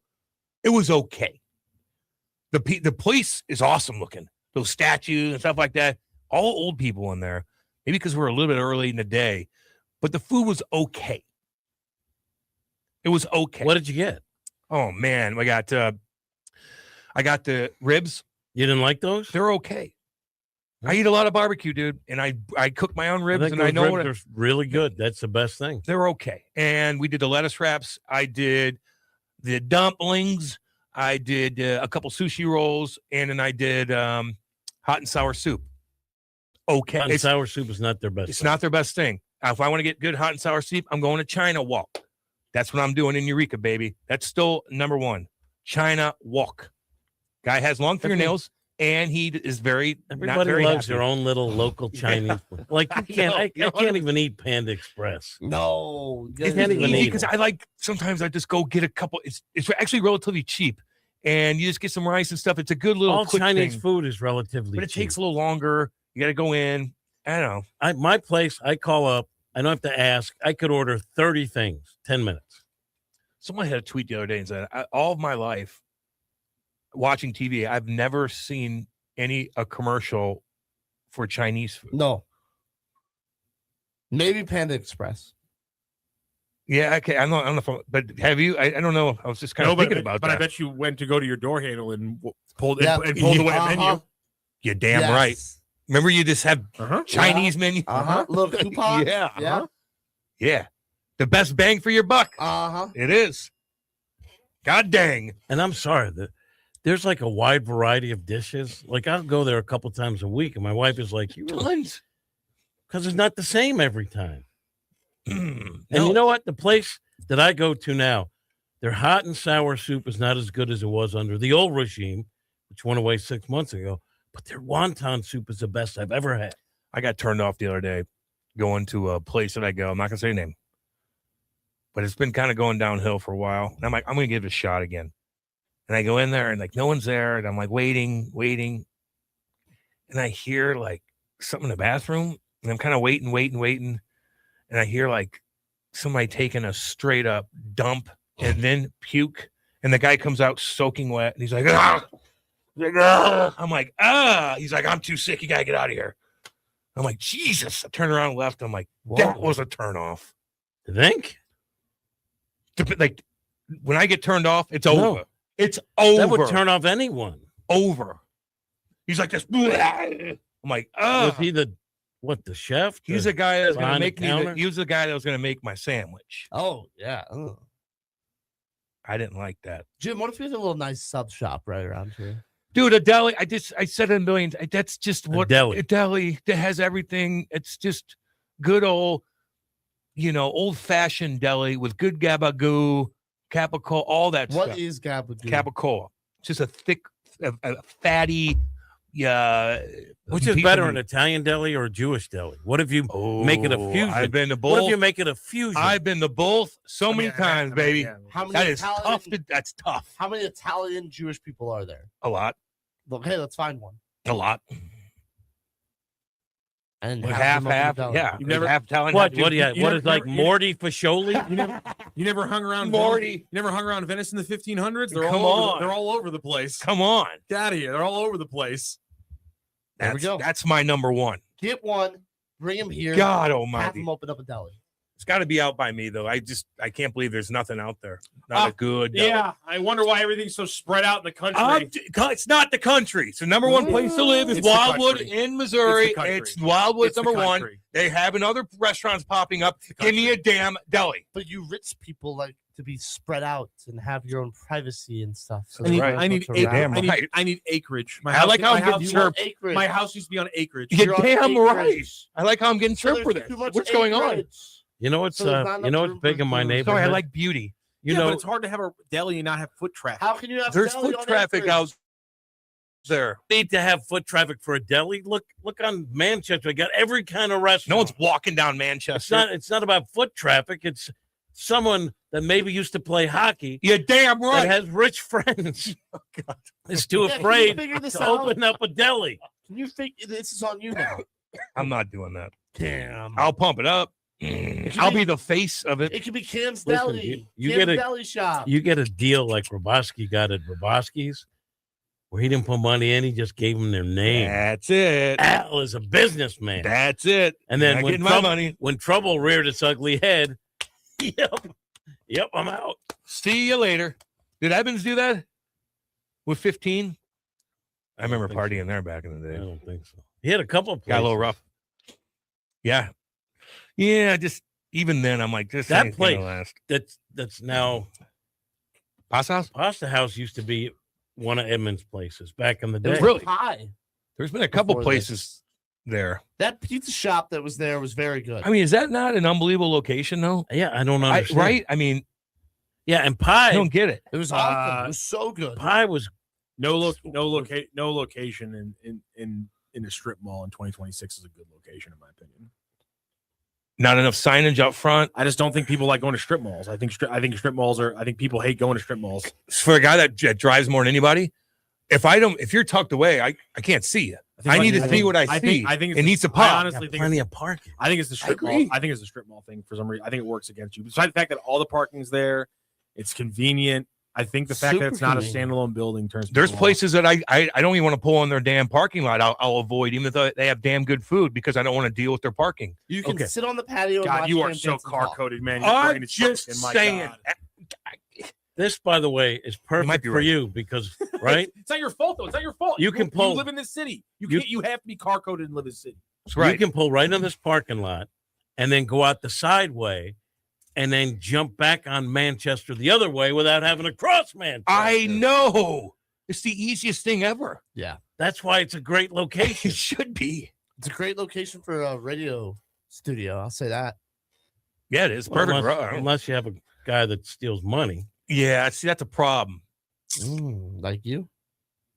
It was okay. The place is awesome looking. Those statues and stuff like that. All old people in there. Maybe because we're a little bit early in the day. But the food was okay. It was okay. What did you get? Oh, man. I got the ribs. You didn't like those? They're okay. I eat a lot of barbecue, dude, and I cook my own ribs, and I know they're really good. That's the best thing. They're okay. And we did the lettuce wraps. I did the dumplings. I did a couple sushi rolls, and then I did hot and sour soup. Okay. Hot and sour soup is not their best It's thing. not their best thing. If I want to get good hot and sour soup, I'm going to China Walk. That's what I'm doing in Eureka, baby. That's still number one. China Walk. Guy has long fingernails. And he is Everybody loves their own little local Chinese. Like you can't, I can't even eat Panda Express. No, you can't even eat because sometimes I just go get a couple. It's actually relatively cheap, and you just get some rice and stuff. It's a good little all quick Chinese thing, food is relatively, but it cheap. takes a little longer. You got to go in. I don't know. My place, I call up. I don't have to ask. I could order 30 things, 10 minutes. Someone had a tweet the other day and said, all of my life watching TV, I've never seen a commercial for Chinese food. No. Maybe Panda Express. Yeah, okay. I'm not on the phone, but have you? I don't know. I was just kind of thinking about but that. I bet you went to go to your door handle and pulled away a menu. You're damn right. Remember, you just have Chinese menu. Little coupon. Yeah. Yeah. The best bang for your buck. It is. God dang. And I'm sorry that there's like a wide variety of dishes. Like I'll go there a couple times a week, and my wife is like, tons, because it's not the same every time. And you know what? The place that I go to now, their hot and sour soup is not as good as it was under the old regime, which went away 6 months ago. But their wonton soup is the best I've ever had. I got turned off the other day going to a place that I go. I'm not gonna say the name, but it's been kind of going downhill for a while. And I'm like, I'm gonna give it a shot again. And I go in there and like no one's there, and I'm like waiting, and I hear like something in the bathroom, and I'm kind of waiting, and I hear like somebody taking a straight up dump and then puke, and the guy comes out soaking wet, and he's like, ah! I'm like, ah! He's like, I'm too sick. You gotta get out of here. I'm like, Jesus! I turn around and left. I'm like, that was a turn off. You think? Like when I get turned off, it's over. No. It's over. That would turn off anyone. Over. He's like this. I'm like, oh. Was he the chef? He's the guy that's going to make me. He was the guy that was going to make my sandwich. Oh, yeah. Ugh. I didn't like that. Jim, what if we had a little nice sub shop right around here? Dude, a deli. I said it a million. That's just what a deli that has everything. It's just good old, old fashioned deli with good gabagoo, capicola, all that stuff. What is gabagoo? Capicola. It's just a thick, a fatty. Which is better, an Italian deli or a Jewish deli? What if you make it a fusion? I've been to both. What if you make it a fusion? I've been to both so many times, baby. How many That is Italian, tough. That's tough. How many Italian Jewish people are there? A lot. Okay, let's find one. A lot. And like half. Yeah. You never half Italian. What is like Morty Fascioli? You never hung around Morty. You never hung around Venice in the 1500s. They're all over the place. Come on. Get out of here. They're all over the place. There we go. That's my number one. Get one. Bring him here. God Have almighty. him open up a deli. It's got to be out by me though. I can't believe there's nothing out there. Not a good deli. Yeah, I wonder why everything's so spread out in the country. It's not the country. So number one place to live is It's the Wildwood country. in Missouri. It's Wildwood's the number one. country. They have other restaurants popping up. Give me a damn deli. But you rich people, like, to be spread out and have your own privacy and stuff. So I need, there's I need, folks ac- around. I need acreage. I like how my I'm house, getting want chirped. acreage. my house used to be on acreage. You're on damn right. acreage. I like how I'm getting So chirped for there's this. too much What's going on? acreage. You know what's So there's not enough room big for in my food. neighborhood? Sorry, I like beauty. You Yeah, know, but it's hard to have a deli and not have foot traffic. How can you have There's deli foot on traffic acreage? out there. need to have foot traffic for a deli. Look on Manchester. I got every kind of restaurant. No one's walking down It's Manchester. not about foot traffic. It's someone that maybe used to play hockey You're damn that right. has rich friends. Is too Yeah, can you afraid figure this to out? open up a deli. Can you think this is on you now? I'm not doing that. Damn. I'll pump it up. I'll be the face of it. It could be Cam's Listen, Deli. you Cam's get a- Deli shop. You get a deal like Roboski got at Roboski's, where he didn't put money in. He just gave them their name. That's it. Al is a businessman. That's it. And then Not when getting my trouble, money. when trouble reared its ugly head, yep, I'm out. See you later. Did Evans do that with 15? I remember think partying there back in the I day. don't think so. He had a couple of places. Got a little rough. Yeah. Yeah, just even then, I'm like, this That ain't gonna place. last. That's now Pasta House? Pasta House used to be one of Edmund's places back in the day. Really? Pie. There's been a couple Before places there. That pizza shop that was there was very good. I mean, is that not an unbelievable location, though? Yeah, I don't understand. Right? I mean, Yeah, and pie. I don't get it. It was awesome. It was so good. Pie was No location in a strip mall in 2026 is a good location in my opinion. Not enough signage out front. I just don't think people like going to strip malls. I think strip malls are. I think people hate going to strip malls. For a guy that drives more than anybody, if you're tucked away, I can't see you. I need to see what I see. I think it needs to I pop. honestly think plenty of parking. I think it's the strip mall. I think it's the strip mall thing for some reason. I think it works against you. Besides the fact that all the parking's there, it's convenient. I think the fact that it's not a standalone building turns. There's people places that I don't even want to pull in their damn parking lot. I'll avoid, even though they have damn good food, because I don't want to deal with their parking. You can sit on the patio. off. and God, watch you are Cam so Jensen car talk. coded, man. Your I'm brain is just broken, my saying. God. This, by the way, is perfect be for right. you because, right? It's not your fault though. It's not your fault. You can pull- You live in this city. You you- can't. You have to be car coded and live in this city. That's right. You can pull right in this parking lot and then go out the side way and then jump back on Manchester the other way without having to cross Manchester. I know. It's the easiest thing ever. Yeah, That's why it's a great location. It should be. it's a great location for a radio studio. I'll say that. Yeah, it is Well, perfect. unless you have a guy that steals money. Yeah, see, that's a problem. Like you?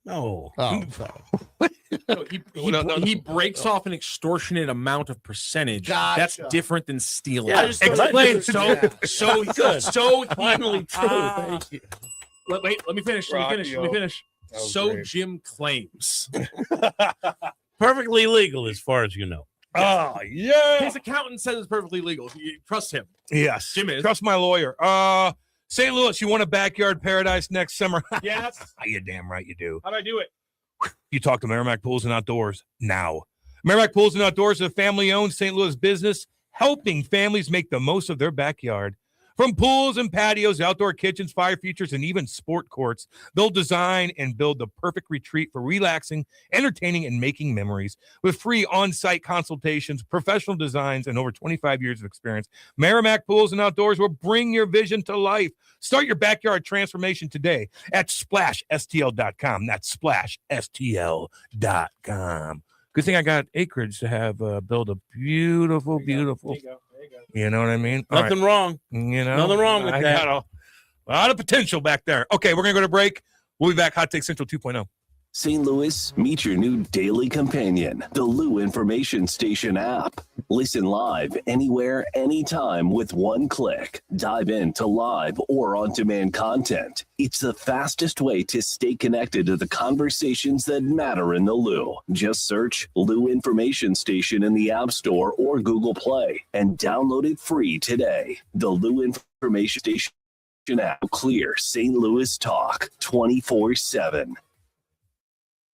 No. Oh, sorry. No, he breaks off an extortionate amount of percentage. That's Gotcha. different than stealing. Yeah, explain. So Good. Finally true. Thank you. Let me finish. Let me finish. was So great. Jim claims. Perfectly legal as far as you know. Oh, yeah. His accountant says it's perfectly legal. You trust him. Yes. Jim is. Trust my lawyer. St. Louis, you want a backyard paradise next summer? Yes. You're damn right you do. How do I do it? You talk to Merrimack Pools and Outdoors now. Merrimack Pools and Outdoors is a family-owned St. Louis business helping families make the most of their backyard. From pools and patios, outdoor kitchens, fire features, and even sport courts, they'll design and build the perfect retreat for relaxing, entertaining, and making memories. With free on-site consultations, professional designs, and over 25 years of experience, Merrimack Pools and Outdoors will bring your vision to life. Start your backyard transformation today at SplashSTL.com. That's SplashSTL.com. Good thing I got acreage to have build a beautiful. There you go. You know what I mean? All Nothing wrong. You know, Nothing wrong with I that. got a lot of potential back there. Okay, we're gonna go to break. We'll be back. Hot Take Central 2.0. St. Louis, meet your new daily companion, the Lou Information Station app. Listen live anywhere, anytime with one click. Dive into live or on-demand content. It's the fastest way to stay connected to the conversations that matter in the Lou. Just search Lou Information Station in the App Store or Google Play and download it free today. The Lou Information Station app. Clear St. Louis talk 24/7.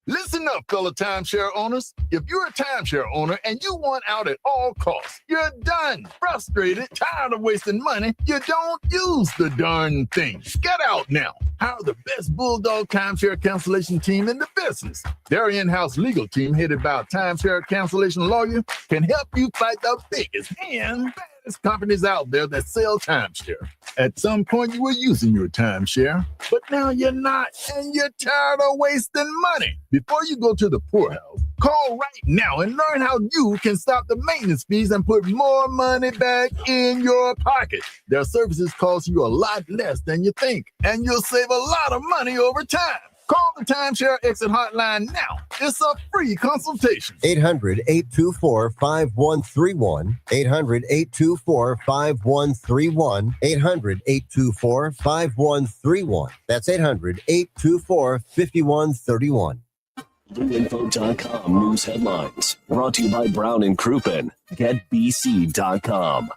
Listen up, fellow timeshare owners. If you're a timeshare owner and you want out at all costs, you're done. Frustrated, tired of wasting money, you don't use the darn thing. Get out now. Hire the best Bulldog timeshare cancellation team in the business. Their in-house legal team, headed by a timeshare cancellation lawyer, can help you fight the biggest and baddest smartest companies out there that sell timeshare. At some point, you were using your timeshare, but now you're not, and you're tired of wasting money. Before you go to the poorhouse, call right now and learn how you can stop the maintenance fees and put more money back in your pocket. Their services cost you a lot less than you think, and you'll save a lot of money over time. Call the Timeshare Exit Hotline now. It's a free consultation. 800-824-5131. 800-824-5131. 800-824-5131. That's 800-824-5131. LouInfo.com news headlines. Brought to you by Brown and Crouppen. GetBC.com.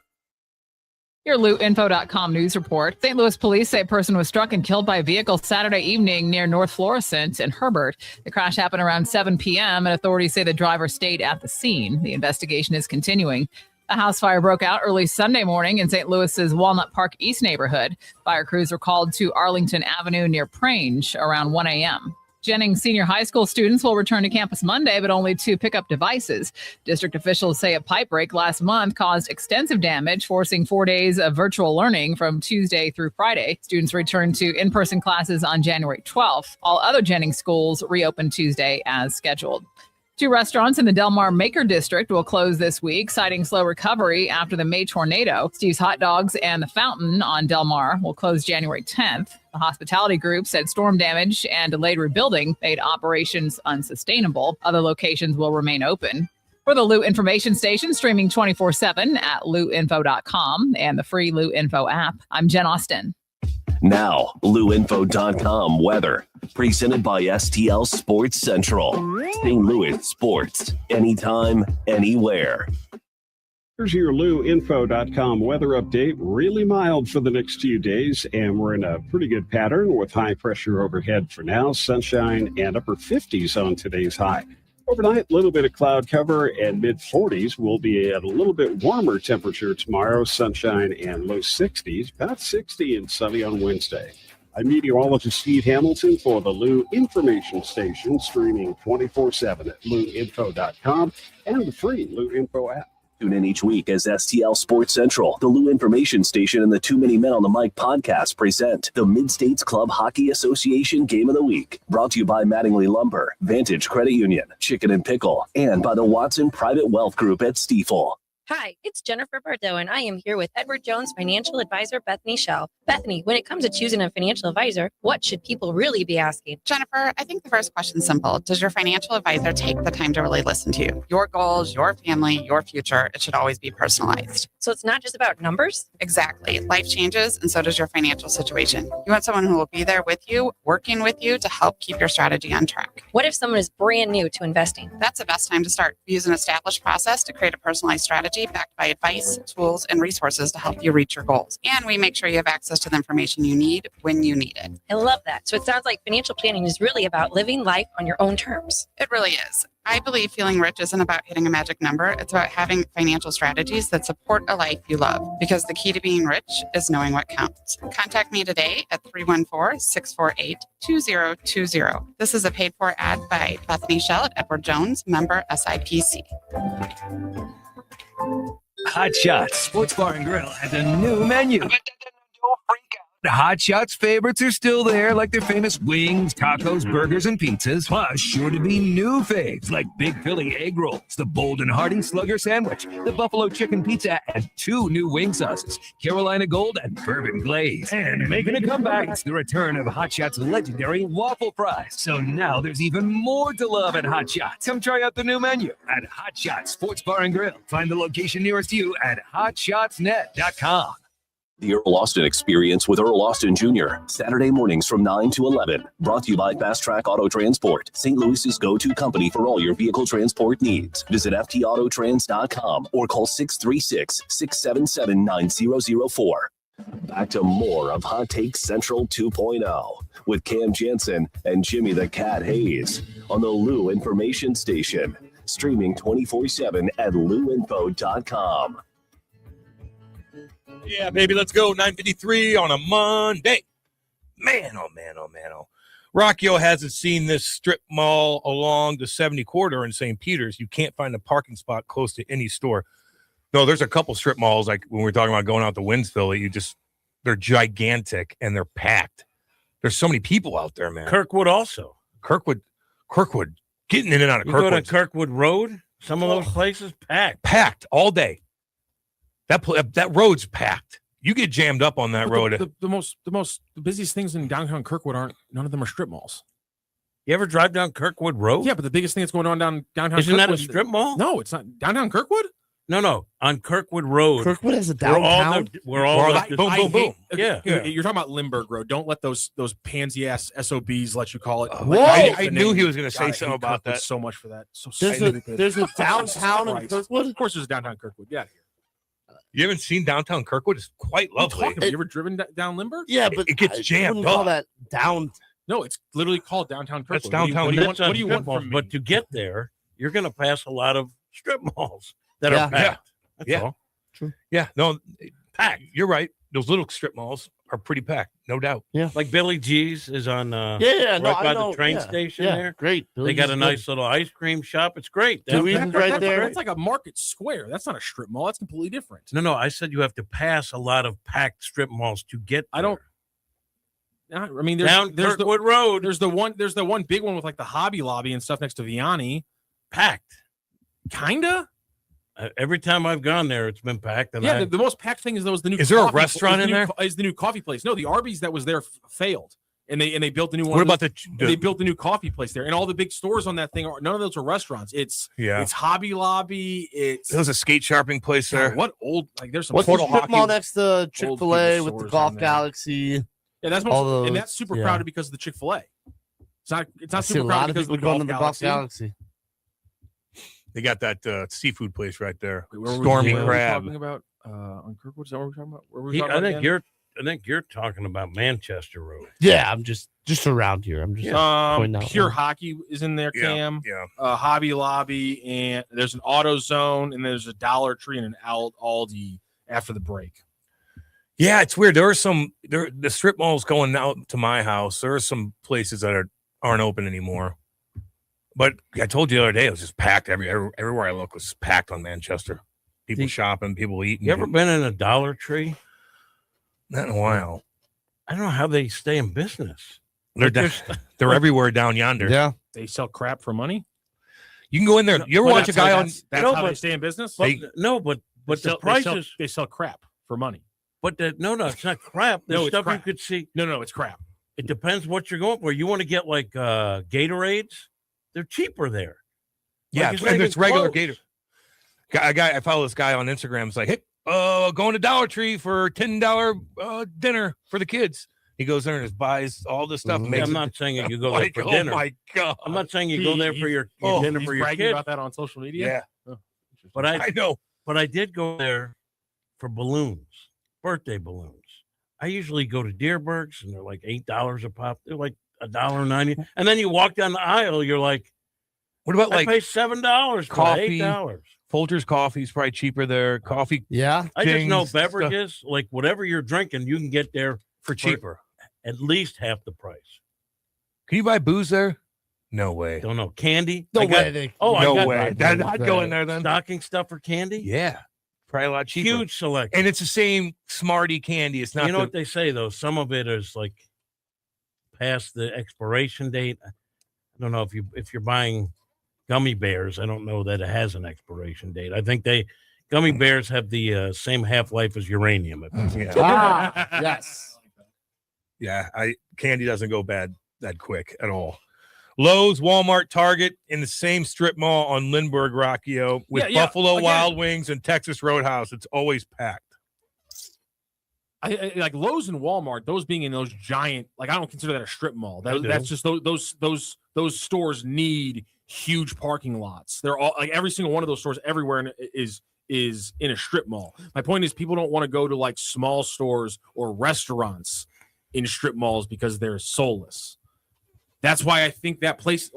Your LouInfo.com news report. St. Louis police say a person was struck and killed by a vehicle Saturday evening near North Florissant in Herbert. The crash happened around 7 p.m., and authorities say the driver stayed at the scene. The investigation is continuing. A house fire broke out early Sunday morning in St. Louis's Walnut Park East neighborhood. Fire crews were called to Arlington Avenue near Prange around 1 a.m. Jennings Senior High School students will return to campus Monday, but only to pick up devices. District officials say a pipe break last month caused extensive damage, forcing 4 days of virtual learning from Tuesday through Friday. Students returned to in-person classes on January 12th. All other Jennings schools reopened Tuesday as scheduled. 2 restaurants in the Del Mar Maker District will close this week, citing slow recovery after the May tornado. Steve's Hot Dogs and The Fountain on Del Mar will close January 10th. The hospitality group said storm damage and delayed rebuilding made operations unsustainable. Other locations will remain open. For the Lou Information Station, streaming 24/7 at louinfo.com and the free Lou Info app, I'm Jen Austin. Now, LouInfo.com weather. Presented by STL Sports Central. St. Louis sports. Anytime, anywhere. Here's your LouInfo.com weather update. Really mild for the next few days, and we're in a pretty good pattern with high pressure overhead for now. Sunshine and upper 50s on today's high. Overnight, a little bit of cloud cover and mid-40s. We'll be at a little bit warmer temperature tomorrow. Sunshine and low 60s, about 60 and sunny on Wednesday. I'm meteorologist Steve Hamilton for the Lou Information Station, streaming 24/7 at louinfo.com and the free Lou Info app. Tune in each week as STL Sports Central, the Lou Information Station, and the Too Many Men on the Mic podcast present the Mid-States Club Hockey Association Game of the Week. Brought to you by Mattingly Lumber, Vantage Credit Union, Chicken and Pickle, and by the Watson Private Wealth Group at Stifel. Hi, it's Jennifer Bordeaux, and I am here with Edward Jones financial advisor Bethany Schell. Bethany, when it comes to choosing a financial advisor, what should people really be asking? Jennifer, I think the first question is simple. Does your financial advisor take the time to really listen to you? Your goals, your family, your future, it should always be personalized. So it's not just about numbers? Exactly. Life changes, and so does your financial situation. You want someone who will be there with you, working with you to help keep your strategy on track. What if someone is brand new to investing? That's the best time to start. Use an established process to create a personalized strategy backed by advice, tools, and resources to help you reach your goals. And we make sure you have access to the information you need when you need it. I love that. So it sounds like financial planning is really about living life on your own terms. It really is. I believe feeling rich isn't about hitting a magic number. It's about having financial strategies that support a life you love. Because the key to being rich is knowing what counts. Contact me today at 314-648-2020. This is a paid-for ad by Bethany Schell at Edward Jones, member SIPC. Hot Shots Sports Bar and Grill has a new menu. Hot Shots favorites are still there, like their famous wings, tacos, burgers, and pizzas. Plus, sure to be new faves like Big Philly egg rolls, the Bold and Hearty Slugger sandwich, the Buffalo chicken pizza, and 2 new wing sauces, Carolina Gold and Bourbon Glaze. And making a comeback, it's the return of Hot Shots' legendary waffle fries. So now there's even more to love at Hot Shots. Come try out the new menu at Hot Shots Sports Bar and Grill. Find the location nearest you at hotshotsnet.com. The Earl Austin Experience with Earl Austin Jr. Saturday mornings from 9 to 11. Brought to you by Fast Track Auto Transport, St. Louis's go-to company for all your vehicle transport needs. Visit ftautotrans.com or call 636-677-9004. Back to more of Hot Take Central 2.0 with Cam Janssen and Jimmy the Cat Hayes on the Lou Information Station. Streaming 24/7 at louinfo.com. Yeah, baby, let's go. 9:53 on a Monday. Man, oh, man, oh, man, oh. Rockio hasn't seen this strip mall along the 70 corridor in St. Peter's. You can't find a parking spot close to any store. No, there's a couple strip malls like when we're talking about going out to Winsville. They're gigantic and they're packed. There's so many people out there, man. Kirkwood also. Kirkwood, getting in and out of You Kirkwood. go to Kirkwood Road. Some of those places packed all day. That road's packed. You get jammed up on that road. The busiest things in downtown Kirkwood none of them are strip malls. You ever drive down Kirkwood Road? Yeah, but the biggest thing that's going on downtown Isn't Kirkwood, that a strip mall? No, it's not. Downtown Kirkwood? No. On Kirkwood Road. Boom, boom, boom. Yeah. You're talking about Lindbergh Road. Don't let those pansy ass SOBs let you call it. I knew he was going to say something about that. So much for that. There's a downtown in Kirkwood? Of course, there's downtown Kirkwood. Yeah. You haven't seen downtown Kirkwood? It's quite lovely. Have you ever driven down Lindbergh? Yeah, but it gets jammed wouldn't call up. that down. No, it's literally called downtown Kirkwood. That's downtown. What do you want from me? But to get there, you're going to pass a lot of strip malls that are packed. That's all. True. Yeah. No, packed. You're right. Those little strip malls are pretty packed, no doubt. Yeah. Like Billy G's is on right by the train station there. Great. They got a nice little ice cream shop. It's great. That's like a market square. That's not a strip mall. That's completely different. No. I said you have to pass a lot of packed strip malls to get there. I mean, there's Kirkwood Road. There's the one big one with like the Hobby Lobby and stuff next to Vianney. Packed. Kinda. Every time I've gone there, it's been packed. And the most packed thing is the new. Is there a restaurant in there? Is the new coffee place? No, the Arby's that was there failed, and they built a new one. What about they built a new coffee place there, and all the big stores on that thing none of those are restaurants. It's Hobby Lobby. There's a skate sharpening place there. What old there's some what's the strip hockey mall next to Chick-fil-A with the Golf Galaxy? Yeah, and that's super crowded because of the Chick-fil-a. It's not super crowded because of the Golf Galaxy. They got that seafood place right there. Stormy Crab. Talking about on Kirkwood? Is that what we're talking about? Where were we talking about I think you're talking about Manchester Road. Yeah, I'm just around here. I'm just pointing out. Pure Hockey is in there, Cam. Yeah. Hobby Lobby, and there's an Auto Zone, and there's a Dollar Tree and an Aldi after the break. Yeah, it's weird. There are the strip malls going out to my house. There are some places that aren't open anymore. But I told you the other day, it was just packed. Everywhere I look was packed on Manchester. People shopping, people eating. You ever been in a Dollar Tree? Not in a while. I don't know how they stay in business. They're everywhere down yonder. Yeah. They sell crap for money? You can go in there. You ever watch a guy on... That's how they stay in business? But the prices... They sell crap for money. But no, it's not crap. There's stuff crap. you could see. No, it's crap. It depends what you're going for. You want to get like Gatorades? They're cheaper there. Yeah, and it's regular Gator. I follow this guy on Instagram. It's like, hey, going to Dollar Tree for $10 dinner for the kids. He goes there and just buys all this stuff. I'm not saying you go there for dinner. Oh my god! I'm not saying you go there for your dinner for your kids. About that on social media. Yeah, but I know. But I did go there for balloons, birthday balloons. I usually go to Deerberg's and they're like $8 a pop. They're like $1.90, and then you walk down the aisle, you're like, what about I pay $7 for coffee? $8. Folgers coffee's probably cheaper there. Coffee, yeah. I just know beverages, like whatever you're drinking, you can get there for cheaper, at least half the price. Can you buy booze there? No way. Don't know. Candy? No way. No way. I'd go in there then. Stocking stuffer candy? Yeah. Probably a lot cheaper. Huge selection. And it's the same Smartie candy. It's not. You know what they say though? Some of it is like past the expiration date. I don't know if you're buying gummy bears. I don't know that it has an expiration date. I think gummy bears have the same half-life as uranium. Yes. Yeah, candy doesn't go bad that quick at all. Lowe's, Walmart, Target in the same strip mall on Lindbergh, Rockio, with Buffalo Wild Wings and Texas Roadhouse. It's always packed. I like Lowe's and Walmart, those being in those giant, like I don't consider that a strip mall. That's just those stores need huge parking lots. They're all like every single one of those stores everywhere is in a strip mall. My point is people don't want to go to like small stores or restaurants in strip malls because they're soulless. That's why I think that place,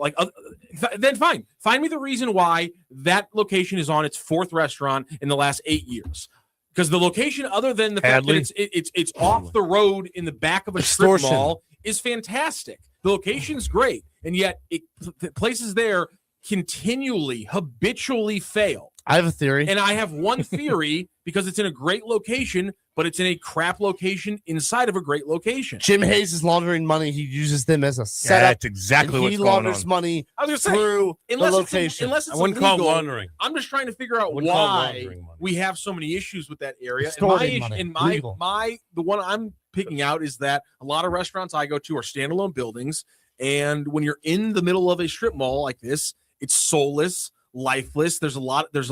then fine. Find me the reason why that location is on its fourth restaurant in the last 8 years. Because the location, other than the fact that it's off the road in the back of a strip mall, is fantastic. The location's great, and yet places there continually, habitually fail. I have a theory. And I have one theory because it's in a great location, but it's in a crap location inside of a great location. Jim Hayes is laundering money. He uses them as a setup. That's exactly what's he going launders on. money I was gonna through say, the location. unless it's I wouldn't call it illegal, laundering. I'm just trying to figure out Wouldn't call it why laundering money. we have so many issues with that area. Extorting money. The one I'm picking out is that a lot of restaurants I go to are standalone buildings, and when you're in the middle of a strip mall like this, it's soulless, lifeless. There's a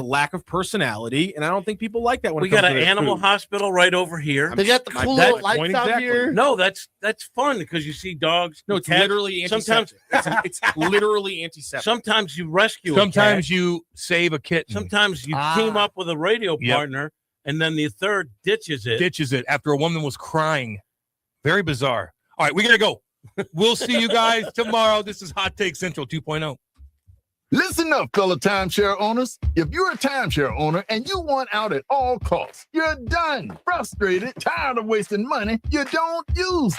lack of personality, and I don't think people like that. When We it comes got to an their animal food. hospital right over here. They got the cool little lights out here. No, that's fun because you see dogs. No, and it's cats. literally Sometimes antiseptic. it's literally antiseptic. Sometimes you rescue. Sometimes a cat. you save a kitten. Sometimes you team up with a radio partner, and then the third ditches it. After a woman was crying. Very bizarre. All right, we gotta go. We'll see you guys tomorrow. This is Hot Take Central 2.0. Listen up, fellow timeshare owners. If you're a timeshare owner and you want out at all costs, you're done, frustrated, tired of wasting money, you don't use the